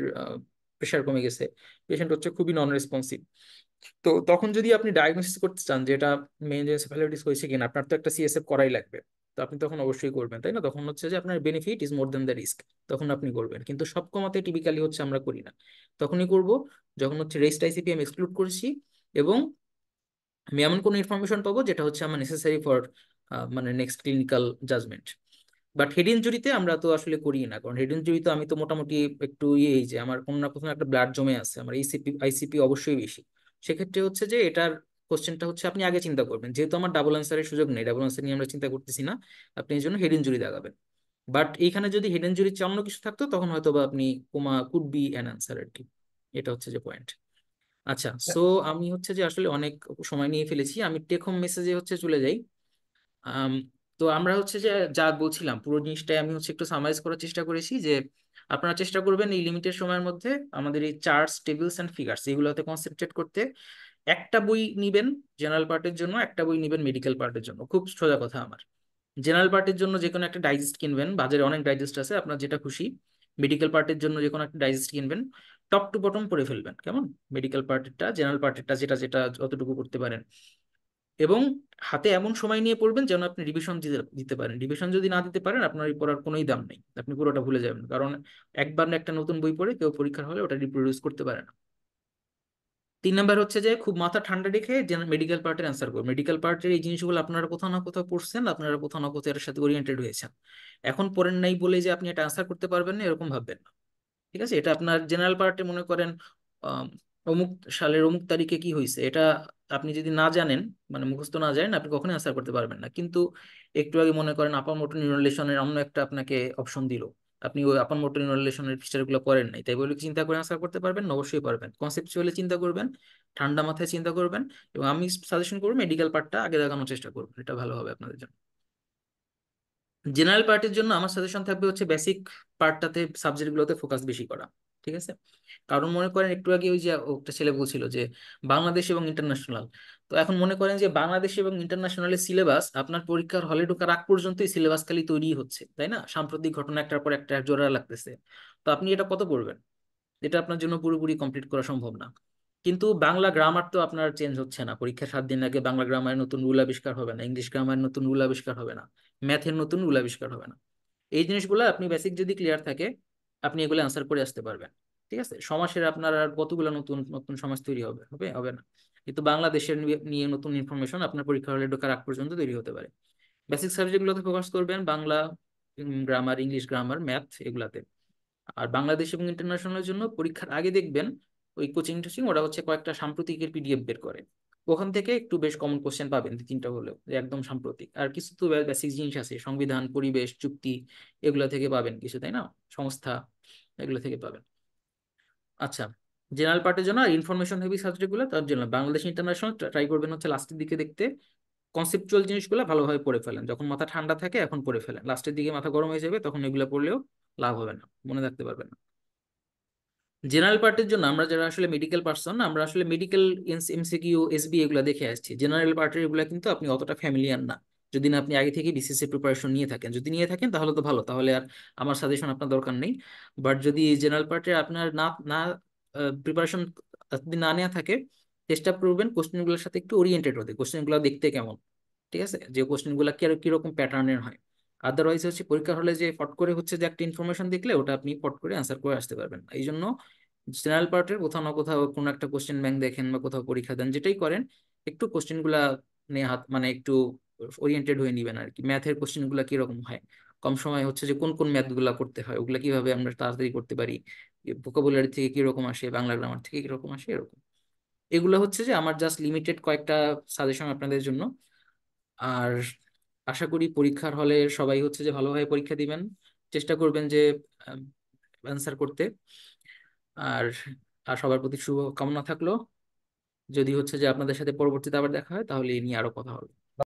প্রেশার কমে গেছে, পেশেন্ট হচ্ছে খুবই নন রেসপন্সিভ। তো তখন যদি আপনি ডায়াগনোসিস করতে চান যে এটা মেনজেন্সেফালাইটিস হয়েছে কিনা, আপনার তো একটা সিএসএফ করাই লাগবে। তো আপনি তখন অবশ্যই করবেন, তাই না? তখন হচ্ছে যে আপনার benefit is more than the risk, তখন আপনি করবেন। কিন্তু সব কমাতে টিপিক্যালি হচ্ছে আমরা করি না। তখনই করব যখন হচ্ছে রেস্ট আইসিপি আমি এক্সক্লুড করেছি এবং আমি এমন কোনো ইনফরমেশন পাবো যেটা হচ্ছে আমার নেসেসারি ফর মানে next clinical judgment. But head ইনজুরিতে আমরা তো আসলে করি না, কারণ হেড ইনজুরিতে আমি তো মোটামুটি একটু এই যে আমার কোনো না কোনো একটা ব্লাড জমে আছে, আমার আইসিপি অবশ্যই বেশি। সেক্ষেত্রে হচ্ছে যে এটার কোশ্চেনটা হচ্ছে আপনি আগে চিন্তা করবেন, যেহেতু আমার ডাবল আনসারের সুযোগ নেই, ডাবল আনসার নিয়ে আমরা চিন্তা করতেছি না, আপনি এই জন্য হেড ইনজুরি দাগাবেন। বাট এইখানে যদি হেড ইনজুরি অন্য কিছু থাকতো তখন হয়তো বা আপনি coma could be an answer আর কি। এটা হচ্ছে যে পয়েন্ট। আচ্ছা, সো আমি হচ্ছে যে আসলে অনেক সময় নিয়ে ফেলেছি, আমি টেক হোম মেসেজে হচ্ছে চলে যাই। আম, তো আমরা হচ্ছে যে যা বলছিলাম পুরো জিনিসটাই আমি হচ্ছে একটু সামারাইজ করার চেষ্টা করেছি যে আপনারা চেষ্টা করবেন এই লিমিটেড সময়ের মধ্যে আমাদের এই চার্টস টেবিলস এন্ড ফিগার্স এগুলোতে কনসেন্ট্রেট করতে। একটা বই নিবেন জেনারেল পার্টের জন্য, একটা বই নিবেন মেডিকেল পার্টের জন্য, খুব সোজা কথা আমার। জেনারেল পার্টের জন্য যে কোনো একটা ডাইজেস্ট কিনবেন, বাজারে অনেক ডাইজেস্ট আছে, আপনার যেটা খুশি। মেডিকেল পার্টের জন্য যে কোনো একটা ডাইজেস্ট কিনবেন, টপ টু বটম পড়ে ফেলবেন, কেমন? মেডিকেল পার্টেরটা, জেনারেল পার্টেরটা, যেটা যেটা যতটুকু করতে পারেন। এবং হাতে এমন সময় নিয়ে পড়বেন যেন আপনি রিভিশন দিতে দিতে পারেন। রিভিশন যদি না দিতে পারেন আপনার এই পড়ার কোনোই দাম নেই, আপনি পুরোটা ভুলে যাবেন, কারণ একবার না একটা নতুন বই পড়ে কেউ পরীক্ষার হলে ওটা রিপ্রোডিউস করতে পারে না। 3 নাম্বার হচ্ছে যে খুব মাথা ঠান্ডা রেখে মেডিকেল পার্টের অ্যান্সার করুন। মেডিকেল পার্টের এই জিনিসগুলো আপনারা কোথাও না কোথাও পড়ছেন, আপনারা কোথাও না কোথাও এর সাথে ওরিয়েন্টেড হয়েছেন। এখন পড়েন নাই বলে যে আপনি এটা অ্যান্সার করতে পারবেন না এরকম ভাববেন না। ঠিক আছে, এটা আপনার জেনারেল পার্টে মনে করেন আম, অমুক সালের অমুক তারিখে কি হয়েছে এটা আপনি যদি না জানেন, মানে মুখস্থ না জানেন, আপনি কখনোই আনসার করতে পারবেন না। কিন্তু একটু আগে মনে করেন আপার মোটর নিউরাল রিলেশনের অন্য একটা আপনাকে অপশন দিল, আপনি ওই আপার মোটর নিউরাল রিলেশনের ফিচারগুলো করেন নাই, তাই বলে কি চিন্তা করে আনসার করতে পারবেন না? অবশ্যই পারবেন। কনসেপচুয়ালি চিন্তা করবেন, ঠান্ডা মাথায় চিন্তা করবেন, এবং আমি সাজেশন করবো মেডিকেল পার্টটা আগে দেখানোর চেষ্টা করবেন, এটা ভালো হবে আপনাদের জন্য। জেনারেল পার্টের জন্য আমার সাজেশন থাকবে হচ্ছে বেসিক পার্টটাতে, সাবজেক্টগুলোতে ফোকাস বেশি করা। ঠিক আছে? কারণ মনে করেন একটু আগে ওই যে একটা ছেলে বলছিল যে বাংলাদেশ এবং ইন্টারন্যাশনাল, তো এখন মনে করেন যে বাংলাদেশ এবং ইন্টারন্যাশনালের সিলেবাস আপনার পরীক্ষার হলে ঢোকার আগ পর্যন্তই সিলেবাস খালি তৈরি হচ্ছে, তাই না? সাম্প্রতিক ঘটনা একটার পর একটা জোড়া লাগতেছে। তো আপনি এটা কত পড়বেন? এটা আপনার জন্য পুরোপুরি কমপ্লিট করা সম্ভব না। কিন্তু বাংলা গ্রামার তো আপনার চেঞ্জ হচ্ছে না, পরীক্ষার 7 দিন আগে বাংলা গ্রামারের নতুন রুল আবিষ্কার হবে না, ইংলিশ গ্রামারের নতুন রুল আবিষ্কার হবে না, ম্যাথের নতুন রুল আবিষ্কার হবে না। এই জিনিসগুলো আপনি বেসিক যদি ক্লিয়ার থাকে, আপনি এগুলো অ্যান্সার করে আসতে পারবেন। ঠিক আছে? সমাজের আপনার আর কতগুলো নতুন নতুন সমাজ তৈরি হবে? হবে হবে না। কিন্তু বাংলাদেশের নিয়ে নতুন ইনফরমেশন আপনার পরীক্ষা হলে ঢোকার আগ পর্যন্ত তৈরি হতে পারে। বেসিক সাবজেক্টগুলোতে ফোকাস করবেন, Bangla, grammar, English grammar, math, এগুলাতে। আর বাংলাদেশ এবং ইন্টারন্যাশনালের জন্য পরীক্ষার আগে দেখবেন ওই কোচিং টোচিং ওরা হচ্ছে কয়েকটা সাম্প্রতিকের পিডিএফ বের করে, ওখান থেকে একটু বেশ কমন কোশ্চেন পাবেন, 2-3টা হলেও, যে একদম সাম্প্রতিক। আর কিছু তো বেসিক জিনিস আছে, সংবিধান, পরিবেশ, চুক্তি, এগুলা থেকে পাবেন কিছু, তাই না? সংস্থা, এগুলো থেকে পাবেন। আচ্ছা, জেনারেল পার্টের জন্য আর ইনফরমেশন হেভি সাবজেক্টগুলো, তার জন্য বাংলাদেশ ইন্টারন্যাশনাল ট্রাই করবেন হচ্ছে লাস্টের দিকে দেখতে, কনসেপচুয়াল জিনিসগুলো ভালোভাবে পড়ে ফেলেন, যখন মাথা ঠান্ডা থাকে এখন পড়ে ফেলেন, লাস্টের দিকে মাথা গরম হয়ে যাবে, তখন এগুলো পড়লেও লাভ হবে না, মনে রাখতে পারবেন না। জেনারেল পার্টের জন্য আমরা যারা আসলে মেডিকেল পার্সন, আমরা আসলে মেডিকেল এমসিকিউ, এসবি এগুলো দেখে আসছি, জেনারেল পার্টের এগুলো কিন্তু আপনি অতটা ফ্যামিলিয়ার না, যদি না আপনি আগে থেকে বিসিএস প্রিপারেশন নিয়ে থাকেন। যদি নিয়ে থাকেন তাহলে তো ভালো, তাহলে আর আমার সাজেশন আপনার দরকার নেই। বাট যদি জেনারেল পার্টে আপনার না না প্রিপারেশন যদি না নেওয়া থাকে, চেষ্টা করবেন কোশ্চেনগুলোর সাথে একটু ওরিয়েন্টেড হতে, কোশ্চেনগুলো দেখতে কেমন, ঠিক আছে, যে কোশ্চেনগুলো কিরকম প্যাটার্নের হয়। আদারওয়াইজ হচ্ছে পরীক্ষা হলে যে ফট করে হচ্ছে যে একটা ইনফরমেশন দেখলে ওটা আপনি ফট করে অ্যান্সার করে আসতে পারবেন না। এই জন্য জেনারেল পার্টের কোথাও না কোথাও কোনো একটা কোশ্চেন ব্যাংক দেখেন বা কোথাও পরীক্ষা দেন, যেটাই করেন একটু কোশ্চেন গুলা নিয়ে হাত মানে একটু ওরিয়েন্টেড হয়ে নিবেন আর কি। ম্যাথের কোশ্চেন গুলা কিরকম হয়, কম সময় হচ্ছে যে কোন কোন ম্যাথ গুলা করতে হয়, ওগুলা কিভাবে আমরা তাড়াতাড়ি করতে পারি, ভোকাবুলারি থেকে কিরকম আসে, বাংলা গ্রামার থেকে কিরকম আসে, এরকম। এগুলো হচ্ছে যে আমার জাস্ট লিমিটেড কয়েকটা সাজেশন আপনাদের জন্য। আর আশা করি পরীক্ষার হলে সবাই হচ্ছে যে ভালোভাবে পরীক্ষা দিবেন, চেষ্টা করবেন যে অ্যান্সার করতে। আর আর সবার প্রতি শুভ কামনা থাকলো। যদি হচ্ছে যে আপনাদের সাথে পরবর্তীতে আবার দেখা হয়, তাহলে এই নিয়ে আরো কথা হবে।